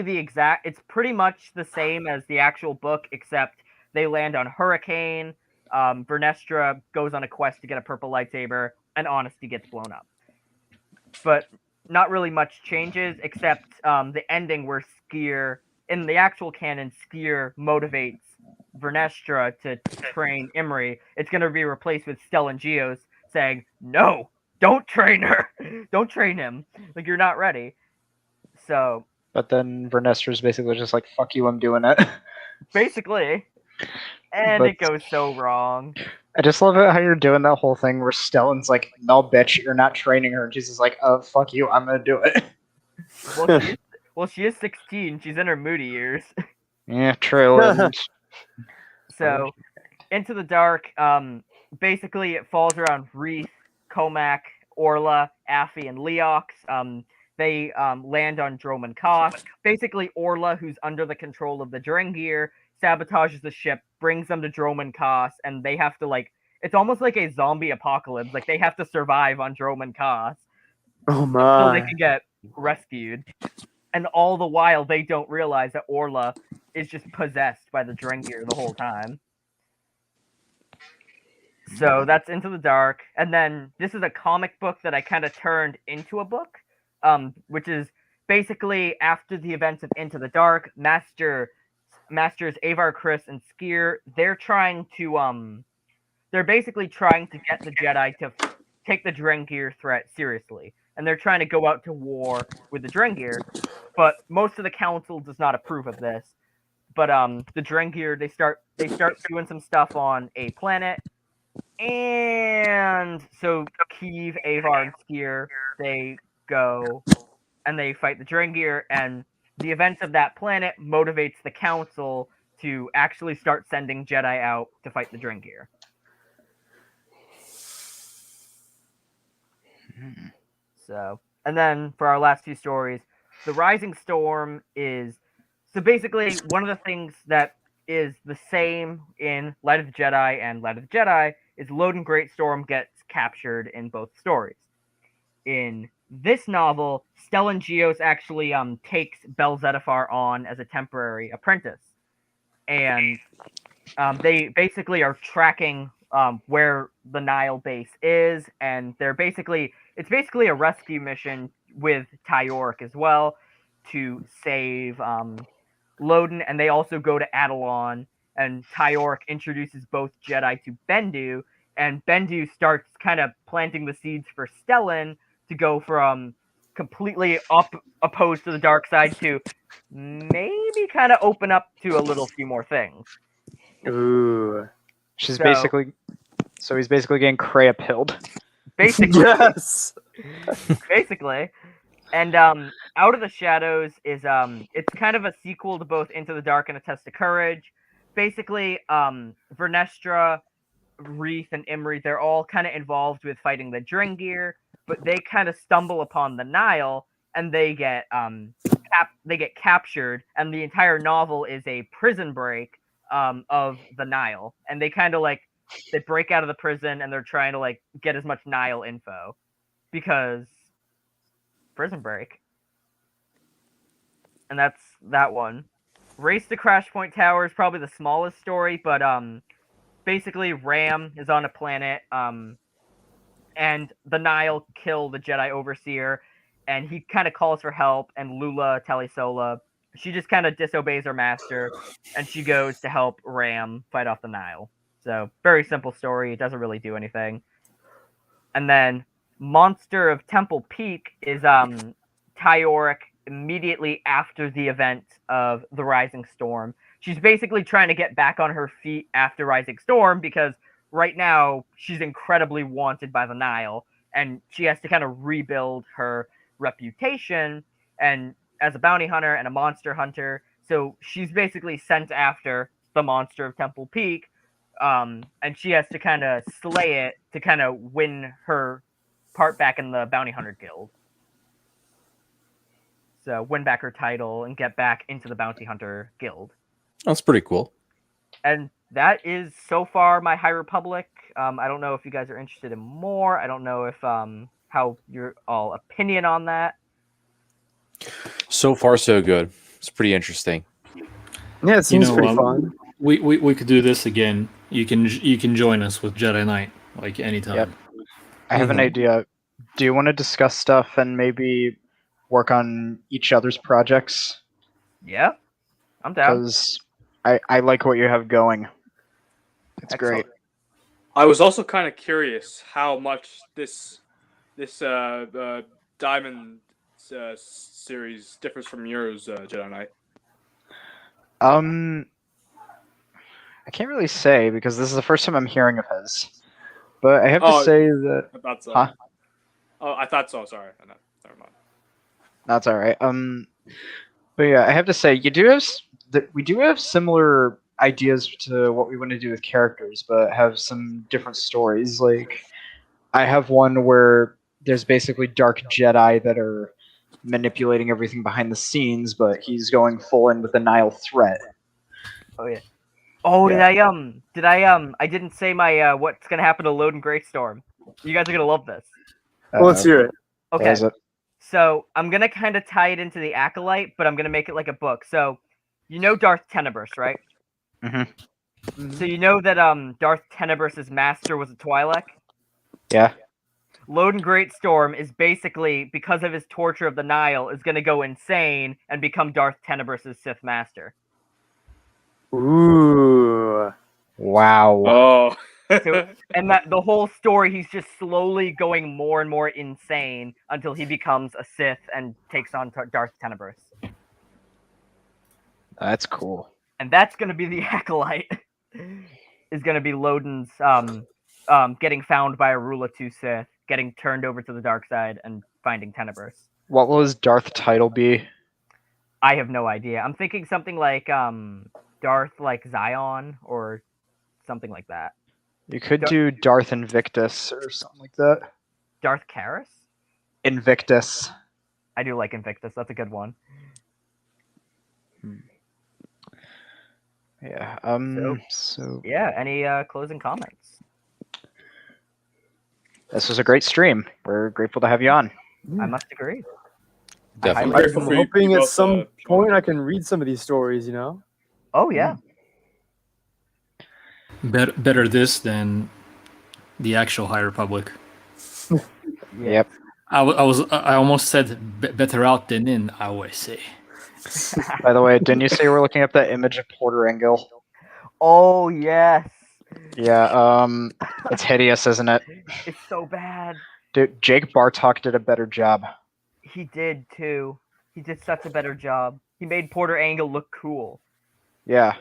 it's pretty much the same as the actual book, except they land on Hurricane. Vernestra goes on a quest to get a purple lightsaber, and Honesty gets blown up. But not really much changes, except the ending where Skier, in the actual canon, Skier motivates Vernestra to train Imri. It's going to be replaced with Stellan Gios saying, no, don't train her. Don't train him. Like, you're not ready. So But then Vernestra's basically just like, fuck you, I'm doing it. basically. And But- it goes so wrong. I just love it how you're doing that whole thing where Stellan's like, no, bitch, you're not training her. And she's just like, oh, fuck you, I'm gonna do it. She is 16. She's in her moody years. Yeah, true. And So, Into the Dark, basically it falls around Reith, Comac, Orla, Affy, and Leox. They land on Droman Kos. Basically, Orla, who's under the control of the Drengir, sabotages the ship, brings them to Droman Kos, and they have to, it's almost like a zombie apocalypse. Like, they have to survive on Droman Kos Oh so they my. can get rescued. And all the while, they don't realize that Orla is just possessed by the Drengir the whole time. So that's Into the Dark. And then this is a comic book that I kind of turned into a book, which is basically after the events of Into the Dark, Masters Avar Kriss and Skier, they're basically trying to get the Jedi to take the Drengir threat seriously. and they're trying to go out to war with the Drengir, but most of the council does not approve of this. But the Drengir they start doing some stuff on a planet, and so Kiev, Avar, and Skier they go and they fight the Drengir, and the events of that planet motivates the council to actually start sending Jedi out to fight the Drengir. So, and then for our last two stories, the Rising Storm is so basically one of the things that is the same in Light of the Jedi and Light of the Jedi is Loden Greatstorm gets captured in both stories. In this novel, Stellan Gios actually takes Bel Zettifar on as a temporary apprentice, and they basically are tracking where the Nile base is, and it's basically a rescue mission with Tyork as well to save Loden, and they also go to Adelon, and Tyork introduces both Jedi to Bendu, and Bendu starts kind of planting the seeds for Stellan to go from completely opposed to the dark side to maybe kind of open up to a little few more things. Ooh. She's So- basically. So he's basically getting Kreia pilled. Basically, Yes. basically. And Out of the Shadows is it's kind of a sequel to both Into the Dark and A Test of Courage. Basically, Vernestra, Wreath, and Imri, they're all kind of involved with fighting the Drengir, but they kind of stumble upon the Nile and they get captured, and the entire novel is a prison break of the Nile, and they kind of they break out of the prison and they're trying to get as much Nile info because prison break. And that's that one. Race to Crash Point Tower is probably the smallest story, but basically Ram is on a planet and the Nile kill the Jedi Overseer, and he kind of calls for help, and Lula Talisola, she just kind of disobeys her master, and she goes to help Ram fight off the Nile. So, very simple story. It doesn't really do anything. And then Monster of Temple Peak is Tyork immediately after the event of the Rising Storm. She's basically trying to get back on her feet after Rising Storm because right now she's incredibly wanted by the Nile, and she has to kind of rebuild her reputation and as a bounty hunter and a monster hunter. So she's basically sent after the Monster of Temple Peak, and she has to kind of slay it to kind of win her part back in the Bounty Hunter Guild. So win back her title and get back into the Bounty Hunter Guild. That's pretty cool. And that is so far my High Republic. I don't know if you guys are interested in more. I don't know if how your all opinion on that. So far, so good. It's pretty interesting. Yeah, it seems know, pretty fun. We could do this again. You can join us with Jedi Knight anytime. Yep. I have an idea. Do you want to discuss stuff and maybe work on each other's projects? Yeah, I'm down. Because I like what you have going. It's Excellent. great. I was also kind of curious how much this Diamond series differs from yours, Jedi Knight. I can't really say because this is the first time I'm hearing of his. But I have to Oh, say that I thought so. Huh? Oh, I thought so. Sorry. No, never mind. that's all right. But yeah, I have to say we do have similar ideas to what we want to do with characters, but have some different stories. Like I have one where there's basically dark Jedi that are manipulating everything behind the scenes, but he's going full in with the Nile threat. Oh yeah. Oh, Yeah. I didn't say my what's gonna happen to Loden Greatstorm. You guys are gonna love this. Well, let's hear it. What Okay. is it? So I'm gonna kind of tie it into the Acolyte, but I'm gonna make it like a book. So you know Darth Tenebrous, right? Mm-hmm. So you know that Darth Tenebrous's master was a Twi'lek? Yeah. Loden Greatstorm is basically, because of his torture of the Nile, is gonna go insane and become Darth Tenebrous's Sith master. Ooh. Wow. Oh. And that the whole story, he's just slowly going more and more insane until he becomes a Sith and takes on Darth Tenebris. That's cool. And that's going to be the acolyte. Is going to be Loden's getting found by a Rula 2 Sith, getting turned over to the dark side, and finding Tenebris. What will his Darth title be? I have no idea. I'm thinking something like Darth like Zion or something like that. You could do Darth Invictus or something like that. Darth Karis? Invictus. I do like Invictus. That's a good one. Yeah. So Yeah. Any closing comments? this was a great stream. We're grateful to have you on. I must agree. Definitely. I- Grateful I'm for you hoping at both, some showing point up. I can read some of these stories. Oh yeah. Better this than the actual High Republic. Yep. I almost said better out than in. I always say. By the way, didn't you say we're looking up that image of Porter Engel? Oh yes. Yeah. It's hideous, isn't it? It's so bad. Dude, Jake Bartok did a better job. He did too. He did such a better job. He made Porter Angle look cool. Yeah.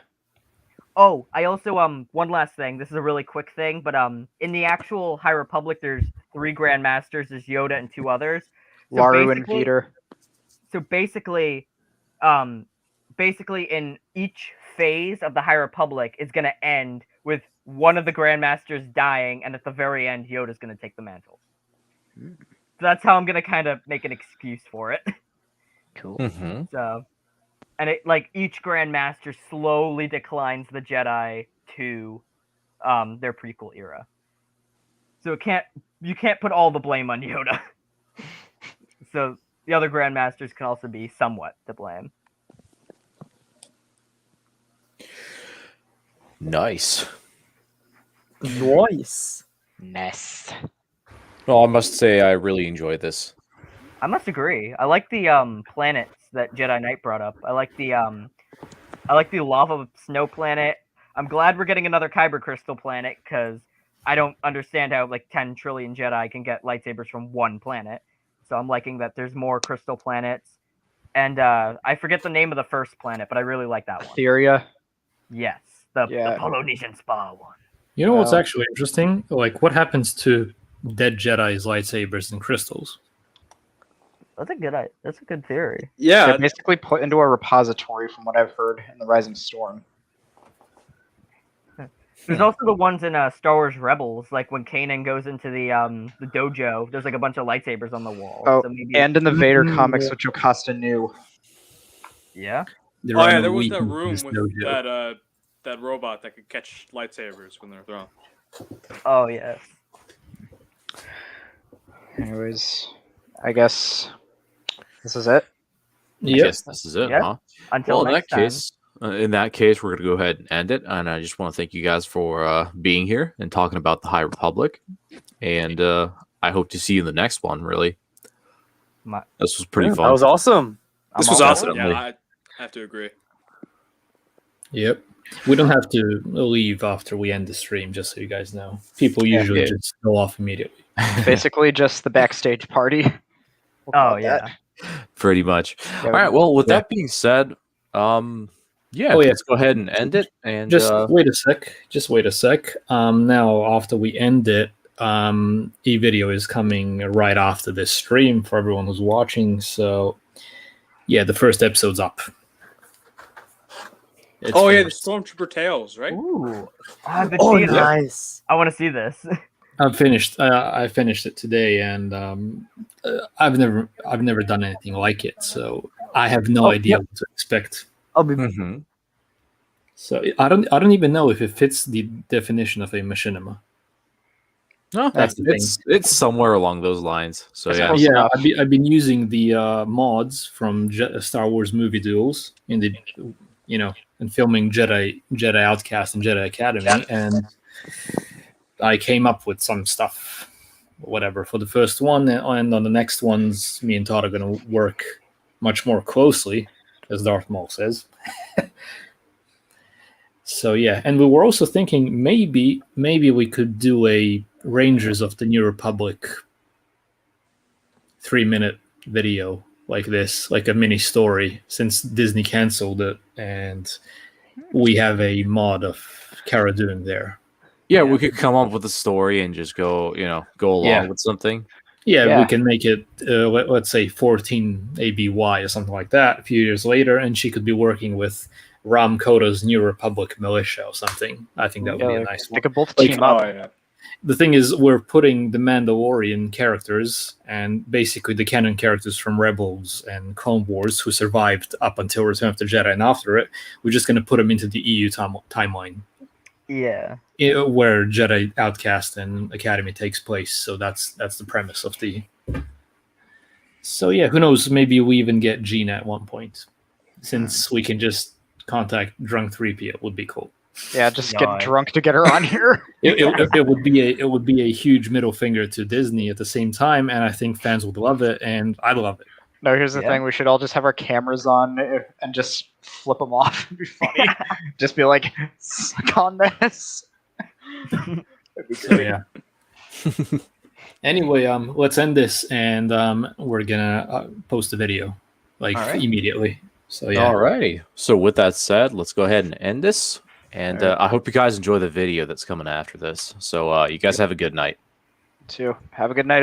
Oh, I also one last thing. This is a really quick thing, but in the actual High Republic, there's 3 Grandmasters. There's Yoda and 2 others. So Laru and basically- Veter. So basically, in each phase of the High Republic is going to end with one of the Grandmasters dying, and at the very end, Yoda's going to take the mantle. So that's how I'm going to kind of make an excuse for it. Cool. Mm-hmm. So, and it like each Grandmaster slowly declines the Jedi to their prequel era. So you can't put all the blame on Yoda. So the other Grandmasters can also be somewhat to blame. Nice. Nice. Nice. Well, I must say I really enjoyed this. I must agree. I like the planets that Jedi Knight brought up. I like the lava snow planet. I'm glad we're getting another Kyber crystal planet because I don't understand how like 10 trillion Jedi can get lightsabers from one planet. So I'm liking that there's more crystal planets. And I forget the name of the first planet, but I really like that one. Etheria. Yes, the Yeah. Polynesian Spa one. You know what's Wow. actually interesting? Like, what happens to dead Jedi's lightsabers and crystals? That's a good theory. Yeah, They're basically put into a repository, from what I've heard, in the Rising Storm. There's also the ones in Star Wars Rebels, like when Kanan goes into the dojo. There's like a bunch of lightsabers on the wall. Oh, so maybe, and in the Vader Mhm, comics, yeah. which Jocasta knew. yeah. They're oh on yeah, a there was week that in room this with dojo. that robot that could catch lightsabers when they're thrown. Oh yes. Anyways, I guess this is it. I Yep. guess this is it, Yep. huh? Until Well, in next that case, we're gonna go ahead and end it. And I just want to thank you guys for being here and talking about the High Republic. And I hope to see you in the next one. Really, My- this was pretty Yeah, fun. That was awesome. This I'm was all for awesome. it. Definitely. Yeah, I have to agree. Yep. We don't have to leave after we end the stream, just so you guys know. People usually Yeah. just go off immediately. Basically, just the backstage party. We'll call Oh it yeah. that. Pretty much. Yeah, All right. Well, with Yeah. that being said, yeah, Oh, yeah. let's go ahead and end it. And Just wait a sec. Just wait a sec. Now, after we end it, e-video is coming right after this stream for everyone who's watching. So, yeah, the first episode's up. It's Oh yeah, the finished. Stormtrooper Tales, right? Ooh. I've been Oh, seeing it. nice. I want to see this. I've finished. I finished it today, and I've never done anything like it, so I have no Oh, idea yep. what to expect. I'll be. Mhm. So I don't even know if it fits the definition of a machinima. No, That's the it's somewhere along those lines. So It's yeah. close Yeah, enough. I've been using the mods from Star Wars movie duels in the and filming Jedi Outcast and Jedi Academy, and I came up with some stuff, whatever, for the first one, and on the next ones, me and Todd are going to work much more closely, as Darth Maul says. So yeah, and we were also thinking maybe we could do a Rangers of the New Republic 3-minute video like this, like a mini story, since Disney canceled it, and we have a mod of Cara Dune there. Yeah, we could come up with a story and just go along Yeah. with something. Yeah, Yeah. we can make it, let's say 14 ABY or something like that a few years later, and she could be working with Ram Kota's New Republic militia or something. I think that would be a nice They one. could both Like, team Oh up. yeah. The thing is, we're putting the Mandalorian characters and basically the canon characters from Rebels and Clone Wars who survived up until Return of the Jedi and after it. We're just going to put them into the EU timeline. Yeah. Where Jedi Outcast and Academy takes place. So that's the premise of the. So yeah, who knows? Maybe we even get Gina at one point, since we can just contact drunk 3PO. Would be cool. Yeah, just God. get drunk to get her on here. It would be a huge middle finger to Disney at the same time, and I think fans would love it, and I'd love it. No, here's the Yeah. thing: we should all just have our cameras on and just flip them off. It'd be funny. Just be like, suck on this. That'd be So great. yeah. Anyway, let's end this, and we're gonna post the video like All right. immediately. So yeah. Alrighty. So with that said, let's go ahead and end this. And I hope you guys enjoy the video that's coming after this. So you guys have a good night. Too. Have a good night.